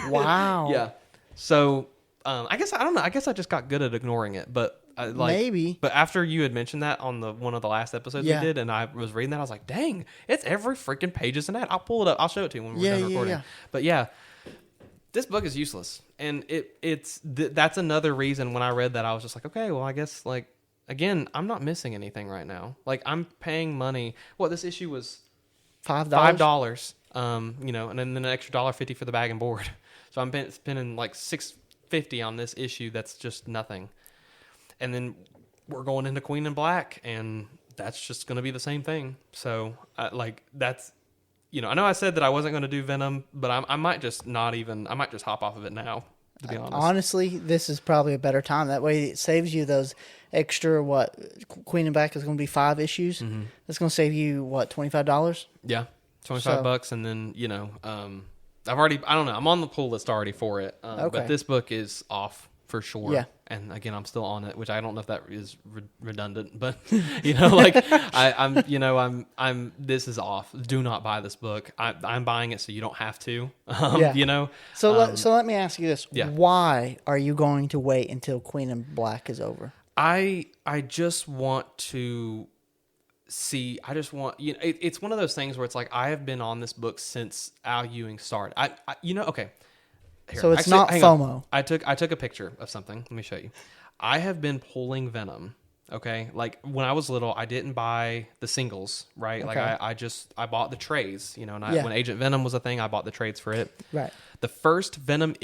Wow. Yeah. So, I guess, I don't know. I guess I just got good at ignoring it, but maybe. But after you had mentioned that on one of the last episodes we did, and I was reading that, I was like, dang, it's every freaking page is an ad. I'll pull it up. I'll show it to you when we're done recording. Yeah. But yeah, this book is useless. And that's another reason when I read that, I was just like, okay, well, I guess, like, again, I'm not missing anything right now. Like, I'm paying money. This issue was $5. And then an extra $1.50 for the bag and board. So I'm spending like $6.50 on this issue that's just nothing. And then we're going into Queen in Black, and that's just going to be the same thing. So, that's, I know I said that I wasn't going to do Venom, but I might just hop off of it now, to be honest. Honestly, this is probably a better time. That way it saves you those extra, Queen in Black is going to be 5 issues. Mm-hmm. That's going to save you, $25? Yeah, $25, and then, I'm on the pull list already for it. Okay. But this book is off for sure. Yeah. And again, I'm still on it, which I don't know if that is redundant, but like I'm this is off. Do not buy this book. I'm buying it so you don't have to. So let me ask you this: why are you going to wait until Queen in Black is over? I just want to see. I just want it's one of those things where it's like I have been on this book since Al Ewing started. Okay. Here, so it's not FOMO. I took a picture of something. Let me show you. I have been pulling Venom. Okay, like when I was little, I didn't buy the singles, right? Okay. Like I bought the trades, and when Agent Venom was a thing, I bought the trades for it. Right. The first Venom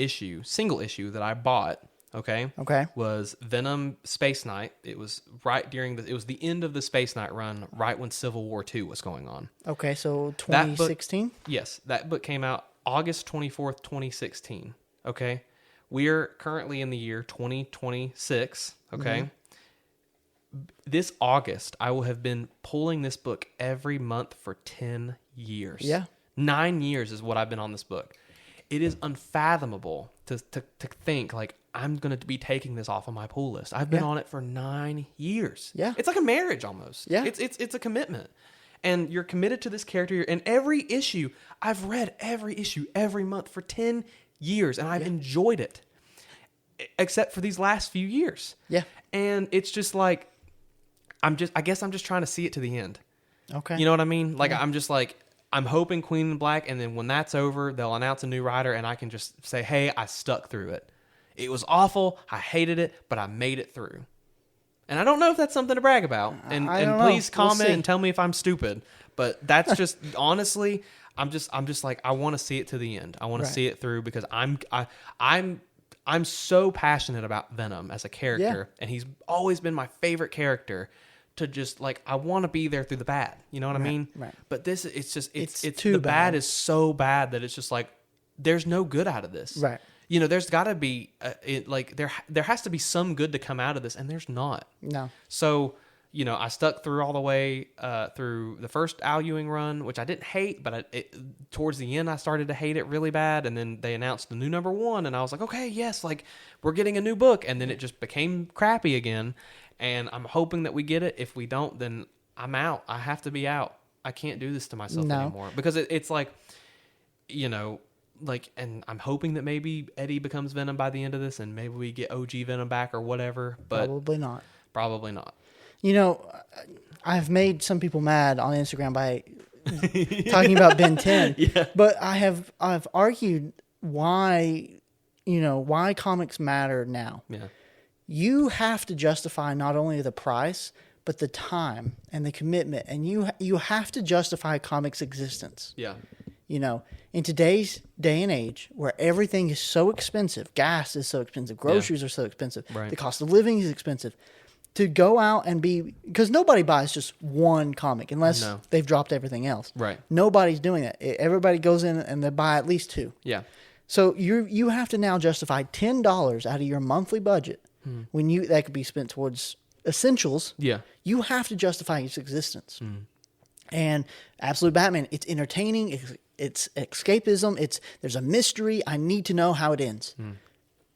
single issue that I bought, okay, was Venom Space Knight. It was it was the end of the Space Knight run, right when Civil War II was going on. Okay, so 2016. Yes, that book came out August 24th, 2016. Okay. We're currently in the year 2026. Okay. This August, I will have been pulling this book every month for 10 years. Yeah. 9 years is what I've been on this book. It is unfathomable to think like I'm going to be taking this off of my pull list. I've been on it for 9 years. Yeah. It's like a marriage almost. Yeah. It's a commitment. And you're committed to this character. And every issue, I've read every issue every month for 10 years. And I've enjoyed it. Except for these last few years. Yeah. And it's just like, I guess I'm just trying to see it to the end. Okay. You know what I mean? Like, I'm just like, I'm hoping Queen in Black. And then when that's over, they'll announce a new writer. And I can just say, hey, I stuck through it. It was awful. I hated it. But I made it through. And I don't know if that's something to brag about. And please comment and tell me if I'm stupid. But that's just honestly, I'm just like I want to see it to the end. I want to see it through because I'm so passionate about Venom as a character, and he's always been my favorite character. To just like I want to be there through the bad. You know what I mean? Right. But this it's too the bad. bad is so bad that it's just like there's no good out of this. Right. There's got to be there has to be some good to come out of this, and there's not. No. So I stuck through all the way through the first Al Ewing run, which I didn't hate, but towards the end I started to hate it really bad, and then they announced the new #1, and I was like, okay, yes, like we're getting a new book, and then it just became crappy again, and I'm hoping that we get it. If we don't, then I'm out. I have to be out. I can't do this to myself anymore because it's like, like, and I'm hoping that maybe Eddie becomes Venom by the end of this, and maybe we get OG Venom back or whatever. But probably not. Probably not. I've made some people mad on Instagram by talking about Ben 10. Yeah. But I've argued why comics matter now. Yeah. You have to justify not only the price, but the time and the commitment, and you have to justify a comic's existence. Yeah. In today's day and age where everything is so expensive, gas is so expensive, groceries are so expensive, the cost of living is expensive, to go out and because nobody buys just one comic unless they've dropped everything else. Right. Nobody's doing that. Everybody goes in and they buy at least 2. Yeah. So you have to now justify $10 out of your monthly budget when that could be spent towards essentials. Yeah. You have to justify its existence. And Absolute Batman, it's entertaining, it's escapism, there's a mystery. I need to know how it ends.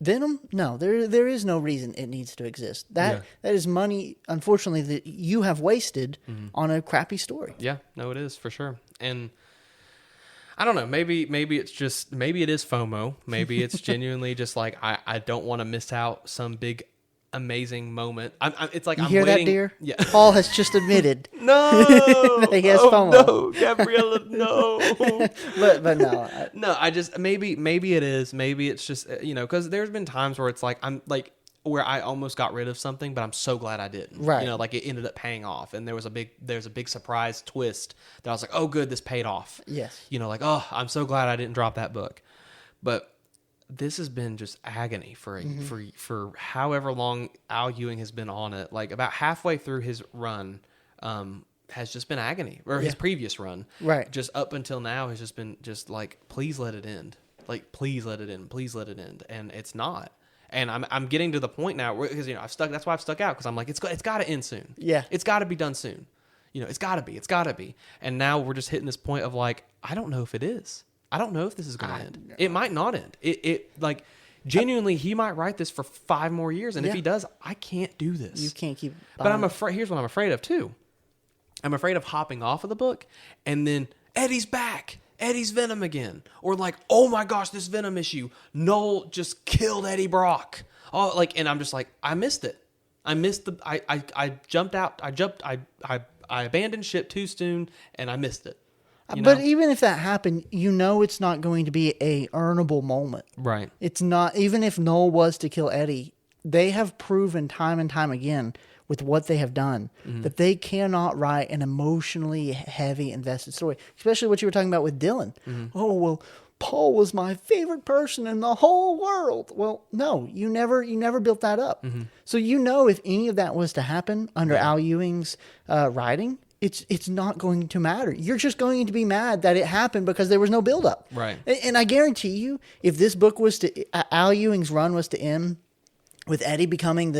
Venom, no, there is no reason it needs to exist. That is money, unfortunately, that you have wasted on a crappy story. Yeah, no, it is for sure. And I don't know, maybe it is FOMO. Maybe it's genuinely just like I don't want to miss out some big amazing moment. It's like You I'm hear waiting. that, dear? Yeah. Paul has just admitted. No, that he has FOMO. No, Gabriella, no. but no. No, I just maybe it is. Maybe it's just because there's been times where it's like I'm like where I almost got rid of something, but I'm so glad I didn't. Right. Like it ended up paying off, and there's a big surprise twist that I was like, oh, good, this paid off. Yes. Like, oh, I'm so glad I didn't drop that book, but. This has been just agony for however long Al Ewing has been on it. Like about halfway through his run, has just been agony, or his previous run, right? Just up until now has just been just like, please let it end, like please let it end, please let it end, and it's not. And I'm getting to the point now because I've stuck. That's why I've stuck out because I'm like it's got to end soon. Yeah, it's got to be done soon. It's got to be. And now we're just hitting this point of like I don't know if it is. I don't know if this is going to end. It might not end. It like genuinely, he might write this for 5 more years, and if Yeah. he does, I can't do this. You can't keep. But I'm afraid. Here's what I'm afraid of too. I'm afraid of hopping off of the book, and then Eddie's back. Eddie's Venom again, or like, oh my gosh, this Venom issue. Noel just killed Eddie Brock. Oh, like, and I'm just like, I missed it. I missed the. I jumped out. I abandoned ship too soon, and I missed it. You But know? even if that happened, it's not going to be a earnable moment. Right. It's not. Even if Noel was to kill Eddie, they have proven time and time again with what they have done that they cannot write an emotionally heavy, invested story. Especially what you were talking about with Dylan. Oh well, Paul was my favorite person in the whole world. Well, no, you never built that up. So if any of that was to happen under Al Ewing's writing, it's not going to matter. You're just going to be mad that it happened because there was no build up. Right. And I guarantee you, if this book was Al Ewing's run was to end with Eddie becoming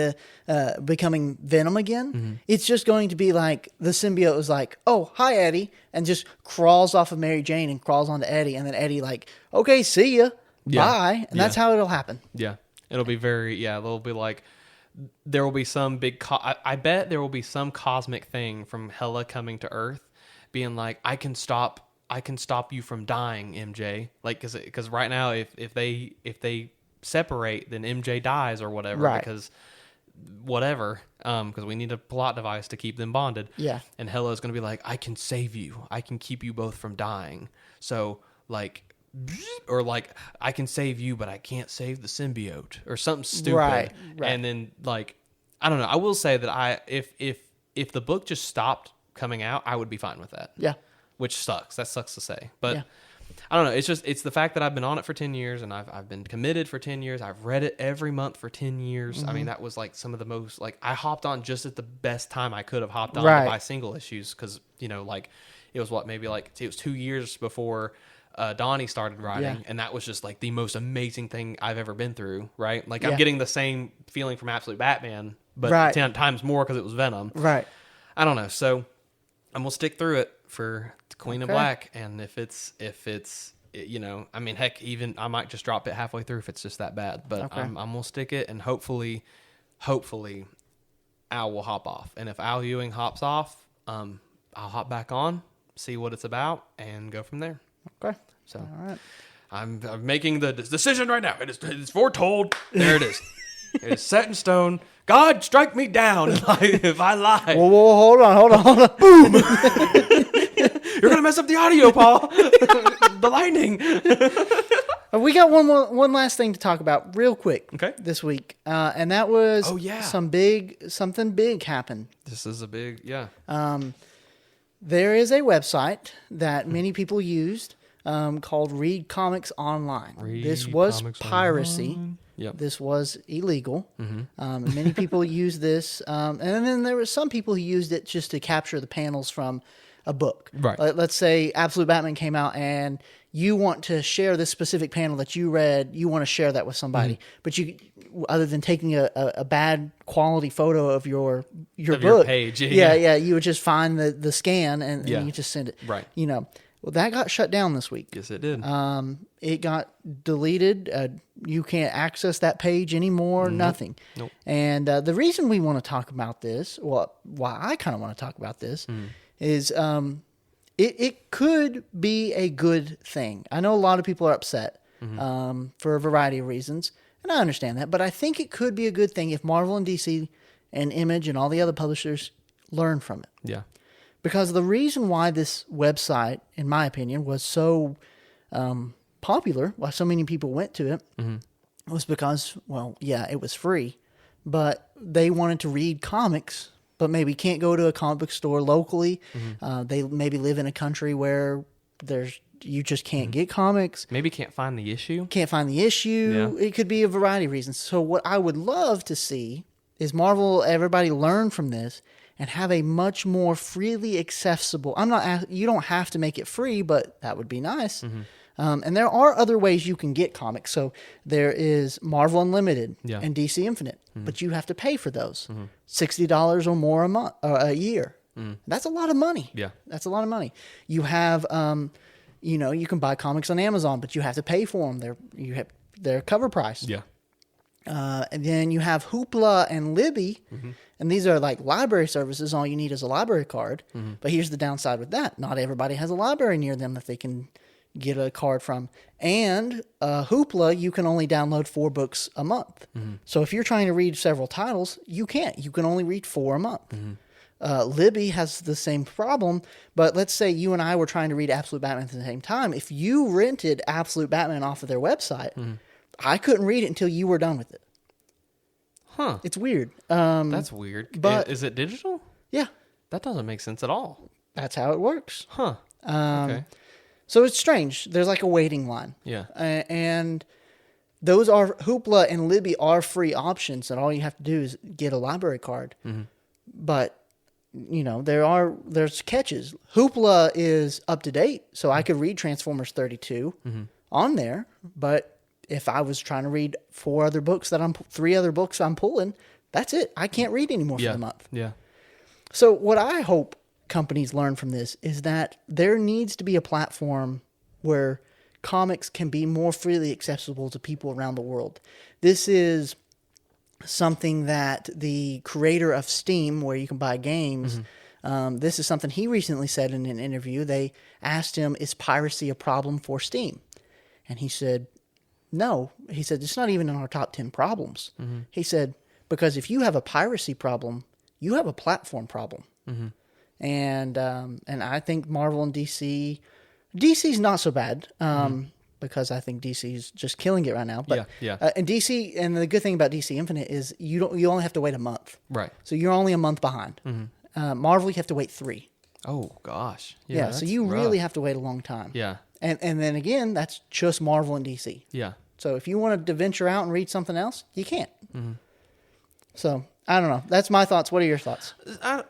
becoming Venom again, it's just going to be like the symbiote was like, "Oh, hi Eddie," and just crawls off of Mary Jane and crawls onto Eddie, and then Eddie like, "Okay, see ya, bye," and that's how it'll happen. Yeah. It'll be very. Yeah. There'll be like. There will be some big. I bet there will be some cosmic thing from Hela coming to Earth, being like, I can stop you from dying, MJ. Like, because right now, if they separate, then MJ dies or whatever. Right. Because whatever. Because we need a plot device to keep them bonded. Yeah. And Hela's gonna be like, I can save you. I can keep you both from dying. So like. Or like, I can save you, but I can't save the symbiote, or something stupid. Right. And then like, I don't know. I will say that if the book just stopped coming out, I would be fine with that. Yeah. Which sucks. That sucks to say, but Yeah. I don't know. It's the fact that I've been on it for 10 years, and I've been committed for 10 years. I've read it every month for 10 years. I mean, that was like some of the most, like, I hopped on just at the best time I could have hopped on Right. to buy single issues. Cause like it was it was 2 years before Donnie started writing, and that was just like the most amazing thing I've ever been through, right? Like, I'm getting the same feeling from Absolute Batman, but 10 times more because it was Venom. Right. I don't know. So I'm going to stick through it for Queen of Black, and if it's I mean, heck, even I might just drop it halfway through if it's just that bad, but I'm going to stick it, and hopefully Al will hop off. And if Al Ewing hops off, I'll hop back on, see what it's about, and go from there. Okay. So All right. I'm making the decision right now. It is foretold. There it is. It is set in stone. God, strike me down if I lie. Whoa, hold on. Boom! You're gonna mess up the audio, Paul. The lightning. We got one last thing to talk about real quick. Okay. This week, and that was something big happened. This is a big There is a website that many people used called Read Comics Online. This was piracy. Yep. This was illegal. Many people use this. And then there were some people who used it just to capture the panels from a book. Right. Let's say Absolute Batman came out and you want to share this specific panel that you read. You want to share that with somebody. But you, other than taking a bad quality photo of your book. Your page. Yeah. You would just find the scan and you just send it. Right. Well, that got shut down this week. Yes, it did. It got deleted. You can't access that page anymore. Nothing. Nope. And the reason we want to talk about this, why I kind of want to talk about this, is it could be a good thing. I know a lot of people are upset for a variety of reasons, and I understand that. But I think it could be a good thing if Marvel and DC and Image and all the other publishers learn from it. Yeah. Because the reason why this website, in my opinion, was so popular, why so many people went to it, was because, it was free, but they wanted to read comics, but maybe can't go to a comic book store locally. They maybe live in a country where you just can't get comics. Maybe can't find the issue. Yeah. It could be a variety of reasons. So what I would love to see is everybody learn from this and have a much more freely accessible. You don't have to make it free, but that would be nice. And there are other ways you can get comics. So there is Marvel Unlimited and DC Infinite, but you have to pay for those, $60 or more a year. That's a lot of money. Yeah, that's a lot of money. You have, you can buy comics on Amazon, but you have to pay for them. They're cover price. Yeah. And then you have Hoopla and Libby, and these are like library services. All you need is a library card. But here's the downside with that. Not everybody has a library near them that they can get a card from. And Hoopla, you can only download 4 books a month. So if you're trying to read several titles, you can't. You can only read 4 a month. Libby has the same problem, but let's say you and I were trying to read Absolute Batman at the same time. If you rented Absolute Batman off of their website, I couldn't read it until you were done with it. Huh. It's weird. That's weird. but- Is it digital? Yeah, That doesn't make sense at all. that's how it works. Huh. Okay. So it's strange. There's like a waiting line. Yeah. And those are Hoopla and Libby are free options, and all you have to do is get a library card. But there's catches. Hoopla is up to date, so I could read Transformers 32 on there. But if I was trying to read 3 other books I'm pulling, that's it. I can't read anymore for the month. Yeah. So what I hope companies learn from this is that there needs to be a platform where comics can be more freely accessible to people around the world. This is something that the creator of Steam, where you can buy games, this is something he recently said in an interview. They asked him, is piracy a problem for Steam? And he said, no. He said, it's not even in our top 10 problems. He said, because if you have a piracy problem, you have a platform problem. And I think Marvel and DC's not so bad, because I think DC's just killing it right now. But Yeah. And DC, and the good thing about DC Infinite is you only have to wait a month. Right. So you're only a month behind. Marvel, you have to wait 3. Oh gosh. Yeah. So that's you really rough. have to wait a long time. Yeah. And then again, that's just Marvel and DC. Yeah. So if you wanted to venture out and read something else, you can't. So I don't know. That's my thoughts. What are your thoughts? I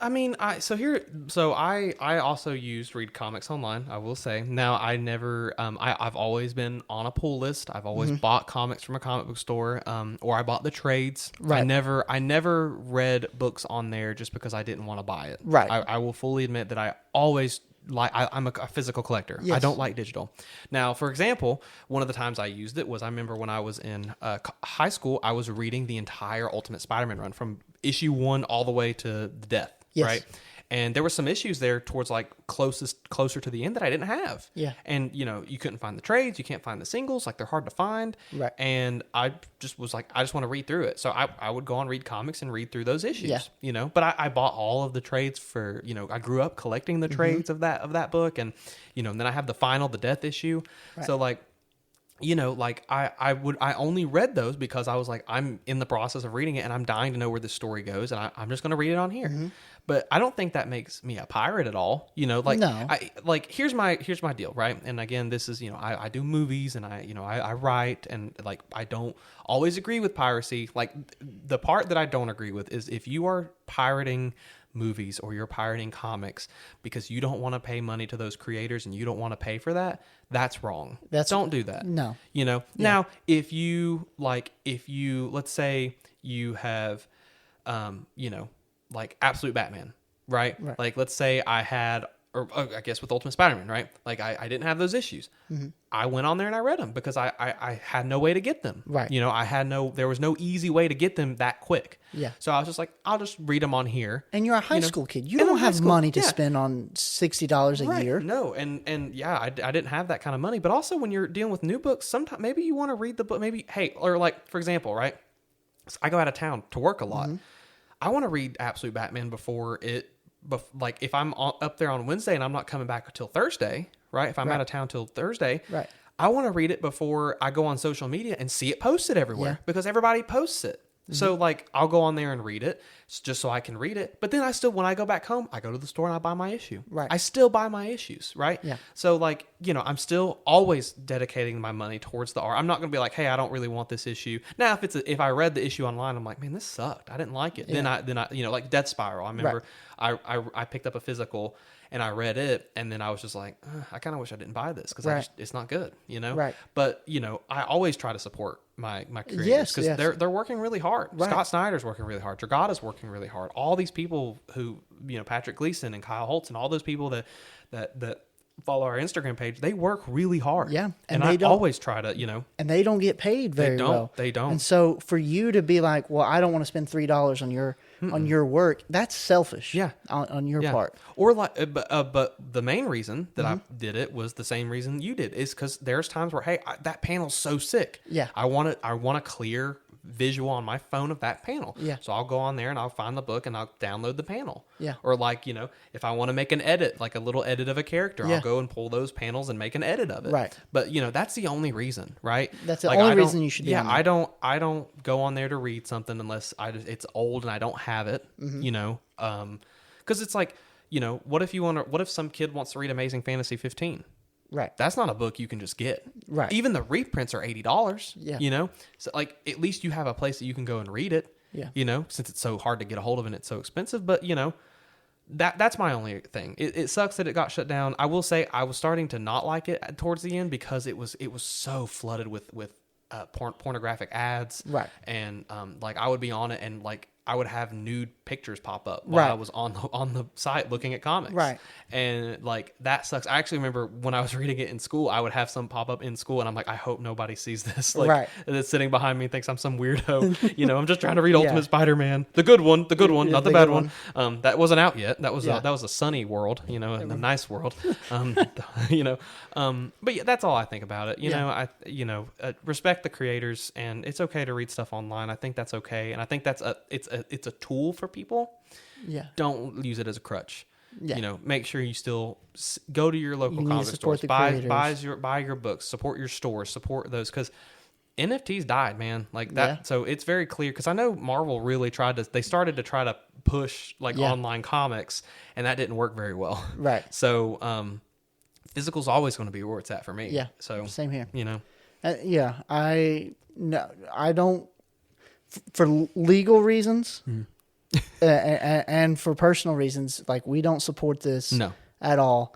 also read comics online. I will say now I've always been on a pull list. I've always bought comics from a comic book store, or I bought the trades. Right. I never read books on there just because I didn't want to buy it. Right. I will fully admit that I always I'm a physical collector. Yes. I don't like digital. Now, for example, one of the times I used it was I remember when I was in high school, I was reading the entire Ultimate Spider-Man run from issue 1 all the way to the death. Yes. Right. And there were some issues there towards closer to the end that I didn't have. Yeah. And you couldn't find the trades, you can't find the singles, like they're hard to find. Right. And I just was like, I just want to read through it. So I would go and read comics and read through those issues. Yeah. But I bought all of the trades for, I grew up collecting the trades of that book, and and then I have the death issue. Right. So I only read those because I was like, I'm in the process of reading it and I'm dying to know where this story goes, and I'm just going to read it on here. But I don't think that makes me a pirate at all. No. Here's my deal, right? And again, this is, I do movies and I write, and I don't always agree with piracy. Like the part that I don't agree with is if you are pirating movies or you're pirating comics because you don't want to pay money to those creators and you don't want to pay for that, that's wrong. Don't do that. No. Now if you let's say you have Absolute Batman, right? Like let's say I had, or I guess with Ultimate Spider-Man, right? Like I didn't have those issues. I went on there and I read them because I had no way to get them. Right. There was no easy way to get them that quick. Yeah. So I was just like, I'll just read them on here. And you're a high school kid. You And don't I'm high have school. money to Yeah. spend on $60 a year. No, and yeah, I didn't have that kind of money. But also when you're dealing with new books, sometimes maybe you want to read the book. Maybe for example, right? So I go out of town to work a lot. I want to read Absolute Batman before it. If I'm up there on Wednesday and I'm not coming back until Thursday, right? If I'm out of town till Thursday, Right. I want to read it before I go on social media and see it posted everywhere because everybody posts it. So I'll go on there and read it just so I can read it. But then when I go back home, I go to the store and I buy my issue. Right. I still buy my issues, right? Yeah. So I'm still always dedicating my money towards the art. I'm not going to be like, hey, I don't really want this issue. Now, if I read the issue online, I'm like, man, this sucked. I didn't like it. Yeah. Then I like Death Spiral. I remember I picked up a physical and I read it, and then I was just like, I kind of wish I didn't buy this because it's not good, Right. But I always try to support my creators Yes, because yes. they're working really hard. Right. Scott Snyder's working really hard. Dragata's working really hard. All these people who Patrick Gleason and Kyle Holtz and all those people that follow our Instagram page, they work really hard. Yeah, and and I they don't- always try to, and they don't get paid very well. They don't. And so for you to be like, well, I don't want to spend $3 on your work, that's selfish. Yeah. On your part. Or like, but the main reason that Mm-hmm. I did it was the same reason you did, is because there's times where, hey, that panel's so sick. Yeah. I want a clear visual on my phone of that panel. Yeah. So I'll go on there and I'll find the book and I'll download the panel. Yeah. Or like, if I want to make an edit, like a little edit of a character, Yeah. I'll go and pull those panels and make an edit of it. Right. But that's the only reason, right? That's the Like, only I don't- reason you should be Yeah. on there. I don't go on there to read something unless it's old and I don't have it, Mm-hmm. because it's like, what if some kid wants to read Amazing Fantasy 15? Right. That's not a book you can just get. Right. Even the reprints are $80. Yeah. So like at least you have a place that you can go and read it. Yeah. Since it's so hard to get a hold of and it's so expensive. But that's my only thing. It sucks that it got shut down. I will say I was starting to not like it towards the end because it was so flooded with pornographic ads. Right. And like I would be on it and like I would have nude pictures pop up while Right. I was on the site looking at comics. Right. And like that sucks. I actually remember when I was reading it in school, I would have some pop up in school and I'm like, I hope nobody sees this. Like Right. that's sitting behind me and thinks I'm some weirdo. I'm just trying to read Yeah. Ultimate Spider-Man. The good one, Yeah, not the the bad good one. That wasn't out yet. That was Yeah. a sunny world, a nice world. But yeah, that's all I think about it. Respect the creators, and it's okay to read stuff online. I think that's okay. And I think it's a tool for people. Yeah. Don't use it as a crutch. Yeah. Make sure you still go to your local You need to comic support stores, the creators. buy your books, support your stores, support those, because NFTs died, man. Like that. Yeah. So it's very clear, because I know Marvel really started to try to push like Yeah. online comics, and that didn't work very well. Right. So physical's always going to be where it's at for me. Yeah. So Same here. Yeah. I don't, for legal reasons and for personal reasons, like we don't support this No. at all.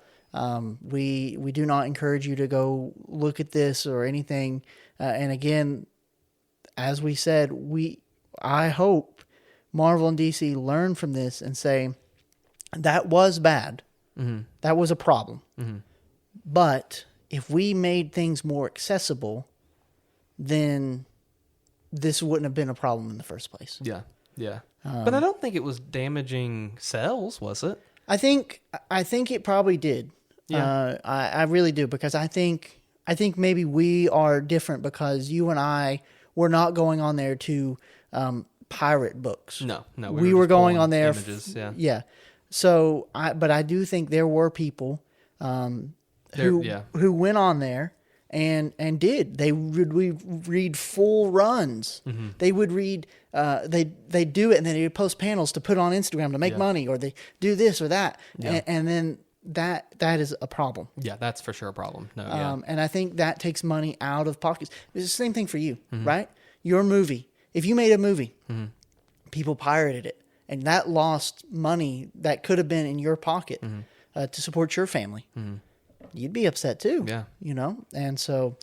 We do not encourage you to go look at this or anything. And again, as we said, I hope Marvel and DC learn from this and say, that was bad. Mm-hmm. That was a problem. Mm-hmm. But if we made things more accessible, then this wouldn't have been a problem in the first place. Yeah. Yeah. But I don't think it was damaging sales, was it? I think it probably did. Yeah. I really do, because I think maybe we are different because you and I were not going on there to pirate books. No. We were just going pulling on there. Images, yeah. Yeah. So but I do think there were people who went on there and did. They would read full runs. Mm-hmm. They would read. They do it, and then they would post panels to put on Instagram to make Yeah. money, or they do this or that, Yeah. and then that is a problem. Yeah, that's for sure a problem. No, yeah. And I think that takes money out of pockets. It's the same thing for you, Mm-hmm. right? Your movie. If you made a movie, people pirated it, and that lost money that could have been in your pocket to support your family. You'd be upset too. Yeah. And so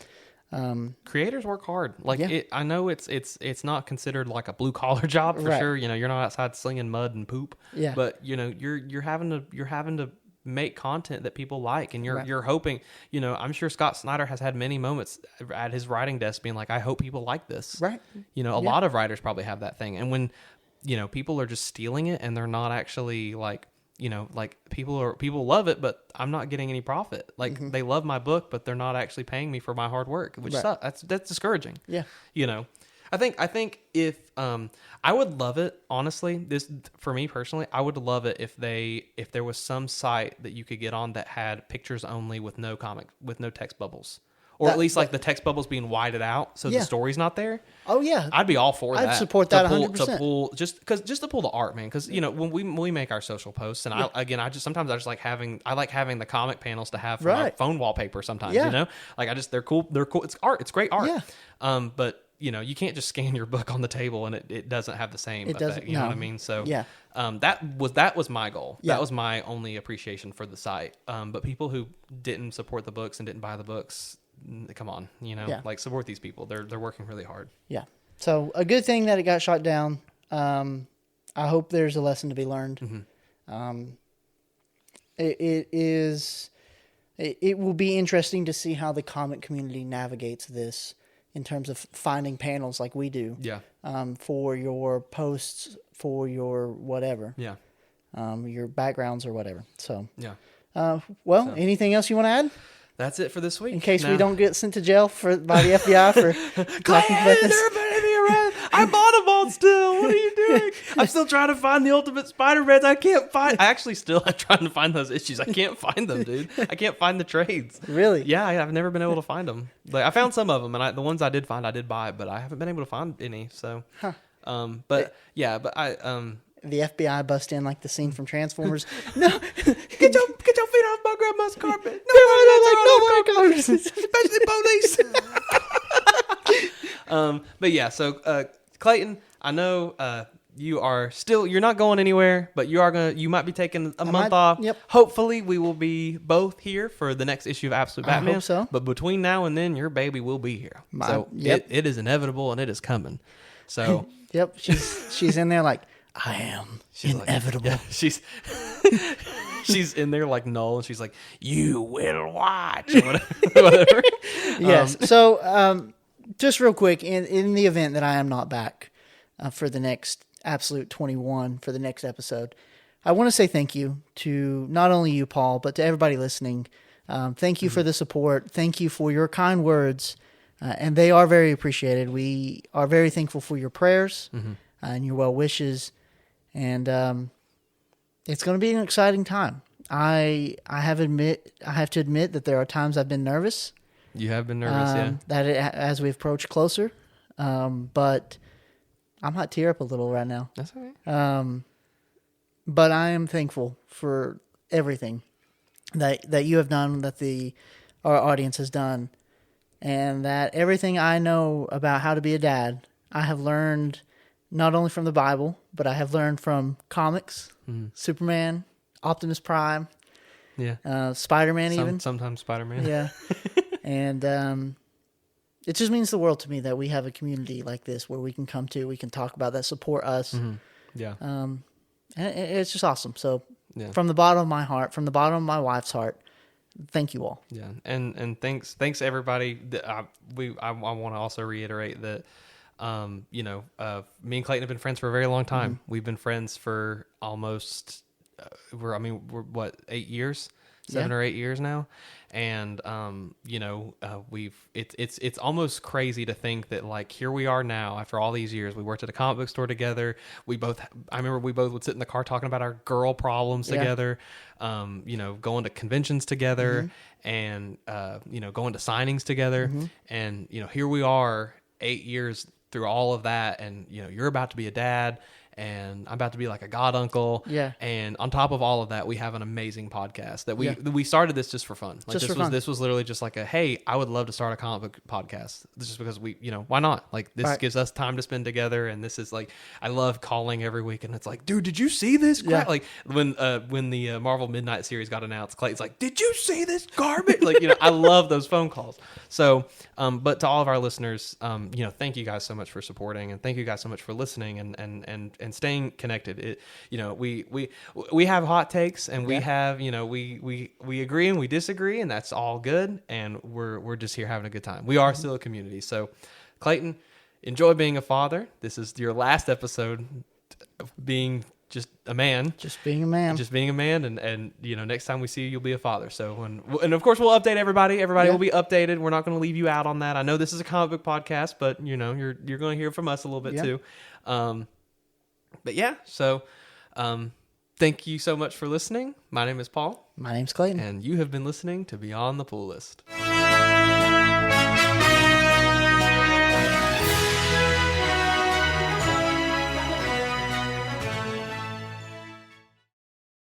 Creators work hard. Like Yeah. I know it's not considered like a blue collar job for Right. sure. You're not outside slinging mud and poop. Yeah. But you're having to make content that people like, and Right. you're hoping. I'm sure Scott Snyder has had many moments at his writing desk being like, I hope people like this. Right. A lot of writers probably have that thing, and when people are just stealing it and they're not actually like. Like people love it, but I'm not getting any profit. Like they love my book, but they're not actually paying me for my hard work, which Right. sucks. That's discouraging. Yeah. I think if I would love it, honestly, this for me personally, I would love it if there was some site that you could get on that had pictures only with no text bubbles. Or at least like the text bubbles being whited out, so Yeah. the story's not there. Oh yeah. I'd be all for that. I'd support that to pull, 100%. To pull just to pull the art, man. Because when we make our social posts, and I sometimes like having the comic panels to have for my Right. phone wallpaper. Sometimes Yeah. they're cool. They're cool. It's art. It's great art. Yeah. But you can't just scan your book on the table and it doesn't have the same effect. doesn't- You know no. what I mean? So Yeah. that was my goal. Yeah. That was my only appreciation for the site. But people who didn't support the books and didn't buy the books. Come on, Yeah. like support these people. They're working really hard. Yeah. So a good thing that it got shot down. I hope there's a lesson to be learned. Mm-hmm. It is it will be interesting to see how the comic community navigates this in terms of finding panels like we do. Yeah. For your posts, for your whatever. Yeah. Your backgrounds or whatever. So, Yeah. Anything else you want to add? That's it for this week. In case we don't get sent to jail by the FBI for talking about this. I'm Audubon still. What are you doing? I'm still trying to find the Ultimate Spider-Mans. I can't find. I actually still am trying to find those issues. I can't find them, dude. I can't find the trades. Really? Yeah, I've never been able to find them. Like I found some of them, and the ones I did find, I did buy, but I haven't been able to find any. So, but the FBI bust in like the scene from Transformers. No, get your feet off my grandma's carpet. Nobody goes. Especially police. But yeah, so Clayton, I know you're not going anywhere, but you might be taking a month off. Yep. Hopefully we will be both here for the next issue of Absolute Batman. I hope so. But between now and then, your baby will be here. It is inevitable and it is coming. So Yep, she's in there like, I am inevitable. Like, she's in there like Null, and she's like, you will watch, or whatever. Yes. So, just real quick, in the event that I am not back for the next Absolute 21 for the next episode, I want to say thank you to not only you, Paul, but to everybody listening. Thank you for the support. Thank you for your kind words, and they are very appreciated. We are very thankful for your prayers and your well wishes. And it's going to be an exciting time. I have to admit that there are times I've been nervous. You have been nervous, as we approach closer. But I might tear up a little right now. That's okay. But I am thankful for everything that you have done, that our audience has done, and that everything I know about how to be a dad, I have learned not only from the Bible, but I have learned from comics, Superman, Optimus Prime, Spider-Man even. Sometimes Spider-Man. Yeah. And it just means the world to me that we have a community like this where we can come to, we can talk about that, support us. Yeah. And it's just awesome. So from the bottom of my heart, from the bottom of my wife's heart, thank you all. Yeah. And thanks everybody. I want to also reiterate that me and Clayton have been friends for a very long time. We've been friends for almost, we're 8 years, 7 or 8 years now. And, it's almost crazy to think that like, here we are now after all these years. We worked at a comic book store together. I remember we both would sit in the car talking about our girl problems together, going to conventions together and, going to signings together. And, here we are 8 years through all of that, and you're about to be a dad, and I'm about to be like a god uncle. Yeah. And on top of all of that, we have an amazing podcast that we started this just for fun. Like this was literally just like hey, I would love to start a comic book podcast. Just because why not? Like this gives us time to spend together, and this is like I love calling every week, and it's like, dude, did you see this? Yeah. Like when the Marvel Midnight series got announced, Clayton's like, did you see this garbage? Like I love those phone calls. So, but to all of our listeners, thank you guys so much for supporting, and thank you guys so much for listening and staying connected. We have hot takes, and we have we agree and we disagree, and that's all good. And we're just here having a good time. We are still a community. So, Clayton, enjoy being a father. This is your last episode of being just a man. Just being a man. Just being a man, and next time we see you, you'll be a father. So, and of course, we'll update everybody. Everybody will be updated. We're not going to leave you out on that. I know this is a comic book podcast, but you're going to hear from us a little bit too. But yeah, so thank you so much for listening. My name is Paul. My name's Clayton. And you have been listening to Beyond the Pool List.